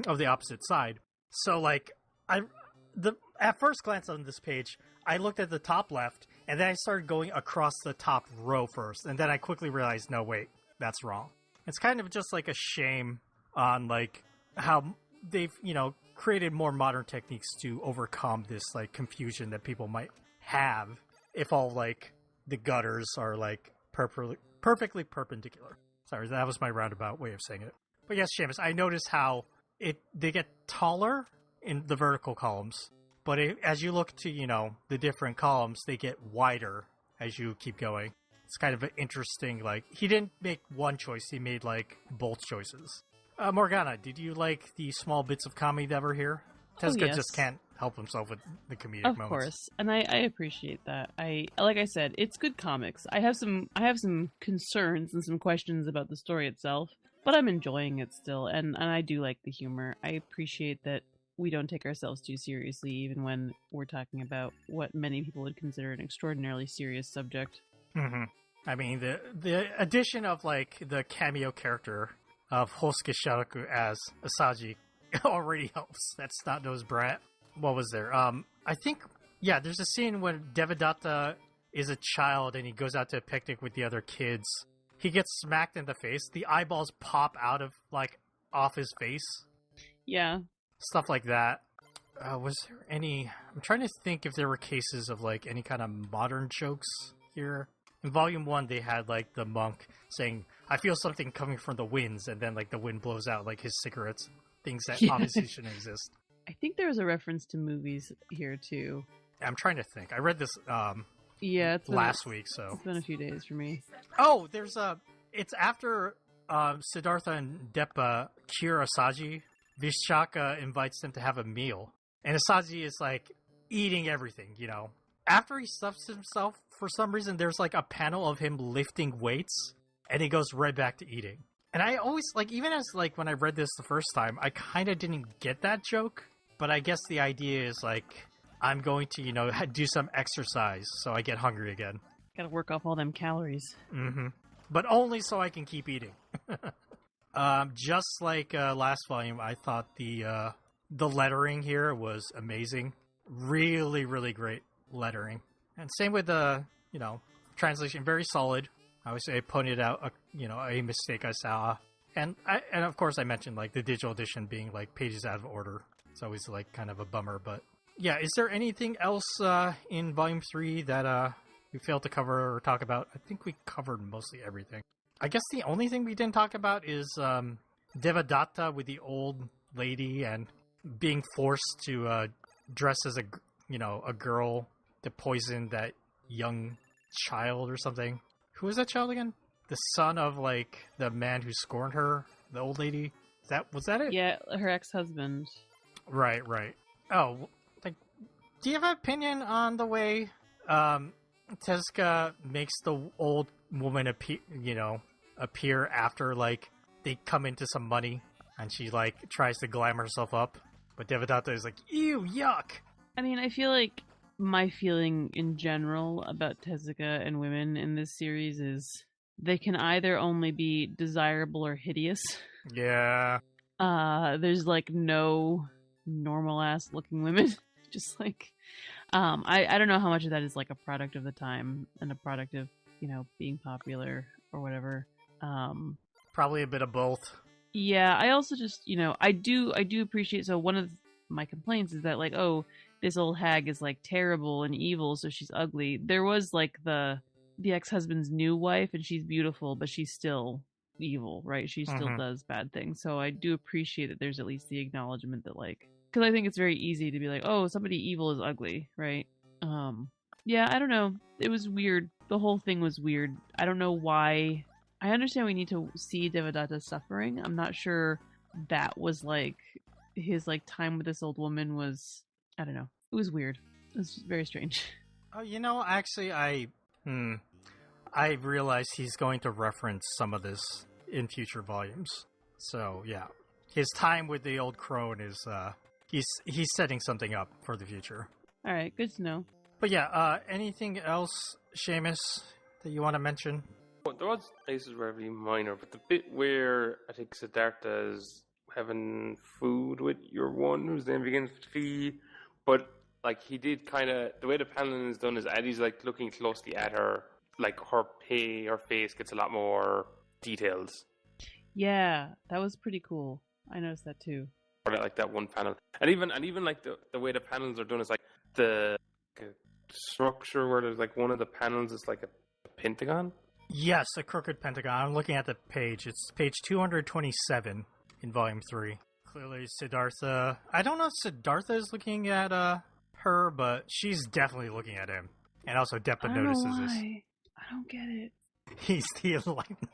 of the opposite side. So like at first glance on this page, I looked at the top left and then I started going across the top row first, and then I quickly realized, no, wait, that's wrong. It's kind of just like a shame on like how they've, you know, created more modern techniques to overcome this like confusion that people might have if all like the gutters are like perfectly perpendicular. Sorry, that was my roundabout way of saying it. But yes, Seamus, I noticed how they get taller in the vertical columns, but as you look to, you know, the different columns, they get wider as you keep going. It's kind of an interesting, like, he didn't make one choice, he made like both choices. Morgana, did you like the small bits of comedy that were here? Tezuka yes. just can't help himself with the comedic Of moments. course, and I appreciate that. Like I said, it's good comics. I have some concerns and some questions about the story itself, but I'm enjoying it still, and I do like the humor. I appreciate that we don't take ourselves too seriously, even when we're talking about what many people would consider an extraordinarily serious subject. Mm-hmm. I mean, the addition of like the cameo character of Hosuke Shiraku as Asaji already helps. That's not those brat. What was there? I think there's a scene when Devadatta is a child and he goes out to a picnic with the other kids. He gets smacked in the face. The eyeballs pop out of like off his face. Yeah. Stuff like that. Was there any... I'm trying to think if there were cases of, like, any kind of modern jokes here. In Volume 1, they had, like, the monk saying, I feel something coming from the winds, and then, like, the wind blows out, like, his cigarettes. Things that obviously shouldn't exist. I think there was a reference to movies here, too. I'm trying to think. I read this it's last week, so... It's been a few days for me. Oh, there's a... It's after Siddhartha and Deppa cure Asaji. Vishaka invites them to have a meal. And Asaji is, like, eating everything, you know. After he stuffs himself, for some reason, there's, like, a panel of him lifting weights, and he goes right back to eating. And I always, like, even as, like, when I read this the first time, I kind of didn't get that joke. But I guess the idea is, like, I'm going to, you know, do some exercise so I get hungry again. Gotta work off all them calories. Mm-hmm. But only so I can keep eating. Just like last volume, I thought the lettering here was amazing. Really, really great lettering. And same with the, you know, translation, very solid. I would say I pointed out, a mistake I saw. And of course I mentioned, like, the digital edition being, like, pages out of order. It's always, like, kind of a bummer. But, yeah, is there anything else in Volume 3 that we failed to cover or talk about? I think we covered mostly everything. I guess the only thing we didn't talk about is Devadatta with the old lady and being forced to dress as a girl to poison that young child or something. Who is that child again? The son of, like, the man who scorned her, the old lady. Was that it? Yeah, her ex-husband. Right. Oh, like, do you have an opinion on the way Tezuka makes the old woman appear after, like, they come into some money and she, like, tries to glam herself up, but Devadatta is like, ew, yuck. I mean, I feel like my feeling in general about Tezuka and women in this series is they can either only be desirable or hideous. Yeah. There's, like, no normal ass looking women. Just like, I don't know how much of that is, like, a product of the time and a product of, being popular or whatever. Probably a bit of both. Yeah, I also just, I do appreciate, so one of my complaints is that, like, oh, this old hag is, like, terrible and evil, so she's ugly. There was, like, the ex-husband's new wife, and she's beautiful, but she's still evil, right? She still does bad things. So I do appreciate that there's at least the acknowledgement that, like, because I think it's very easy to be like, oh, somebody evil is ugly, right? Yeah, I don't know. It was weird. The whole thing was weird. I don't know why. I understand we need to see Devadatta suffering. I'm not sure that was, like, his, like, time with this old woman was, I don't know. It was weird. It was very strange. Oh, actually, I realized he's going to reference some of this in future volumes. So, yeah. His time with the old crone is, he's setting something up for the future. All right, good to know. But yeah, anything else, Seamus, that you want to mention? Well, there was places relatively minor, but the bit where I think Siddhartha is having food with your one whose name begins with V, but like he did kind of the way the paneling is done is Eddie's like looking closely at her, like her face gets a lot more details. Yeah, that was pretty cool. I noticed that too. Or like that one panel, and even like the way the panels are done is like the structure where there's like one of the panels is like a pentagon. Yes, a crooked pentagon. I'm looking at the page. It's page 227 in Volume 3. Clearly, Siddhartha... I don't know if Siddhartha is looking at her, but she's definitely looking at him. And also, Deppa notices this. I don't get it. He's the enlightened.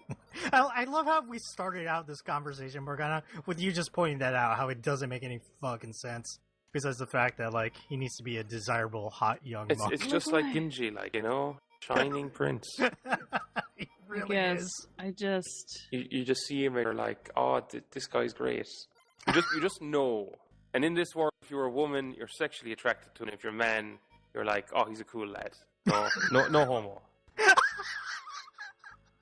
I love how we started out this conversation, Morgana, with you just pointing that out, how it doesn't make any fucking sense. Besides the fact that, like, he needs to be a desirable, hot, young monk. It's just like Genji, like, Shining Prince. He really is. I just... You just see him and you're like, oh, this guy's great. You just know. And in this world, if you're a woman, you're sexually attracted to him. If you're a man, you're like, oh, he's a cool lad. No homo.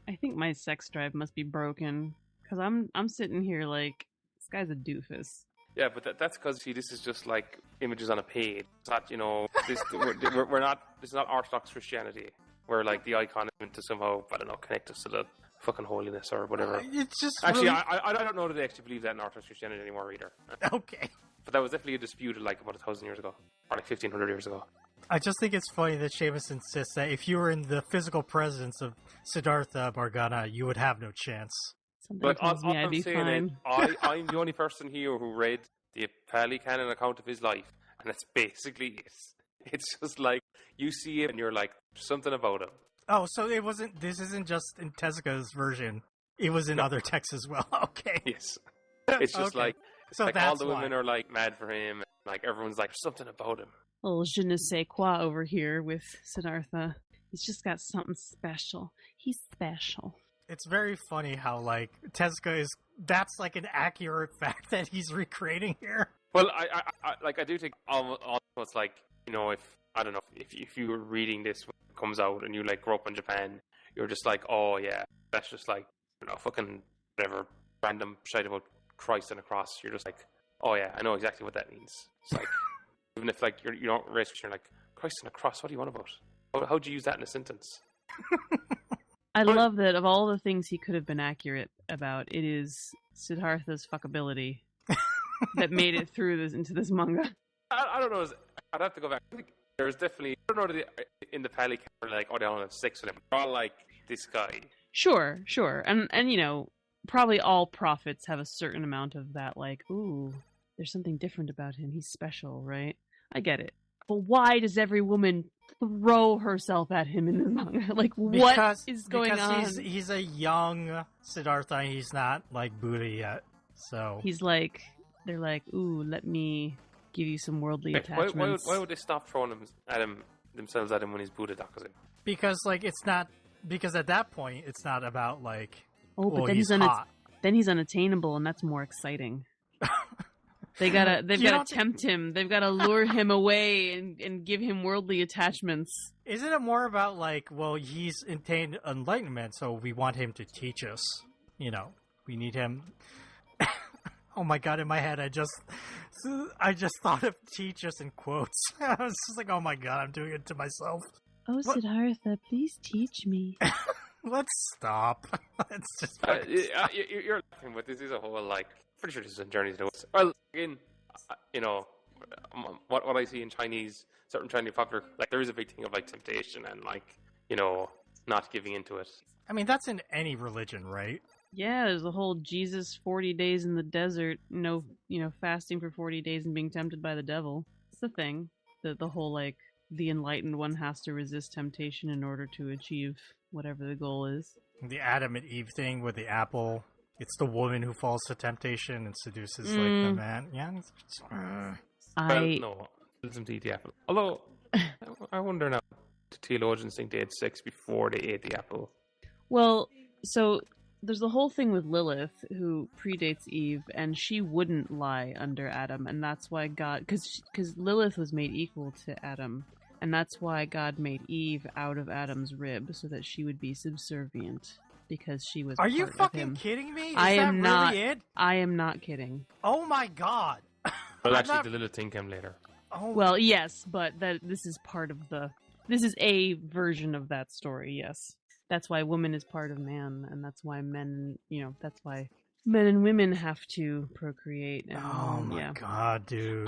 I think my sex drive must be broken because I'm sitting here like this guy's a doofus. Yeah, but that's because, see, this is just like images on a page. It's not, we're not, this is not Orthodox Christianity, where like the icon is meant to somehow, I don't know, connect us to the fucking holiness or whatever. It's just Actually, really... I don't know that they actually believe that in Orthodox Christianity anymore either. Okay. But that was definitely a dispute like about 1,000 years ago, or like 1,500 years ago. I just think it's funny that Seamus insists that if you were in the physical presence of Siddhartha Morgana, you would have no chance. Something But tells me I'd I'm be saying fine. it, I'm the only person here who read the Pali Canon account of his life, and it's basically it's just like you see him and you're like, something about him. Oh, so it wasn't. This isn't just in Tezuka's version. It was in other texts as well. Okay. Yes, it's just Okay. like So like that's all the women why. are like mad for him, and like everyone's like something about him. Little je ne sais quoi over here with Siddhartha. He's just got something special. He's special. It's very funny how like Tezuka is. That's like an accurate fact that he's recreating here. Well, I do think almost like, if I don't know, if you were reading this when it comes out and you like grow up in Japan, you're just like, oh yeah, that's just like, fucking whatever random shit about Christ on a cross. You're just like, oh yeah, I know exactly what that means. It's like, even if like you don't race, you're like, Christ on a cross. What do you want about? How'd you use that in a sentence? I love that of all the things he could have been accurate about, it is Siddhartha's fuckability that made it through into this manga. I don't know. I'd have to go back. I think there's definitely, I don't know, in the Pali Canon, like, oh, they all have sex with him. They're all like, this guy. Sure. And probably all prophets have a certain amount of that, like, ooh, there's something different about him. He's special, right? I get it. But why does every woman throw herself at him in the manga? Like, what is going on? Because he's a young Siddhartha. He's not like Buddha yet. So He's like, they're like, ooh, let me give you some worldly Wait, attachments. why would they stop throwing themselves at him when he's Buddha Dakuzu? because like it's not because at that point it's not about like Oh, but well, then he's he's hot. then he's unattainable, and that's more exciting. They've got You to don't tempt him. They've got to lure him away and give him worldly attachments. Isn't it more about like, well, he's attained enlightenment, so we want him to teach us. We need him. Oh my god! In my head, I just thought of "teach us" in quotes. I was just like, oh my god, I'm doing it to myself. Oh, What? Siddhartha, please teach me. Let's stop. Let's just. You're laughing, but this is a whole like. Pretty sure this is a journey to the West. Well, again, what I see in certain Chinese popular, like there is a big thing of like temptation and like not giving into it. I mean, that's in any religion, right? Yeah, there's the whole Jesus 40 days in the desert, fasting for 40 days and being tempted by the devil. It's the thing. The whole like the enlightened one has to resist temptation in order to achieve whatever the goal is. The Adam and Eve thing with the apple. It's the woman who falls to temptation and seduces like the man. Yeah. Well, no, let them to eat the apple. Although, I wonder now, do theologians think they had sex before they ate the apple? Well, so there's the whole thing with Lilith, who predates Eve, and she wouldn't lie under Adam, and that's why God, because Lilith was made equal to Adam, and that's why God made Eve out of Adam's rib, so that she would be subservient, because she was. Are you part of fucking him. kidding me? Is I am that not. really it? I am not kidding. Oh my god. Well, I'm actually, not- the little thing came later. Oh, Well, yes, but this is part of the. This is a version of that story. Yes, that's why woman is part of man, and that's why men. That's why men and women have to procreate. And, oh my yeah. god, dude.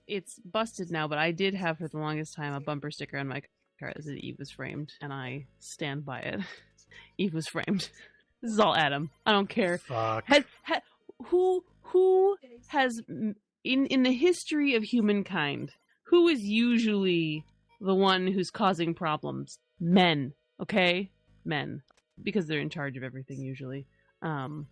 It's busted now, but I did have for the longest time a bumper sticker on my car that said Eve was framed, and I stand by it. Eve was framed. This is all Adam. I don't care. Fuck. Who has in the history of humankind, who is usually the one who's causing problems? Men, okay? Men, because they're in charge of everything usually. No,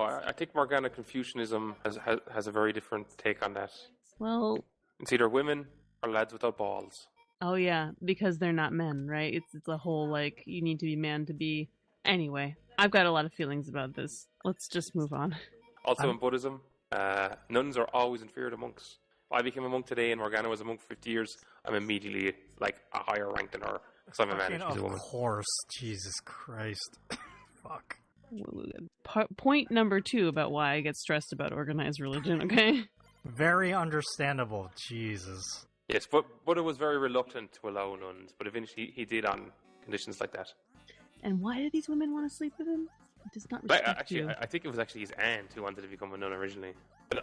I think Morgana Confucianism has a very different take on that. Well, It's either women or lads without balls. oh yeah, because they're not men, right? It's a whole like you need to be man to be. Anyway, I've got a lot of feelings about this. Let's just move on. Also, in Buddhism, nuns are always inferior to monks. If I became a monk today and Morgana was a monk for 50 years, I'm immediately like a higher rank than her So I'm a man Fucking and she's a woman. Of course. Jesus Christ. Fuck. Point number 2 about why I get stressed about organized religion, okay? Very understandable. Jesus. Yes, but Buddha was very reluctant to allow nuns, but eventually he did on conditions like that. And why do these women want to sleep with him? It does not Like, respect actually, you. I think it was actually his aunt who wanted to become a nun originally.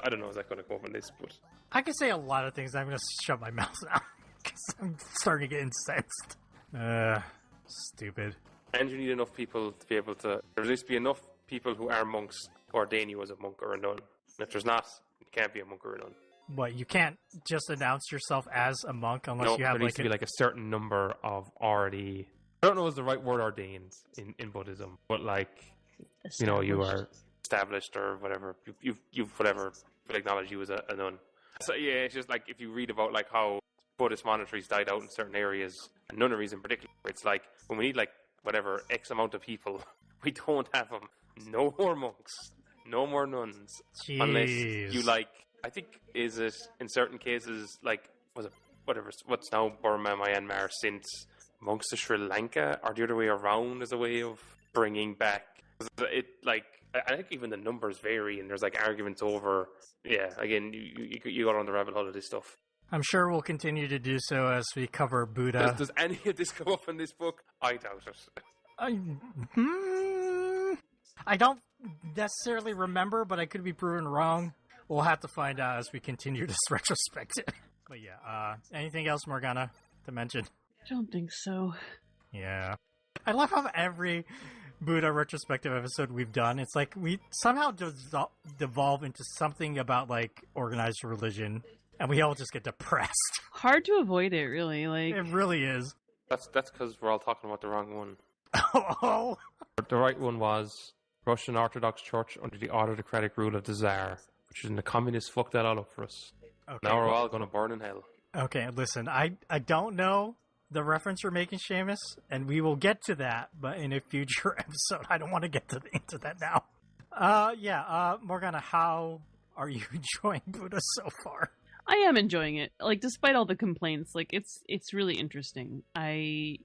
I don't know, is that going to come up on this? But I can say a lot of things. I'm going to shut my mouth now because I'm starting to get incensed. Stupid. and you need enough people to be able to. There needs to be enough people who are monks who ordain you as a monk or a nun. And if there's not, you can't be a monk or a nun. What, you can't just announce yourself as a monk unless No, you have there needs like to be like a certain number of already. I don't know is the right word ordained in Buddhism, but like you know you are established or whatever. You've whatever will acknowledge you as a nun. So yeah, it's just like if you read about like how Buddhist monasteries died out in certain areas, and nunneries in particular, it's like when we need like whatever X amount of people, we don't have them. No more monks, no more nuns, unless you like. I think is it in certain cases like was it whatever what's now Burma, Myanmar since monks to Sri Lanka or the other way around as a way of bringing back it like. I think even the numbers vary, and there's like arguments over. Yeah, again, you got on the rabbit hole of this stuff. I'm sure we'll continue to do so as we cover Buddha. Does any of this come up in this book? I doubt it. I don't necessarily remember, but I could be proven wrong. We'll have to find out as we continue this retrospective. But yeah, anything else, Morgana, to mention? I don't think so. Yeah. I love how every Buddha retrospective episode we've done, it's like we somehow devolve into something about like organized religion, and we all just get depressed. Hard to avoid it, really. Like It really is. That's because we're all talking about the wrong one. Oh. The right one was Russian Orthodox Church under the autocratic rule of the Tsar, which is the communists fucked that all up for us. Okay. Now we're all going to burn in hell. Okay, listen, I don't know the reference you're making, Seamus, and we will get to that, but in a future episode. I don't want to get into that now. Morgana, how are you enjoying Buddha so far? I am enjoying it. Like despite all the complaints, like it's really interesting. I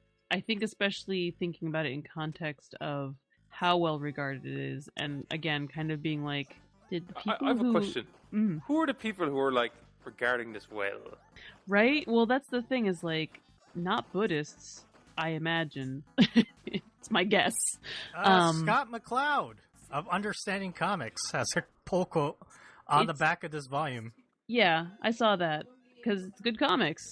think especially thinking about it in context of how well regarded it is, and again, kind of being like, did the people I have a question. Mm. Who are the people who are like regarding this well? Right? Well, that's the thing is like not Buddhists, I imagine. It's my guess. Scott McCloud of Understanding Comics has a pull quote on the back of this volume. Yeah, I saw that because it's good comics.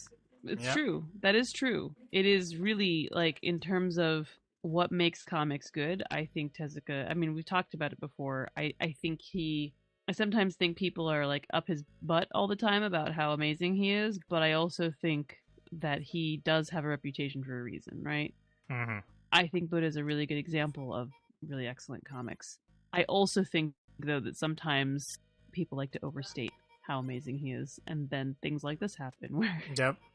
It's true. That is true. It is really like in terms of what makes comics good. I think Tezuka. I mean, we've talked about it before. I think I sometimes think people are like up his butt all the time about how amazing he is, but I also think that he does have a reputation for a reason, right? Mm-hmm. I think Buddha is a really good example of really excellent comics. I also think, though, that sometimes people like to overstate how amazing he is, and then things like this happen where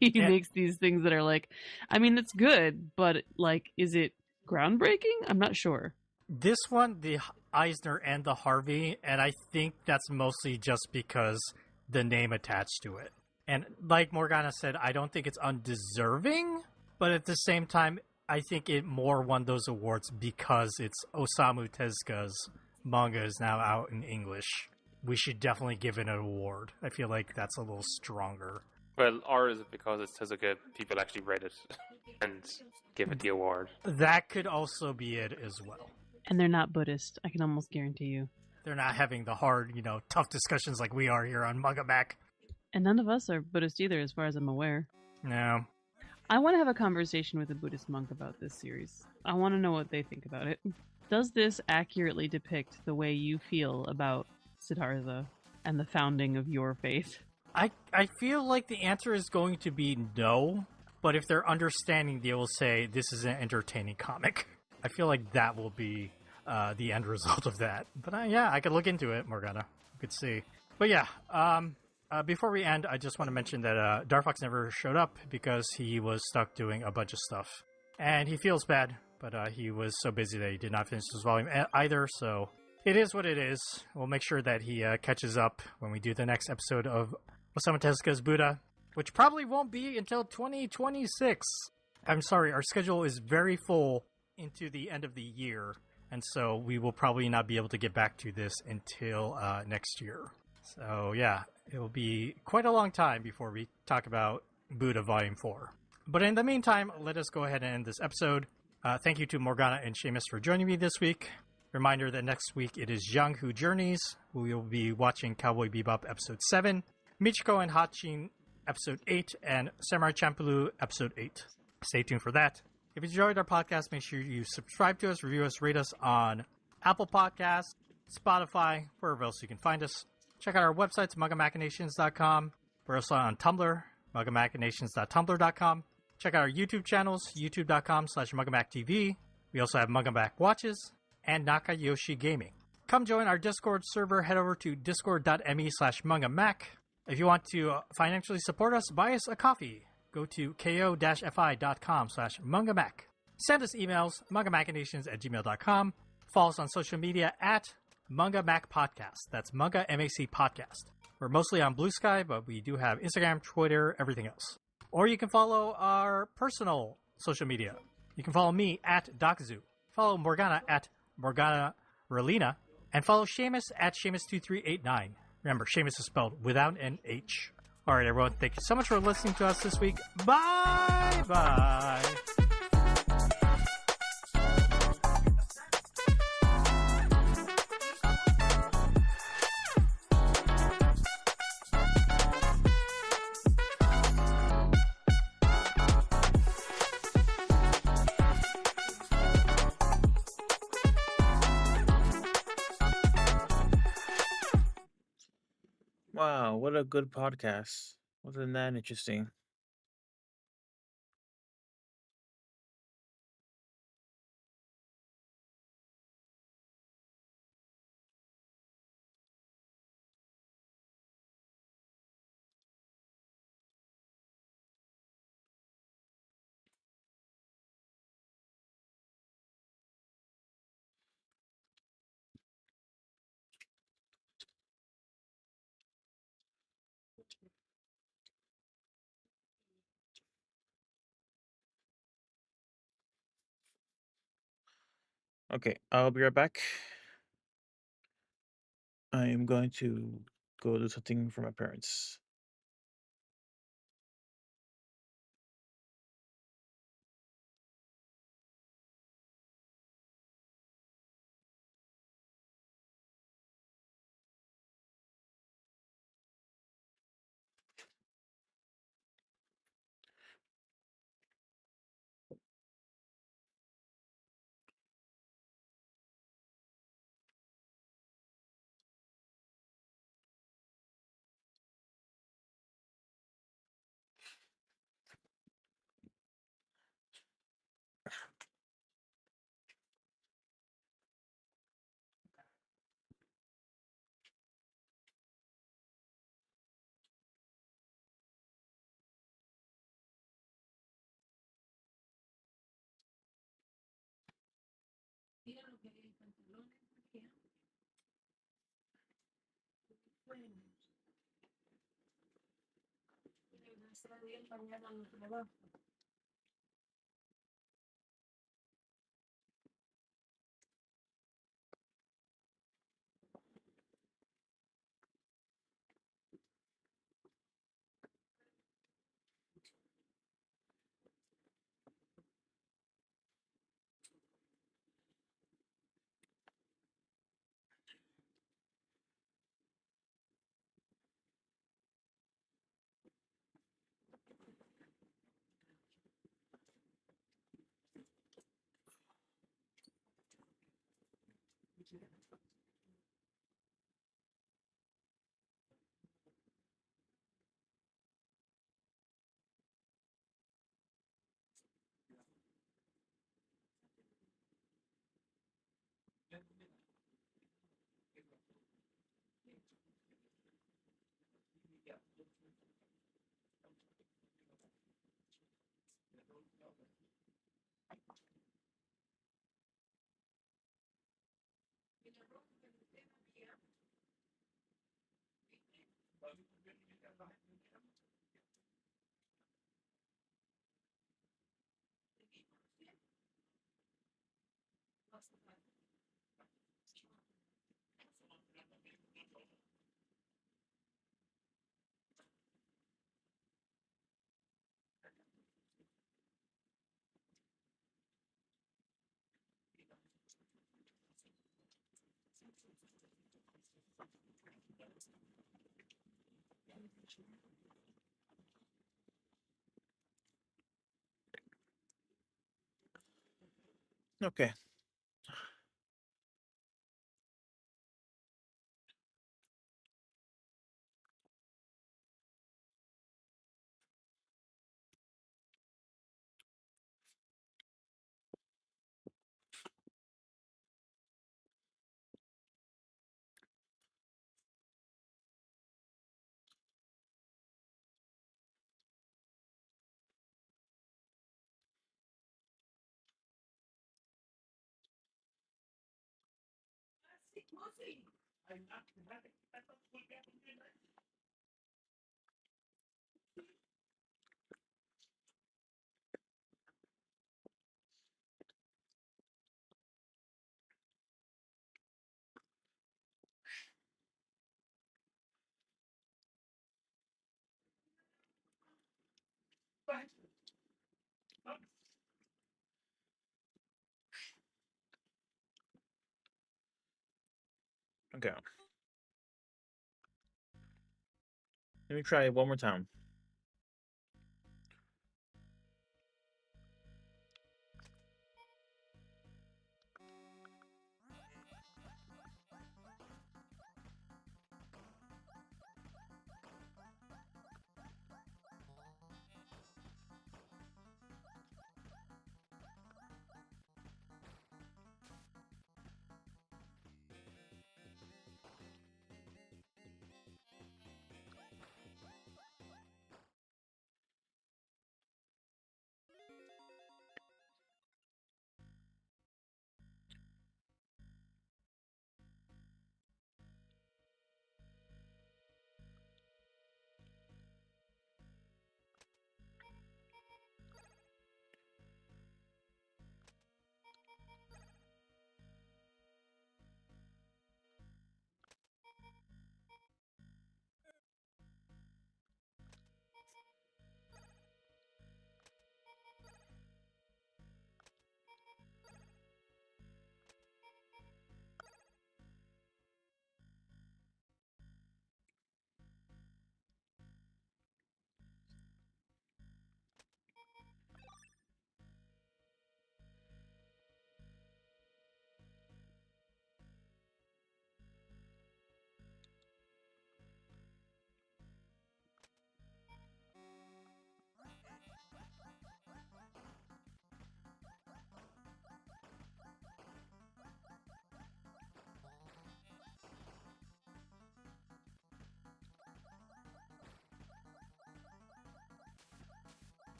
he makes these things that are like, I mean, it's good, but like, is it groundbreaking? I'm not sure. This one, the Eisner and the Harvey, and I think that's mostly just because the name attached to it. And like Morgana said, I don't think it's undeserving, but at the same time, I think it more won those awards because it's Osamu Tezuka's manga is now out in English. We should definitely give it an award. I feel like that's a little stronger. Well, or is it because it's Tezuka, people actually read it and give it the award? That could also be it as well. And they're not Buddhist, I can almost guarantee you. They're not having the hard, tough discussions like we are here on Manga Back. And none of us are Buddhist either, as far as I'm aware. No. I want to have a conversation with a Buddhist monk about this series. I want to know what they think about it. Does this accurately depict the way you feel about Siddhartha and the founding of your faith? I feel like the answer is going to be no, but if they're understanding, they will say this is an entertaining comic. I feel like that will be the end result of that. But I could look into it, Morgana. You could see. But yeah, before we end, I just want to mention that Darfox never showed up because he was stuck doing a bunch of stuff. And he feels bad, but he was so busy that he did not finish this volume either, so it is what it is. We'll make sure that he catches up when we do the next episode of Osamu Tezuka's Buddha, which probably won't be until 2026. I'm sorry, our schedule is very full into the end of the year, and so we will probably not be able to get back to this until next year. So yeah, it will be quite a long time before we talk about Buddha Volume 4. But in the meantime, let us go ahead and end this episode. Thank you to Morgana and Seamus for joining me this week. Reminder that next week it is Young Who Journeys. We will be watching Cowboy Bebop Episode 7, Michiko and Hachin Episode 8, and Samurai Champloo Episode 8. Stay tuned for that. If you enjoyed our podcast, make sure you subscribe to us, review us, rate us on Apple Podcasts, Spotify, wherever else you can find us. Check out our websites, mangamachinations.com. We're also on Tumblr, mangamachinations.tumblr.com. Check out our YouTube channels, youtube.com/MangamackTV. We also have Mangamack Watches and Nakayoshi Gaming. Come join our Discord server. Head over to discord.me/Mangamack. If you want to financially support us, buy us a coffee. Go to ko-fi.com/Mangamack. Send us emails, mangamachinations@gmail.com. Follow us on social media at Mangamack Podcast. That's Manga MAC Podcast. We're mostly on Blue Sky, but we do have Instagram, Twitter, everything else. Or you can follow our personal social media. You can follow me at DocZoo. Follow Morgana at Morgana Relina. And follow Seamus at Seamus2389. Remember, Seamus is spelled without an H. All right, everyone. Thank you so much for listening to us this week. Bye-bye. Wow, what a good podcast. Wasn't that interesting? Okay, I'll be right back. I am going to go do something for my parents. Okay. Okay. Let me try it one more time.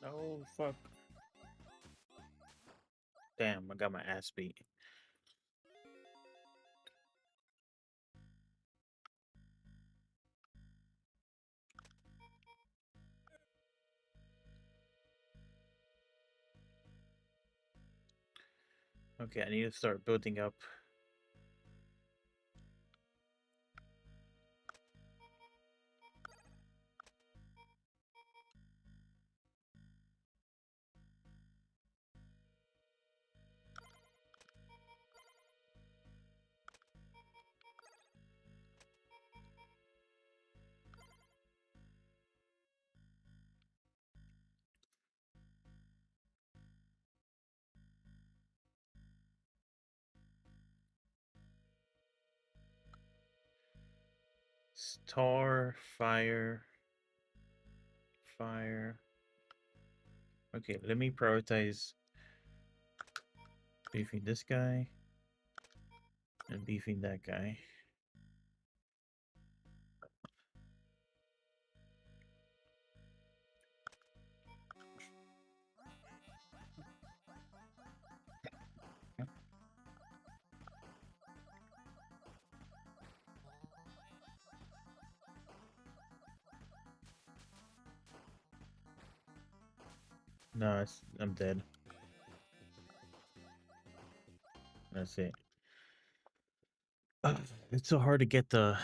Oh, fuck. Damn, I got my ass beat. Okay, I need to start building up. Star, fire, fire. Okay, let me prioritize beefing this guy and beefing that guy. No, I'm dead. That's it. It's so hard to get the...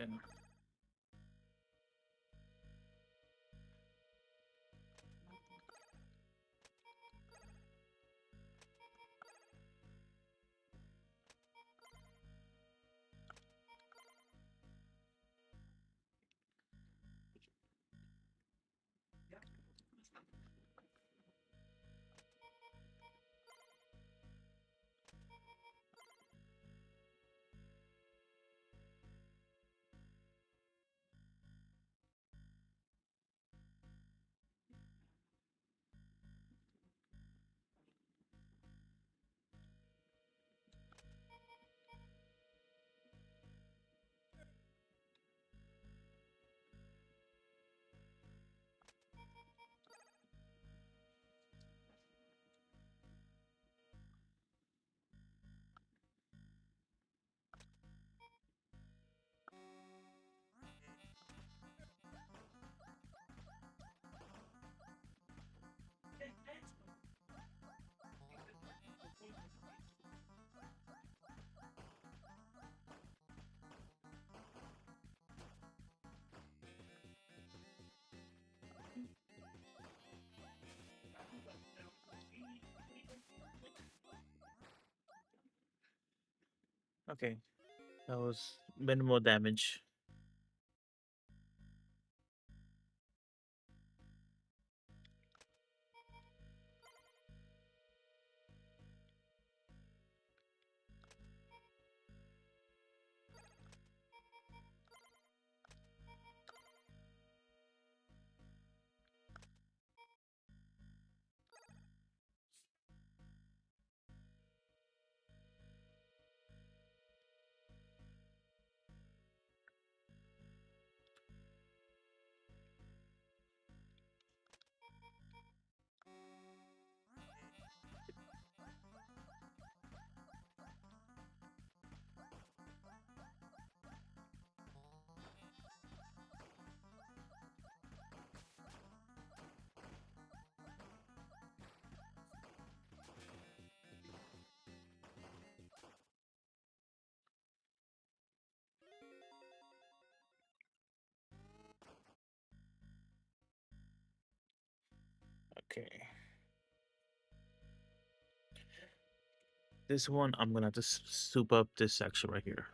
then. Okay, that was minimal damage. Okay. This one, I'm gonna have to soup up this section right here.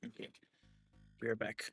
Okay. Be right back.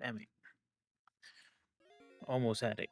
Damn it. Almost had it.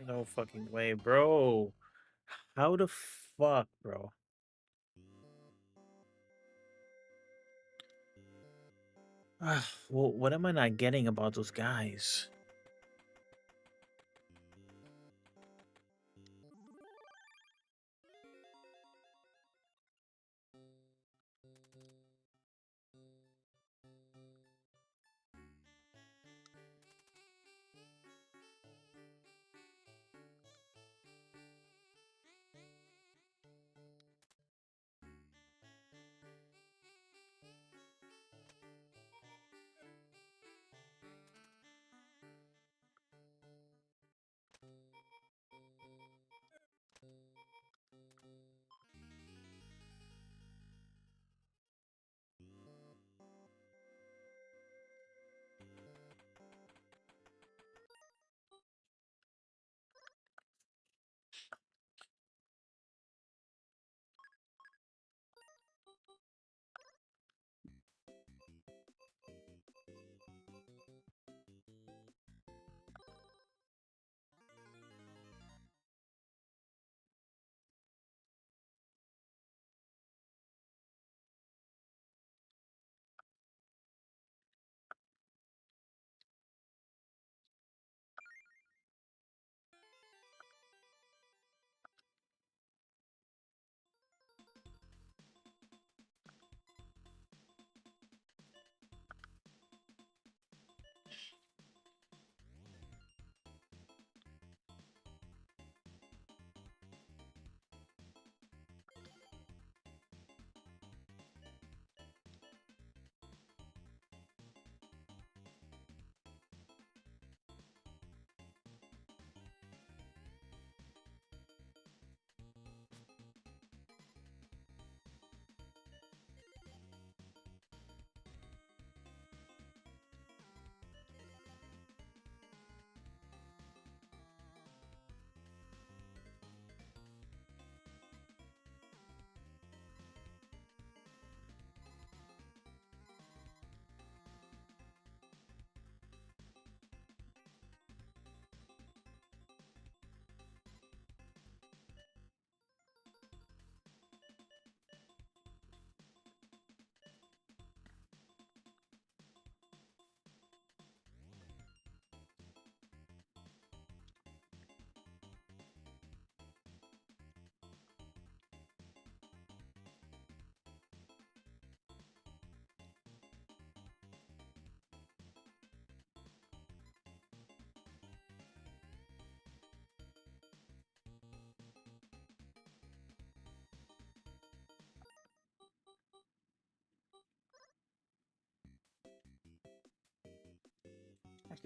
No fucking way, bro. How the fuck, bro? Well, what am I not getting about those guys?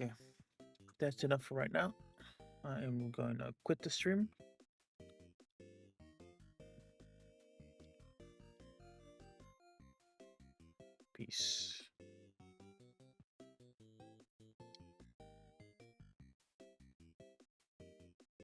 Okay, that's enough for right now. I am going to quit the stream. Peace.